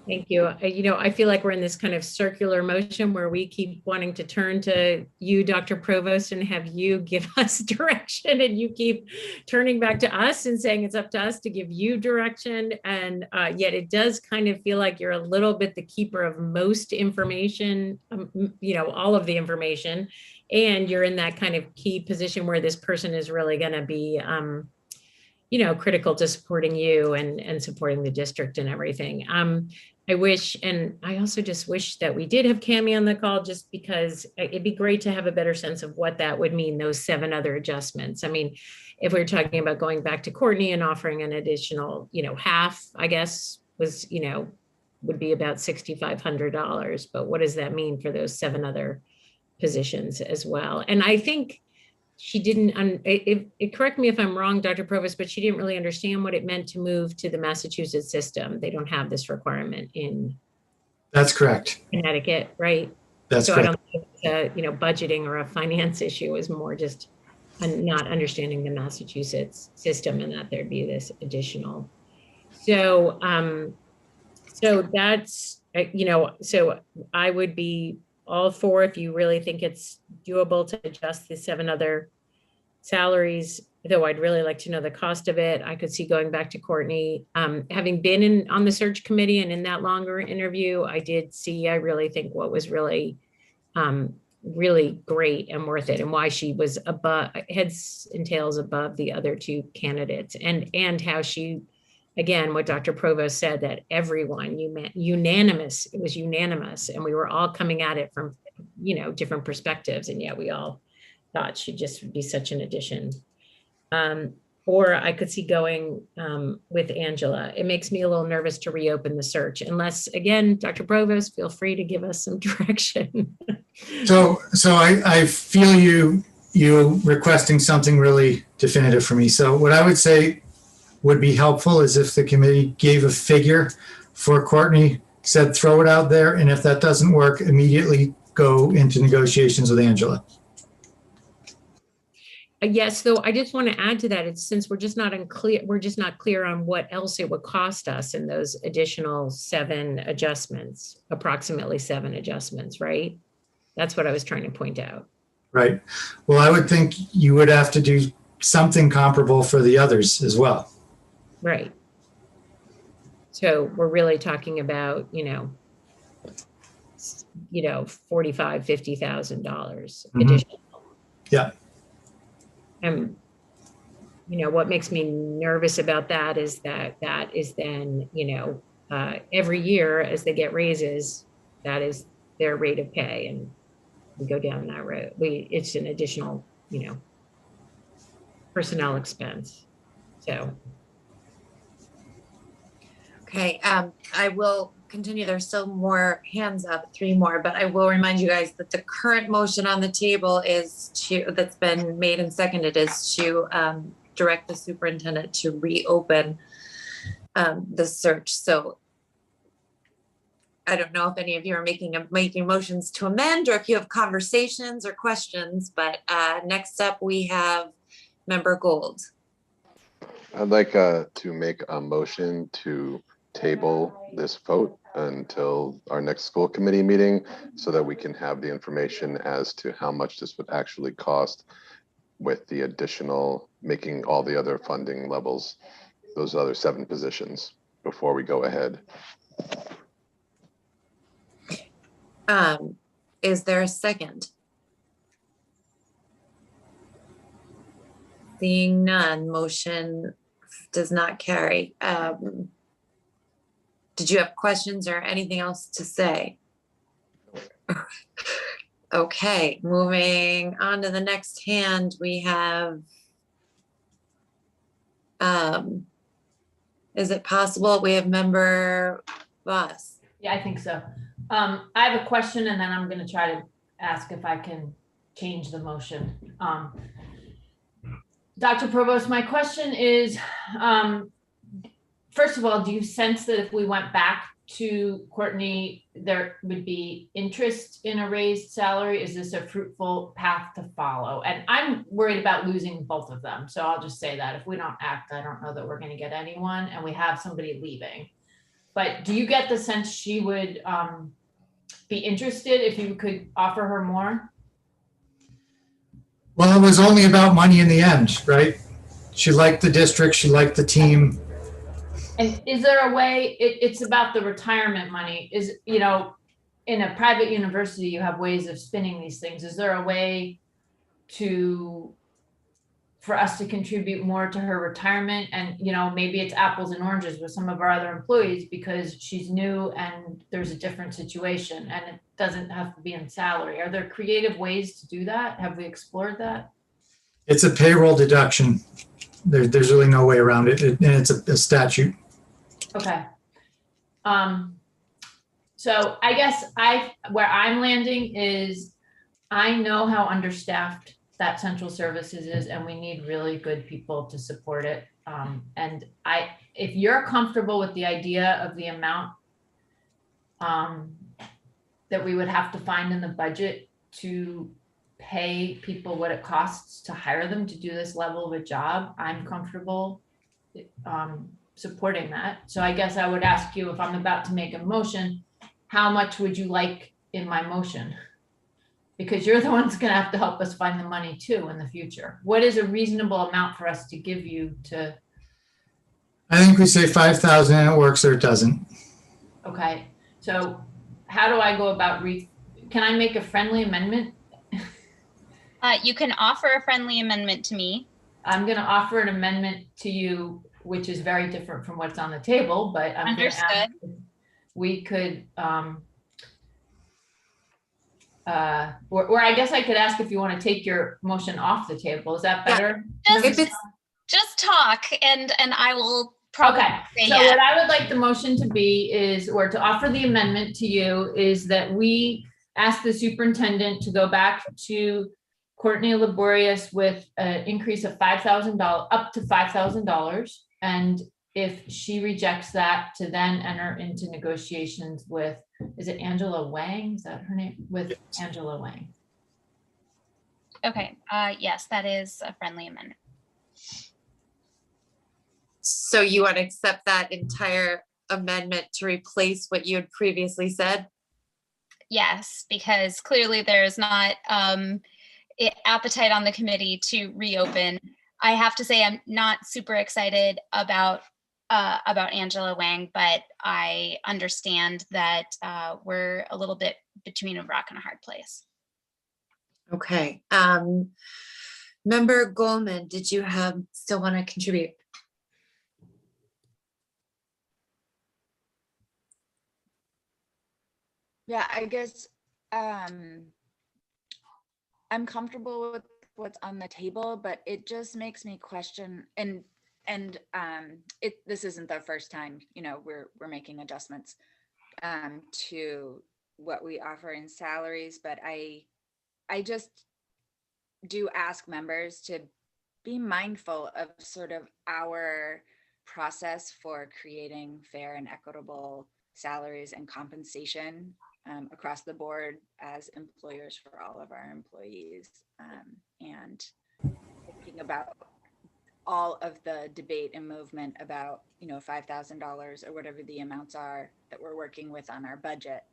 Thank you. I feel like we're in this kind of circular motion where we keep wanting to turn to you, Dr. Provost, and have you give us direction, and you keep turning back to us and saying it's up to us to give you direction. And yet it does kind of feel like you're a little bit the keeper of most information, all of the information. And you're in that kind of key position where this person is really going to be critical to supporting you and supporting the district and everything. I wish, and I also just wish that we did have Cammie on the call, just because it'd be great to have a better sense of what that would mean, those 7 other adjustments. I mean, if we're talking about going back to Courtney and offering an additional, half, I guess, was, would be about $6,500. But what does that mean for those 7 other positions as well? And I think she didn't, correct me if I'm wrong, Dr. Provost, but she didn't really understand what it meant to move to the Massachusetts system. They don't have this requirement in That's correct. Connecticut, right? That's so correct. I don't think it's a, budgeting or a finance issue, is more just and not understanding the Massachusetts system and that there'd be this additional. So, so that's, so I would be all for, if you really think it's doable, to adjust the 7 other salaries, though I'd really like to know the cost of it. I could see going back to Courtney. Having been on the search committee and in that longer interview, I really think what was really, really great and worth it, and why she was above, heads and tails above the other 2 candidates, and how she, again, what Dr. Provost said, that everyone, unanimous, it was unanimous, and we were all coming at it from, different perspectives, and yet we all thought she'd just be such an addition. Or I could see going with Angela. It makes me a little nervous to reopen the search, unless, again, Dr. Provost, feel free to give us some direction. So I feel you requesting something really definitive for me. So what I would say would be helpful is if the committee gave a figure for Courtney, said throw it out there, and if that doesn't work, immediately go into negotiations with Angela. Yes, though I just want to add to that, it's since we're just not clear on what else it would cost us in those additional 7 adjustments, approximately 7 adjustments, right? That's what I was trying to point out. Right. Well, I would think you would have to do something comparable for the others as well. Right. So we're really talking about, $45,000, $50,000 additional. Yeah. What makes me nervous about that is that is then, every year as they get raises, that is their rate of pay, and we go down that road. It's an additional, personnel expense. So. Okay, I will continue. There's still more hands up, 3 more, but I will remind you guys that the current motion on the table that's been made and seconded, is to direct the superintendent to reopen the search. So I don't know if any of you are making motions to amend, or if you have conversations or questions, but next up we have Member Gold. I'd like to make a motion to table this vote until our next school committee meeting, so that we can have the information as to how much this would actually cost with the additional, making all the other funding levels, those other 7 positions, before we go ahead. Is there a second? Seeing none, motion does not carry. Did you have questions or anything else to say? Okay, moving on to the next hand, we have, is it possible we have Member Voss? Yeah, I think so. I have a question, and then I'm going to try to ask if I can change the motion. Dr. Provost, my question is, first of all, do you sense that if we went back to Courtney, there would be interest in a raised salary? Is this a fruitful path to follow? And I'm worried about losing both of them. So I'll just say that if we don't act, I don't know that we're going to get anyone, and we have somebody leaving. But do you get the sense she would be interested if you could offer her more? Well, it was only about money in the end, right? She liked the district, she liked the team. And is there a way, it's about the retirement money, is, in a private university, you have ways of spinning these things. Is there a way for us to contribute more to her retirement? And, maybe it's apples and oranges with some of our other employees, because she's new and there's a different situation, and it doesn't have to be in salary. Are there creative ways to do that? Have we explored that? It's a payroll deduction. There's really no way around it, and it's a statute. Okay. So I guess where I'm landing is, I know how understaffed that central services is, and we need really good people to support it. And if you're comfortable with the idea of the amount that we would have to find in the budget to pay people what it costs to hire them to do this level of a job, I'm comfortable supporting that. So I guess I would ask you, if I'm about to make a motion, how much would you like in my motion? Because you're the one's gonna have to help us find the money too in the future. What is a reasonable amount for us to give you to, I think we say 5,000 and it works or it doesn't. okay, so how do I go about can I make a friendly amendment? You can offer a friendly amendment to me. I'm gonna offer an amendment to you, which is very different from what's on the table, but I'm gonna ask Understood. if we could, or I guess I could ask if you want to take your motion off the table. Is that Yeah. better? Just talk and I will probably Okay, say so yes. what I would like the motion to be is, or to offer the amendment to you, is that we ask the superintendent to go back to Courtney Laborious with an increase of $5,000, up to $5,000. And if she rejects that, to then enter into negotiations with, is it Angela Wang? Is that her name? With Yes. Angela Wang. Okay, yes, that is a friendly amendment. So you want to accept that entire amendment to replace what you had previously said? Yes, because clearly there is not appetite on the committee to reopen. I have to say I'm not super excited about Angela Wang, but I understand that we're a little bit between a rock and a hard place. Okay. Member Goldman, did you still want to contribute? Yeah, I guess I'm comfortable with what's on the table, but it just makes me question, and this isn't the first time, we're making adjustments to what we offer in salaries, but I just do ask members to be mindful of sort of our process for creating fair and equitable salaries and compensation across the board as employers for all of our employees, and thinking about all of the debate and movement about, $5,000 or whatever the amounts are that we're working with on our budget.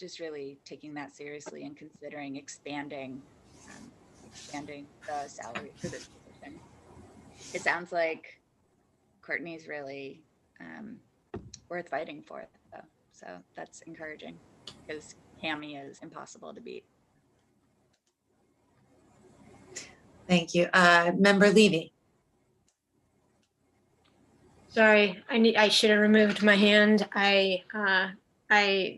Just really taking that seriously and considering expanding the salary for this position. It sounds like Courtney's really worth fighting for, though. So that's encouraging, because Hammy is impossible to beat. Thank you. Member Levy. Sorry, I should have removed my hand.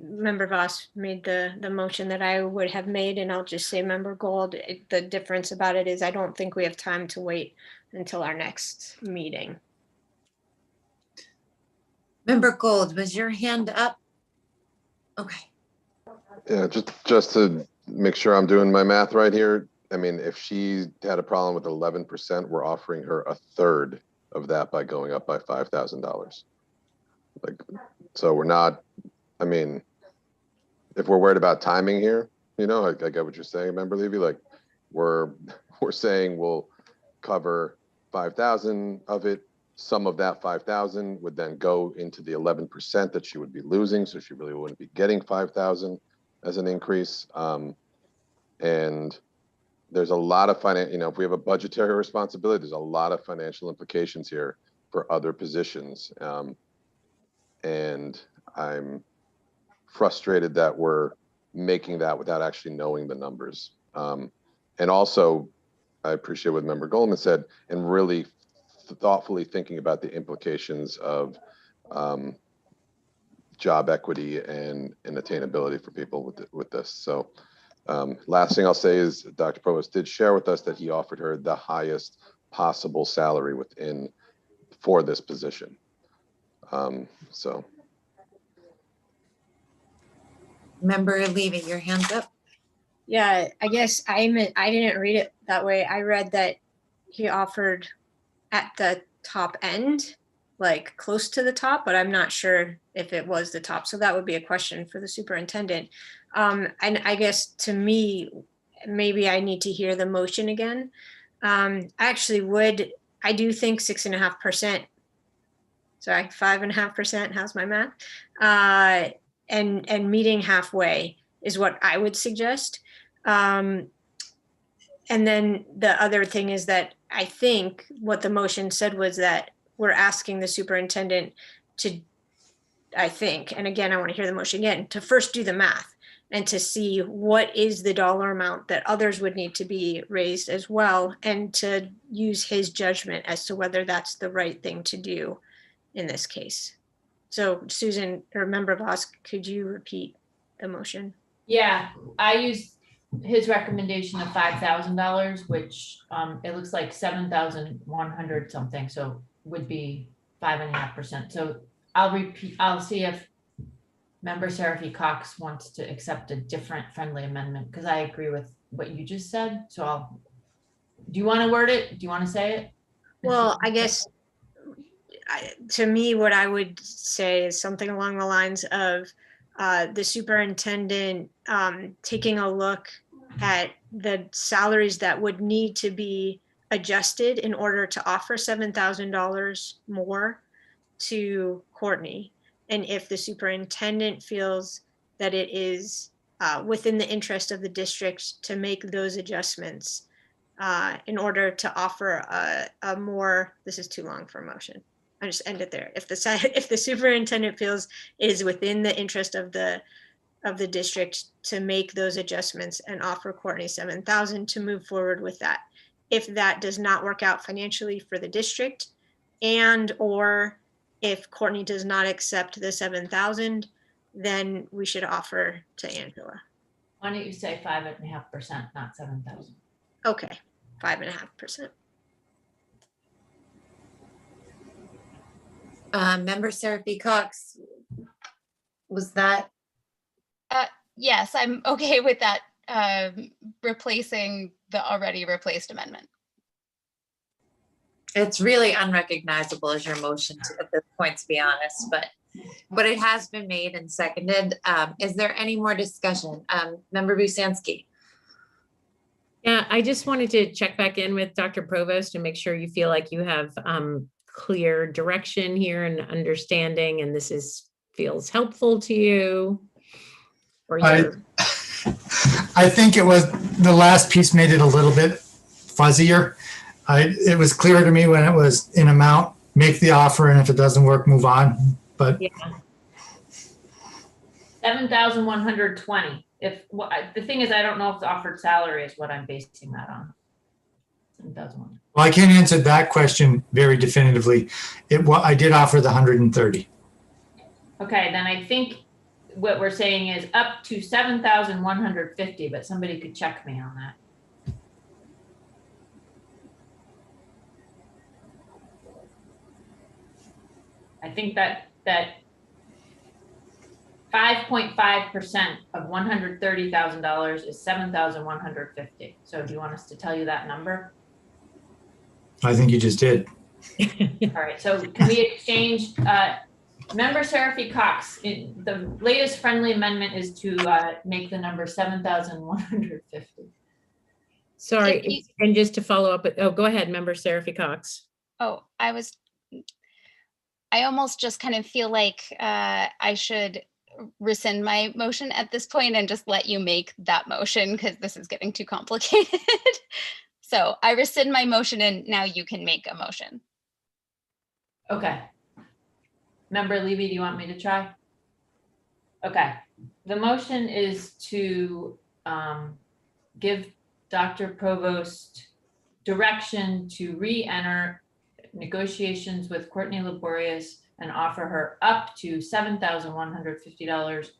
Member Voss made the motion that I would have made, and I'll just say Member Gold. The difference about it is I don't think we have time to wait until our next meeting. Member Gold, was your hand up? Okay. Yeah, just to make sure I'm doing my math right here. I mean, if she had a problem with 11%, we're offering her a third of that by going up by $5,000. So we're not, I mean, if we're worried about timing here, I get what you're saying, Member Levy. We're saying we'll cover 5,000 of it. Some of that 5,000 would then go into the 11% that she would be losing. So she really wouldn't be getting 5,000 as an increase. And there's a lot of if we have a budgetary responsibility, there's a lot of financial implications here for other positions. And I'm frustrated that we're making that without actually knowing the numbers. And also, I appreciate what Member Goldman said, and really thoughtfully thinking about the implications of job equity and attainability for people with this. So last thing I'll say is Dr. Provost did share with us that he offered her the highest possible salary for this position. So. Member Levy, your hand's up. Yeah, I guess I didn't read it that way. I read that he offered at the top end, like close to the top, but I'm not sure if it was the top. So that would be a question for the superintendent. And I guess to me, maybe I need to hear the motion again. I do think 6.5%. Sorry, 5.5%. How's my math? And meeting halfway is what I would suggest. And then the other thing is that I think what the motion said was that we're asking the superintendent to, I think, and again, I want to hear the motion again, to first do the math and to see what is the dollar amount that others would need to be raised as well, and to use his judgment as to whether that's the right thing to do in this case. So Susan, or Member Voss, could you repeat the motion? Yeah, I used his recommendation of $5,000, which it looks like 7,100 something, so would be 5.5%. So I'll see if Member Seraphy Cox wants to accept a different friendly amendment, because I agree with what you just said. So do you want to word it? Do you want to say it? Well, I guess to me, what I would say is something along the lines of the superintendent taking a look at the salaries that would need to be adjusted in order to offer $7,000 more to Courtney. And if the superintendent feels that it is within the interest of the district to make those adjustments in order to offer a more, this is too long for a motion. I just end it there. If the superintendent feels it is within the interest of the district to make those adjustments and offer Courtney $7,000 to move forward with that. If that does not work out financially for the district, and or if Courtney does not accept the $7,000, then we should offer to Angela. Why don't you say 5.5%, not 7,000? Okay, 5.5%. Member Seraphy Cox, was that? Yes, I'm okay with that, replacing the already replaced amendment. It's really unrecognizable as your motion at this point, to be honest, but it has been made and seconded. Is there any more discussion? Member Busanski? Yeah, I just wanted to check back in with Dr. Provost and make sure you feel like you have clear direction here and understanding, and this feels helpful to you. Or I think it was the last piece made it a little bit fuzzier. It was clear to me when it was in amount, make the offer, and if it doesn't work, move on. But yeah. 7,120. The thing is, I don't know if the offered salary is what I'm basing that on. 7,100. Well, I can't answer that question very definitively. I did offer the 130. Okay, then I think what we're saying is up to 7,150, but somebody could check me on that. I think that 5.5% of $130,000 is 7,150. So do you want us to tell you that number? I think you just did. All right, so can we exchange, Member Seraphy Cox, the latest friendly amendment is to make the number 7,150. Sorry, and just to follow up, go ahead, Member Seraphy Cox. Oh, I almost just kind of feel like I should rescind my motion at this point and just let you make that motion, because this is getting too complicated. So I rescind my motion and now you can make a motion. Okay. Member Levy, do you want me to try? Okay. The motion is to give Dr. Provost direction to re-enter negotiations with Courtney Laborious and offer her up to $7,150.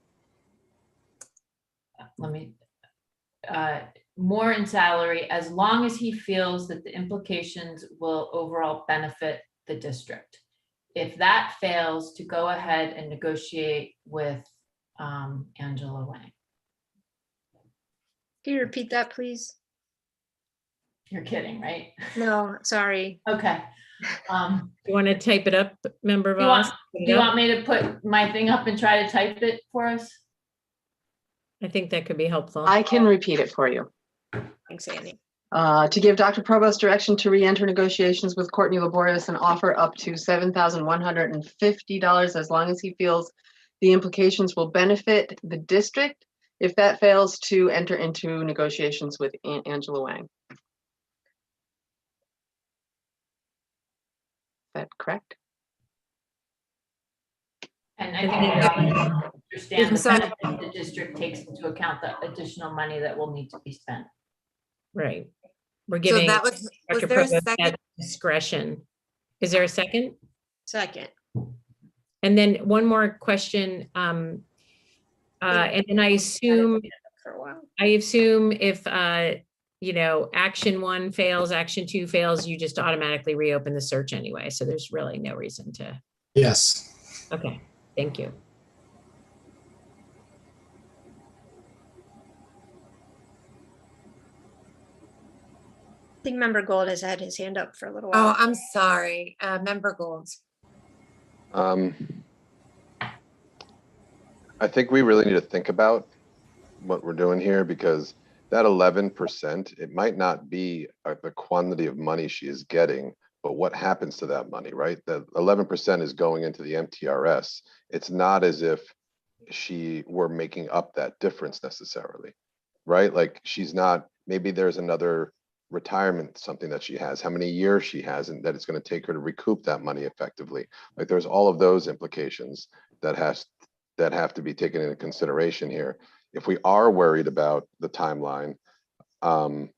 More in salary, as long as he feels that the implications will overall benefit the district. If that fails, to go ahead and negotiate with Angela Wang. Can you repeat that, please? You're kidding, right? No, sorry. Okay. You want to type it up, Member Do Voss? you want me to put my thing up and try to type it for us? I think that could be helpful. I can repeat it for you. Thanks, Annie. To give Dr. Provost direction to re-enter negotiations with Courtney Laborious and offer up to $7,150 as long as he feels the implications will benefit the district. If that fails, to enter into negotiations with Angela Wang. Is that correct? And I think we all understand the benefit the district takes into account the additional money that will need to be spent. Right. We're So giving that was Dr. there a Provost second? that discretion. Is there a second? Second. And then one more question. And then I assume For a while. if, you know, action 1 fails, action 2 fails, you just automatically reopen the search anyway. So there's really no reason to. Yes. Okay, thank you. I think Member Gold has had his hand up for a little Oh, while. I'm sorry. Member Gold. I think we really need to think about what we're doing here, because that 11%, it might not be the quantity of money she is getting, but what happens to that money, right? The 11% is going into the MTRS. It's not as if she were making up that difference necessarily, right? Like she's not, maybe there's another retirement, something that she has, how many years she has, and that it's going to take her to recoup that money effectively. Like there's all of those implications that have to be taken into consideration here. If we are worried about the timeline, I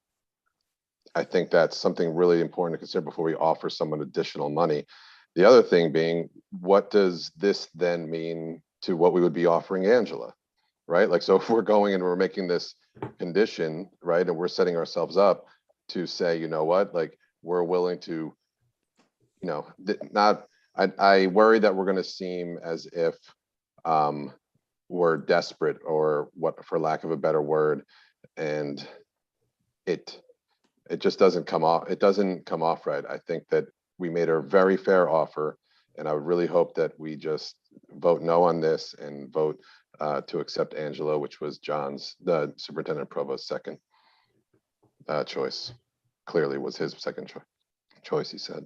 think that's something really important to consider before we offer someone additional money. The other thing being, what does this then mean to what we would be offering Angela, right? Like, so if we're going and we're making this condition, right, and we're setting ourselves up to say, you know what, like we're willing to, you know, I worry that we're going to seem as if we're desperate, or what, for lack of a better word, and it just doesn't come off. It doesn't come off right. I think that we made a very fair offer, and I would really hope that we just vote no on this and vote to accept Angela, which was the superintendent provost's second choice. Clearly was his second choice, he said.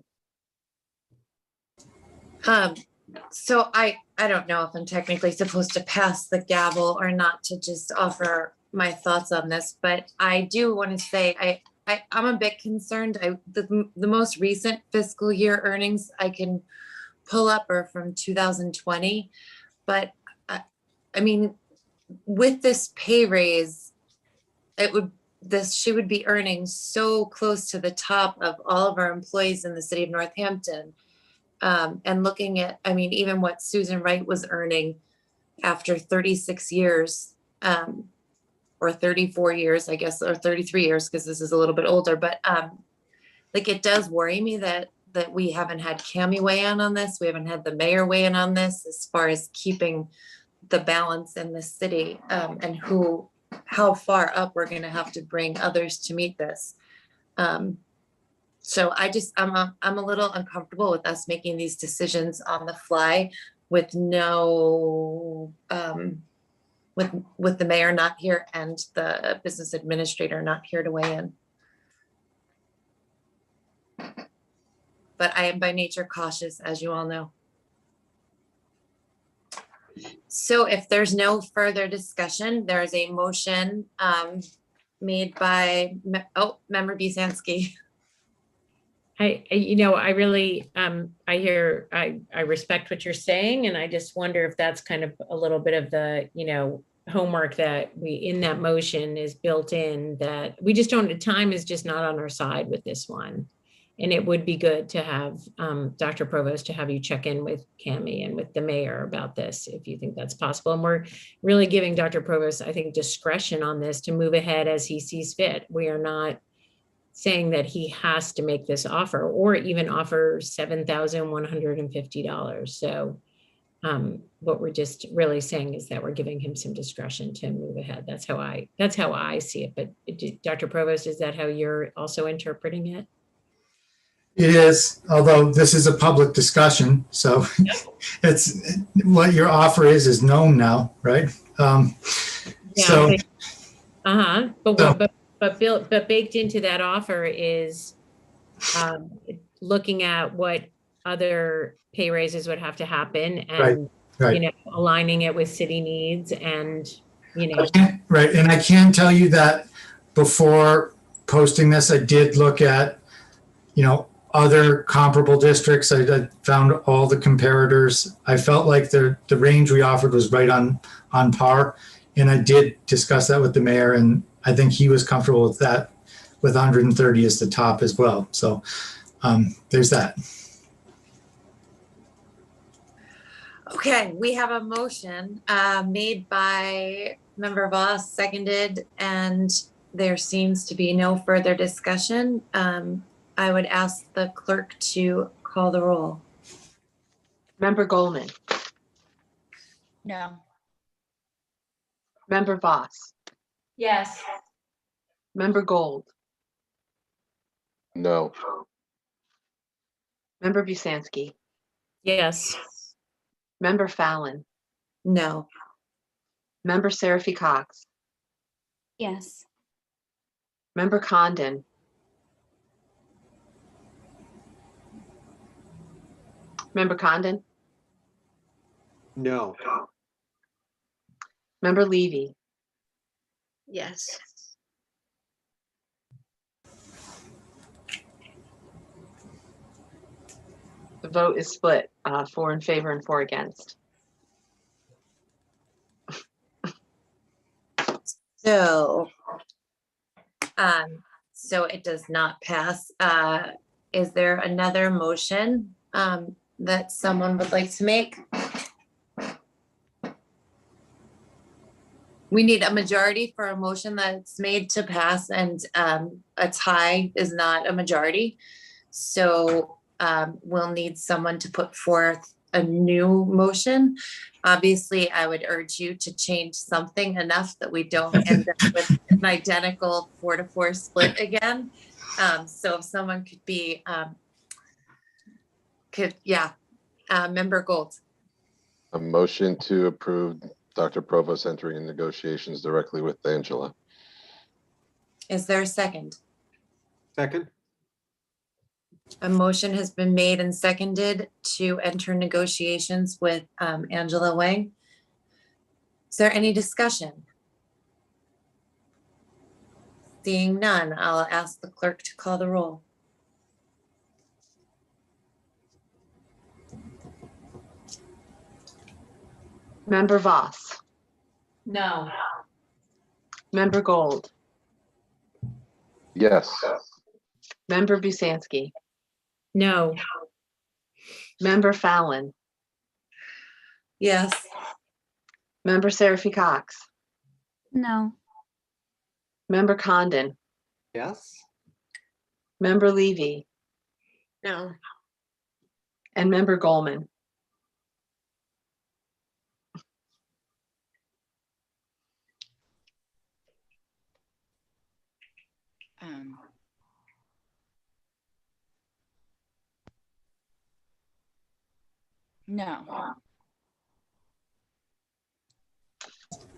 So I don't know if I'm technically supposed to pass the gavel or not to just offer my thoughts on this, but I do want to say I'm a bit concerned. The most recent fiscal year earnings I can pull up are from 2020, but I mean, with this pay raise, she would be earning so close to the top of all of our employees in the city of Northampton. And looking at, I mean, even what Susan Wright was earning after 36 years, or 34 years, I guess, or 33 years, because this is a little bit older, but like it does worry me that we haven't had Cammie weigh in on this. We haven't had the mayor weigh in on this as far as keeping the balance in the city, and how far up we're going to have to bring others to meet this. So I'm a little uncomfortable with us making these decisions on the fly with no, with the mayor not here and the business administrator not here to weigh in. But I am by nature cautious, as you all know. So if there's no further discussion, there is a motion made by, Member Busanski. I really, I respect what you're saying, and I just wonder if that's kind of a little bit of the, homework that in that motion is built in, that we just don't, time is just not on our side with this one. And it would be good to have Dr. Provost, to have you check in with Cammie and with the mayor about this, if you think that's possible. And we're really giving Dr. Provost, I think, discretion on this to move ahead as he sees fit. We are not saying that he has to make this offer or even offer $7,150. So what we're just really saying is that we're giving him some discretion to move ahead. That's how I see it. But Dr. Provost, is that how you're also interpreting it? It is, although this is a public discussion, so it's what your offer is known now, right? Yeah, So, but but baked into that offer is looking at what other pay raises would have to happen and, Right. aligning it with city needs and, Right, and I can tell you that before posting this, I did look at, other comparable districts. I found all the comparators. I felt like the range we offered was right on par. And I did discuss that with the mayor, and I think he was comfortable with that, with 130 as the top as well. So there's that. Okay, we have a motion made by Member Voss, seconded, and there seems to be no further discussion. I would ask the clerk to call the roll. Member Goldman, No. Member Voss, Yes. Member Gold, No. Member Busansky, yes. Member Fallon, No. Member Seraphy Cox, Yes. Member Condon, Member Condon, No. Member Levy, Yes. the vote is split, 4 in favor and 4 against. So, so it does not pass. Is there another motion that someone would like to make? We need a majority for a motion that's made to pass, and a tie is not a majority. So we'll need someone to put forth a new motion. Obviously, I would urge you to change something enough that we don't end up with an identical 4-4 split again. So if someone could be, Member Gold. A motion to approve Dr. Provost entering in negotiations directly with Angela. Is there a second? Second? A motion has been made and seconded to enter negotiations with Angela Wang. Is there any discussion? Seeing none, I'll ask the clerk to call the roll. Member Voss, No. Member Gold, Yes. Member Busansky, No. Member Fallon, Yes. Member Seraphy Cox, No. Member Condon, Yes. Member Levy, No. and Member Goldman. No.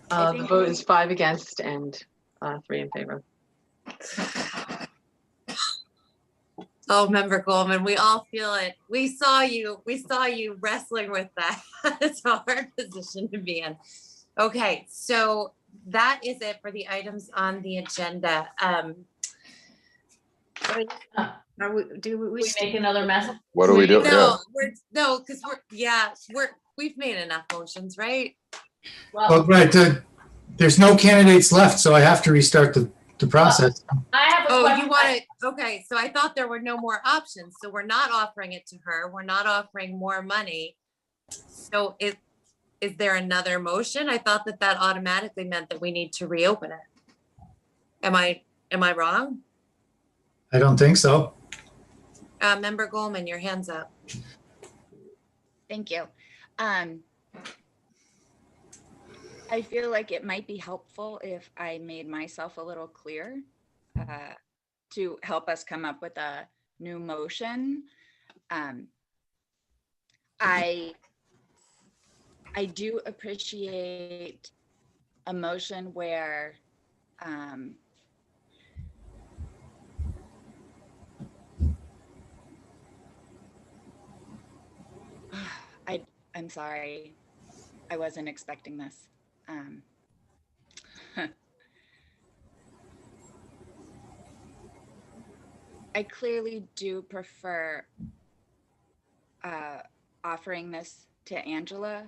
The vote is 5 against and 3 in favor. Oh, Member Goldman, we all feel it. We saw you wrestling with that. It's a hard position to be in. Okay, so that is it for the items on the agenda. Are we, do we? We make another mess. What do we do? Yeah. Because we've made enough motions, right? Well, right, there's no candidates left, so I have to restart the process. I have a Oh, question. you want it? Okay, so I thought there were no more options. So we're not offering it to her. We're not offering more money. So is there another motion? I thought that automatically meant that we need to reopen it. Am I wrong? I don't think so. Member Goldman, your hand's up. Thank you. I feel like it might be helpful if I made myself a little clear to help us come up with a new motion. I do appreciate a motion where I'm sorry. I wasn't expecting this. I clearly do prefer offering this to Angela.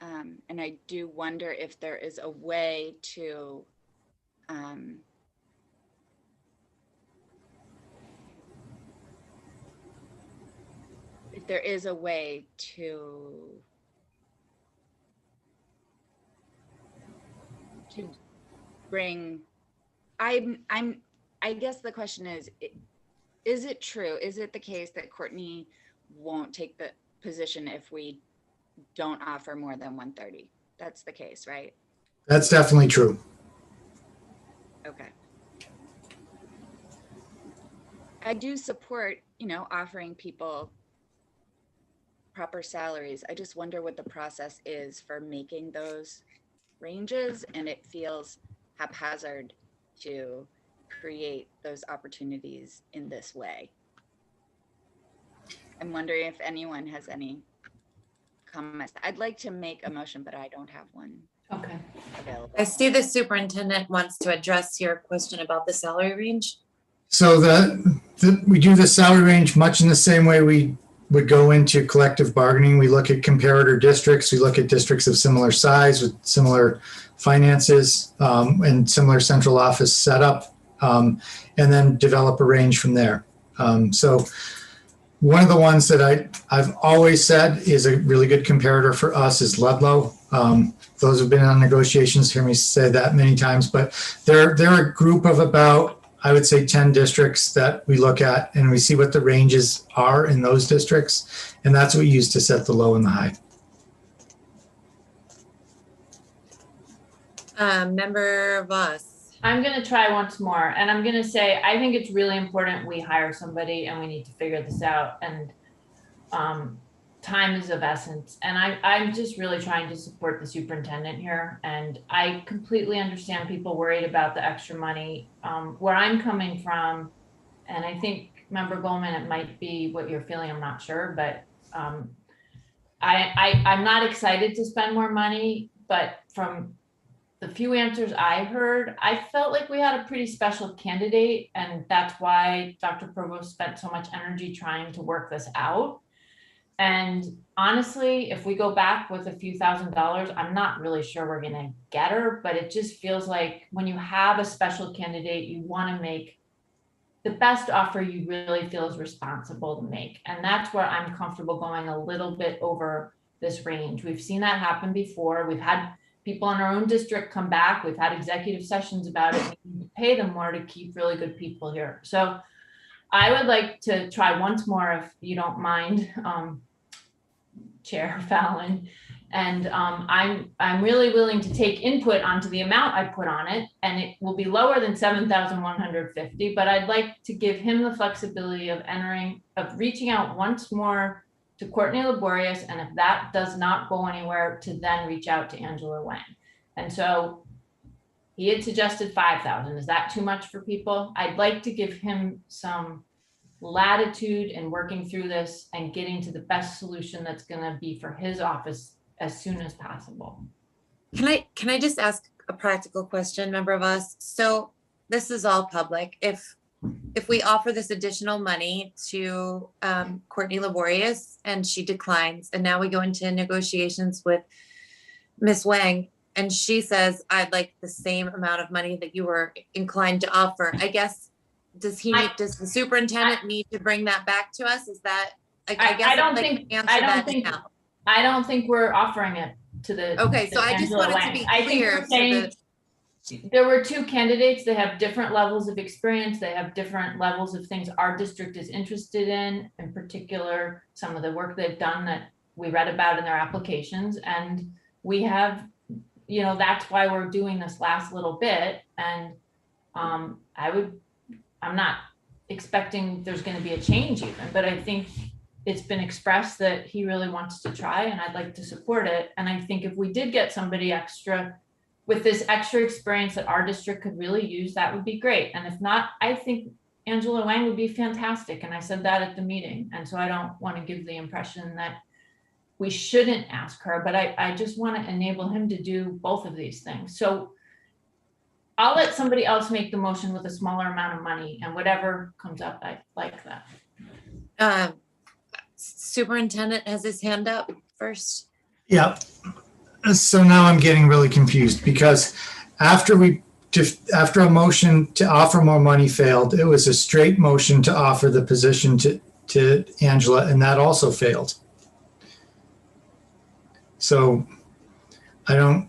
And I do wonder if there is a way to bring, I guess the question is it true? Is it the case that Courtney won't take the position if we don't offer more than 130? That's the case, right? That's definitely true. Okay. I do support, offering people proper salaries. I just wonder what the process is for making those ranges, and it feels haphazard to create those opportunities in this way. I'm wondering if anyone has any comments. I'd like to make a motion, but I don't have one Okay. available. I see the superintendent wants to address your question about the salary range. So we do the salary range much in the same way we would go into collective bargaining. We look at comparator districts. We look at districts of similar size with similar finances and similar central office setup, and then develop a range from there. So one of the ones that I've always said is a really good comparator for us is Ludlow. Those who've been on negotiations hear me say that many times, but they're a group of about, I would say, 10 districts that we look at, and we see what the ranges are in those districts. And that's what we use to set the low and the high. Member Voss. I'm going to try once more, and I'm going to say, I think it's really important we hire somebody, and we need to figure this out. And time is of essence. And I'm just really trying to support the superintendent here. And I completely understand people worried about the extra money. Where I'm coming from, and I think, Member Goldman, it might be what you're feeling, I'm not sure, but I'm not excited to spend more money, but from the few answers I heard, I felt like we had a pretty special candidate, and that's why Dr. Provost spent so much energy trying to work this out. And honestly, if we go back with a few $1,000s, I'm not really sure we're gonna get her, but it just feels like when you have a special candidate, you wanna make the best offer you really feel is responsible to make. And that's where I'm comfortable going a little bit over this range. We've seen that happen before. We've had people in our own district come back. We've had executive sessions about it. We need to pay them more to keep really good people here. So I would like to try once more, if you don't mind, Chair Fallon. And I'm really willing to take input onto the amount I put on it, and it will be lower than 7,150, but I'd like to give him the flexibility of reaching out once more to Courtney Laborious, and if that does not go anywhere, to then reach out to Angela Wang. And so he had suggested 5,000. Is that too much for people? I'd like to give him some latitude in working through this and getting to the best solution that's going to be for his office as soon as possible. Can I just ask a practical question, Member of us? So this is all public. If we offer this additional money to Courtney Laborious and she declines, and now we go into negotiations with Ms. Wang, and she says, I'd like the same amount of money that you were inclined to offer, I guess, does the superintendent need to bring that back to us? Is that, I don't think we're offering it to the. Okay, so I just wanted to be clear. There were two candidates. They have different levels of experience. They have different levels of things our district is interested in particular, some of the work they've done that we read about in their applications. And we have, that's why we're doing this last little bit. And I'm not expecting there's going to be a change even, but I think it's been expressed that he really wants to try, and I'd like to support it. And I think if we did get somebody extra with this extra experience that our district could really use, that would be great. And if not, I think Angela Wang would be fantastic. And I said that at the meeting. And so I don't want to give the impression that we shouldn't ask her, but I just want to enable him to do both of these things. So I'll let somebody else make the motion with a smaller amount of money, and whatever comes up, I like that. Superintendent has his hand up first. Yeah. So now I'm getting really confused because after a motion to offer more money failed, it was a straight motion to offer the position to Angela, and that also failed. So I don't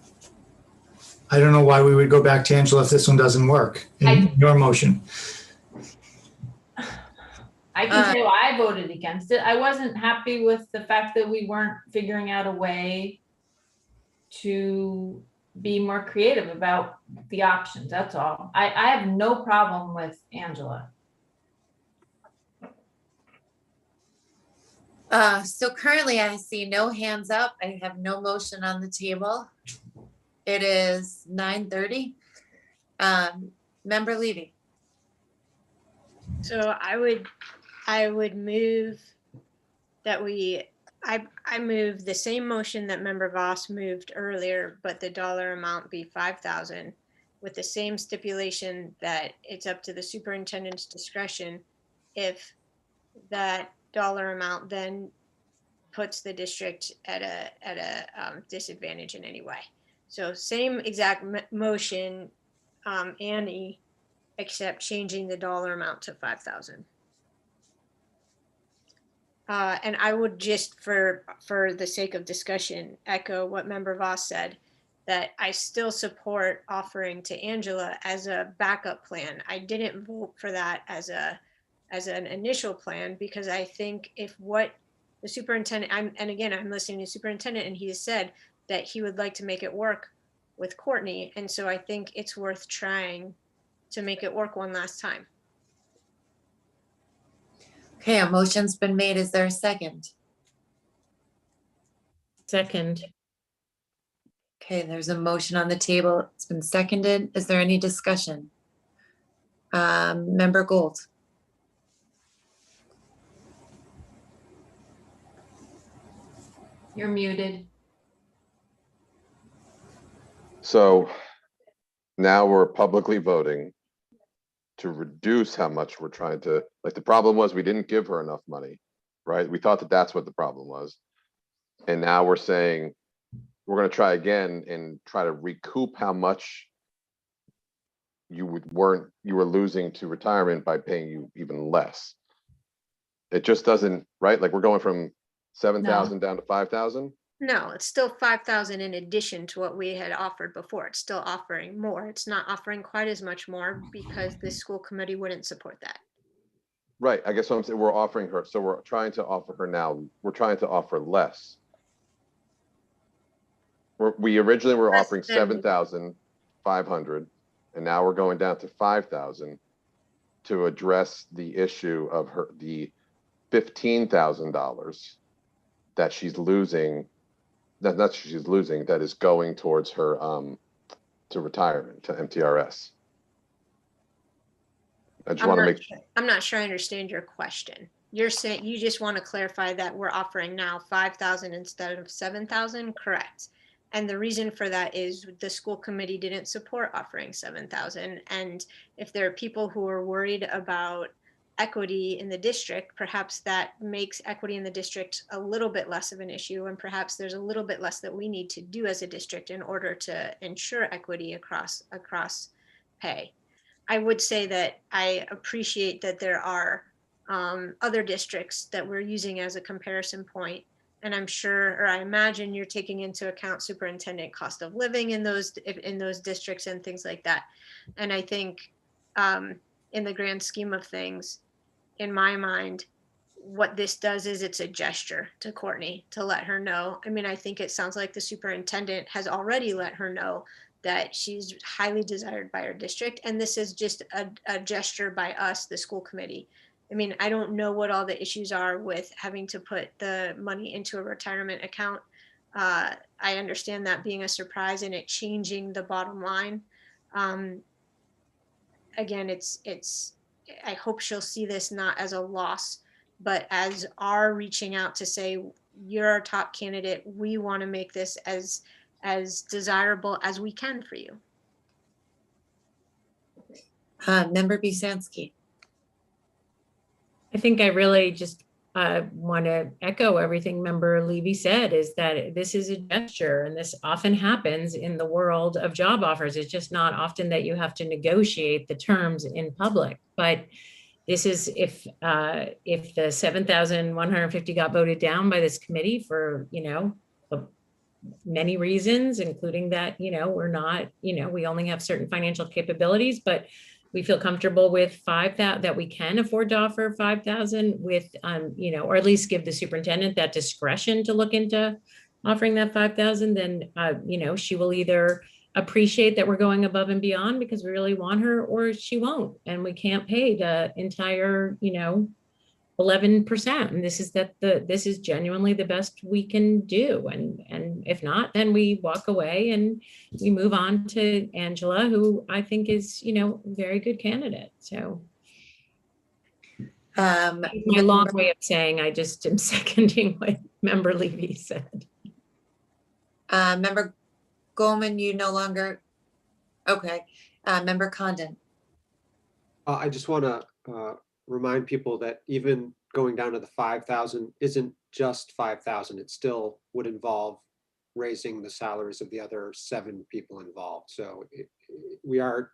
know why we would go back to Angela if this one doesn't work in your motion. I can say I voted against it. I wasn't happy with the fact that we weren't figuring out a way to be more creative about the options. That's all. I have no problem with Angela. So currently I see no hands up. I have no motion on the table. It is 9:30. Member Levy. So I would move that I move the same motion that Member Voss moved earlier, but the dollar amount be 5,000 with the same stipulation that it's up to the superintendent's discretion if that dollar amount then puts the district at a disadvantage in any way. So same exact motion, Annie, except changing the dollar amount to 5,000. And I would just, for the sake of discussion, echo what Member Voss said, that I still support offering to Angela as a backup plan. I didn't vote for that as an initial plan because I think if what the superintendent, and again, I'm listening to the superintendent, and he has said that he would like to make it work with Courtney. And so I think it's worth trying to make it work one last time. Okay, a motion's been made. Is there a second? Second. Okay, there's a motion on the table. It's been seconded. Is there any discussion? Member Gold. You're muted. So now we're publicly voting to reduce how much we're trying to, like, the problem was we didn't give her enough money, right? We thought that that's what the problem was. And now we're saying, we're gonna try again and try to recoup how much you were losing to retirement by paying you even less. It just doesn't, right? Like, we're going from 7,000 down to 5,000. No, it's still 5,000 in addition to what we had offered before. It's still offering more. It's not offering quite as much more because the school committee wouldn't support that. Right, I guess what I'm saying, we're offering her, so we're trying to offer her now, we're trying to offer less. We originally were Less offering than- 7,500, and now we're going down to 5,000 to address the issue of the $15,000 that she's losing, that is going towards her to retirement, to MTRS. I just want to make. I'm not sure I understand your question. You're saying you just want to clarify that we're offering now 5,000 instead of 7,000, correct? And the reason for that is the school committee didn't support offering 7,000. And if there are people who are worried about equity in the district, perhaps that makes equity in the district a little bit less of an issue. And perhaps there's a little bit less that we need to do as a district in order to ensure equity across pay. I would say that I appreciate that there are other districts that we're using as a comparison point. And I'm sure, or I imagine you're taking into account superintendent cost of living in those districts and things like that. And I think in the grand scheme of things, in my mind, what this does is it's a gesture to Courtney to let her know. I mean, I think it sounds like the superintendent has already let her know that she's highly desired by our district. And this is just a gesture by us, the school committee. I mean, I don't know what all the issues are with having to put the money into a retirement account. I understand that being a surprise and it changing the bottom line. Again, I hope she'll see this not as a loss, but as our reaching out to say, you're our top candidate. We want to make this as desirable as we can for you. Member Busansky. I think I really just want to echo everything Member Levy said, is that this is a gesture, and this often happens in the world of job offers. It's just not often that you have to negotiate the terms in public. But this is, if the 7,150 got voted down by this committee for, many reasons, including that, we're not, we only have certain financial capabilities, but we feel comfortable with 5,000, that we can afford to offer 5,000 with, or at least give the superintendent that discretion to look into offering that 5,000, then, she will either appreciate that we're going above and beyond because we really want her, or she won't, and we can't pay the entire, 11%. And this is genuinely the best we can do. And if not, then we walk away and we move on to Angela, who I think is, a very good candidate. So my long way of saying, I just am seconding what Member Levy said. Member Goldman, you no longer, okay. Member Condon. I just want to remind people that even going down to the 5,000 isn't just 5,000. It still would involve raising the salaries of the other 7 people involved. So we are,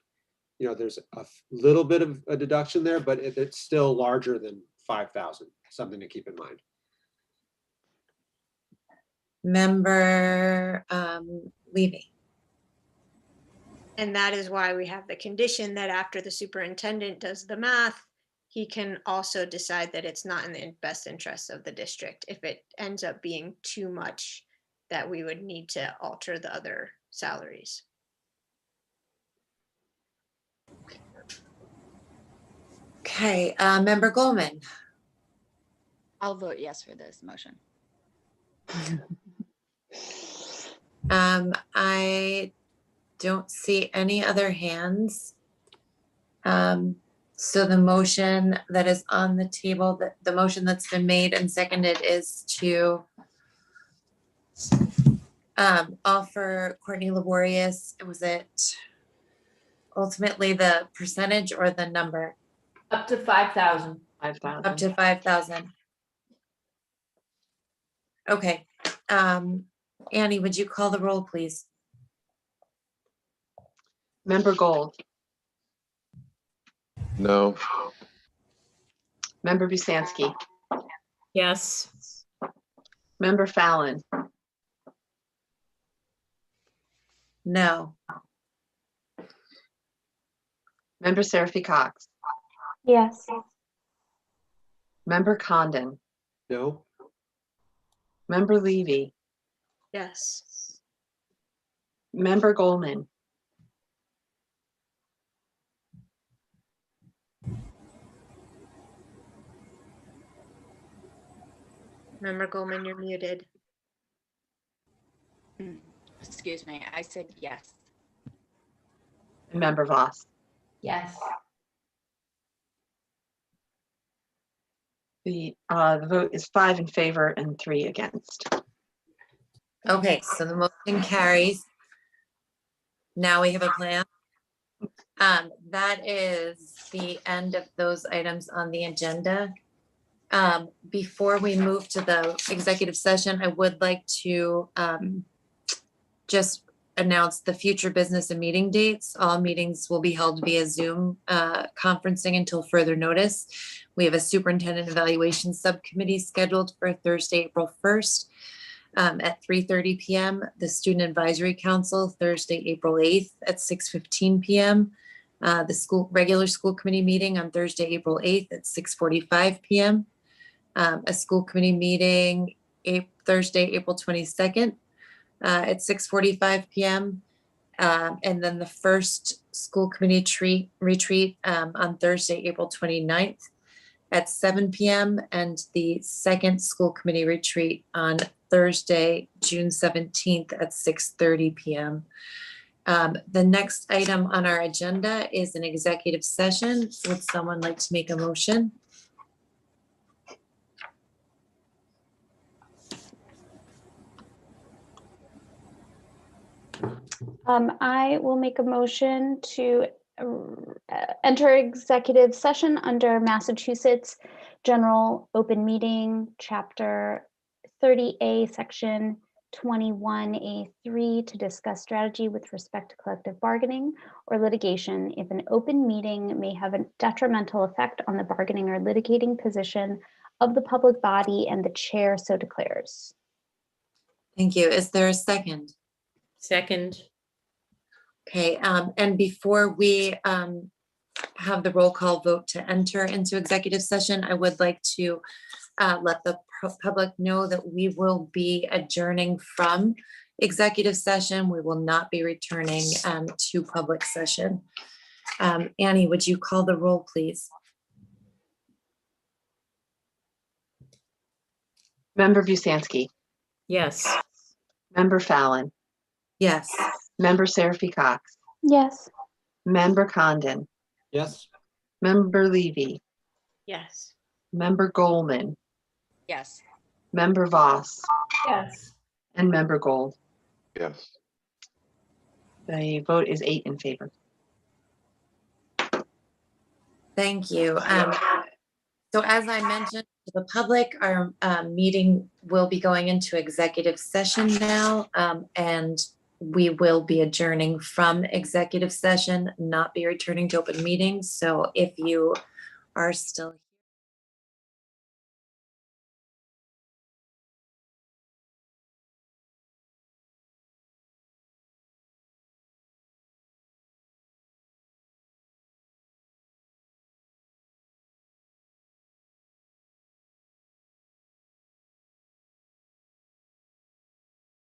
there's a little bit of a deduction there, but it's still larger than 5,000, something to keep in mind. Member Levy. And that is why we have the condition that after the superintendent does the math, he can also decide that it's not in the best interest of the district if it ends up being too much that we would need to alter the other salaries. Okay, Member Goldman. I'll vote yes for this motion. I don't see any other hands. So the motion that is on the table, the motion that's been made and seconded is to offer Courtney Laborious, was it ultimately the percentage or the number? Up to 5,000. 5,000. Up to 5,000. Okay. Annie, would you call the roll, please? Member Gold, No. Member Busansky, Yes. Member Fallon, No. Member Seraphy Cox, Yes. Member Condon, No. Member Levy, Yes. Member Goldman, Member Goldman, you're muted. Excuse me, I said yes. and Member Voss. Yes. The vote is 5 in favor and 3 against. Okay, so the motion carries. Now we have a plan. That is the end of those items on the agenda. Before we move to the executive session, I would like to just announce the future business and meeting dates. All meetings will be held via Zoom conferencing until further notice. We have a superintendent evaluation subcommittee scheduled for Thursday, April 1st at 3:30 p.m. The Student Advisory Council, Thursday, April 8th at 6:15 p.m. The regular school committee meeting on Thursday, April 8th at 6:45 p.m. A school committee meeting Thursday, April 22nd at 6:45 p.m. And then the first school committee retreat on Thursday, April 29th at 7 p.m. and the second school committee retreat on Thursday, June 17th at 6:30 p.m. The next item on our agenda is an executive session. Would someone like to make a motion? I will make a motion to enter executive session under Massachusetts General Open Meeting, Chapter 30A, Section 21A3, to discuss strategy with respect to collective bargaining or litigation if an open meeting may have a detrimental effect on the bargaining or litigating position of the public body and the chair so declares. Thank you. Is there a second? Second. Okay, and before we have the roll call vote to enter into executive session, I would like to let the public know that we will be adjourning from executive session. We will not be returning to public session. Annie, would you call the roll, please? Member Busansky, Yes. Member Fallon, Yes. Member Seraphy Cox, Yes. Member Condon, Yes. Member Levy, Yes. Member Goldman, Yes. Member Voss, Yes. and Member Gold. Yes. The vote is 8 in favor. Thank you. So as I mentioned to the public, our meeting will be going into executive session now, and we will be adjourning from executive session, not be returning to open meetings. So if you are still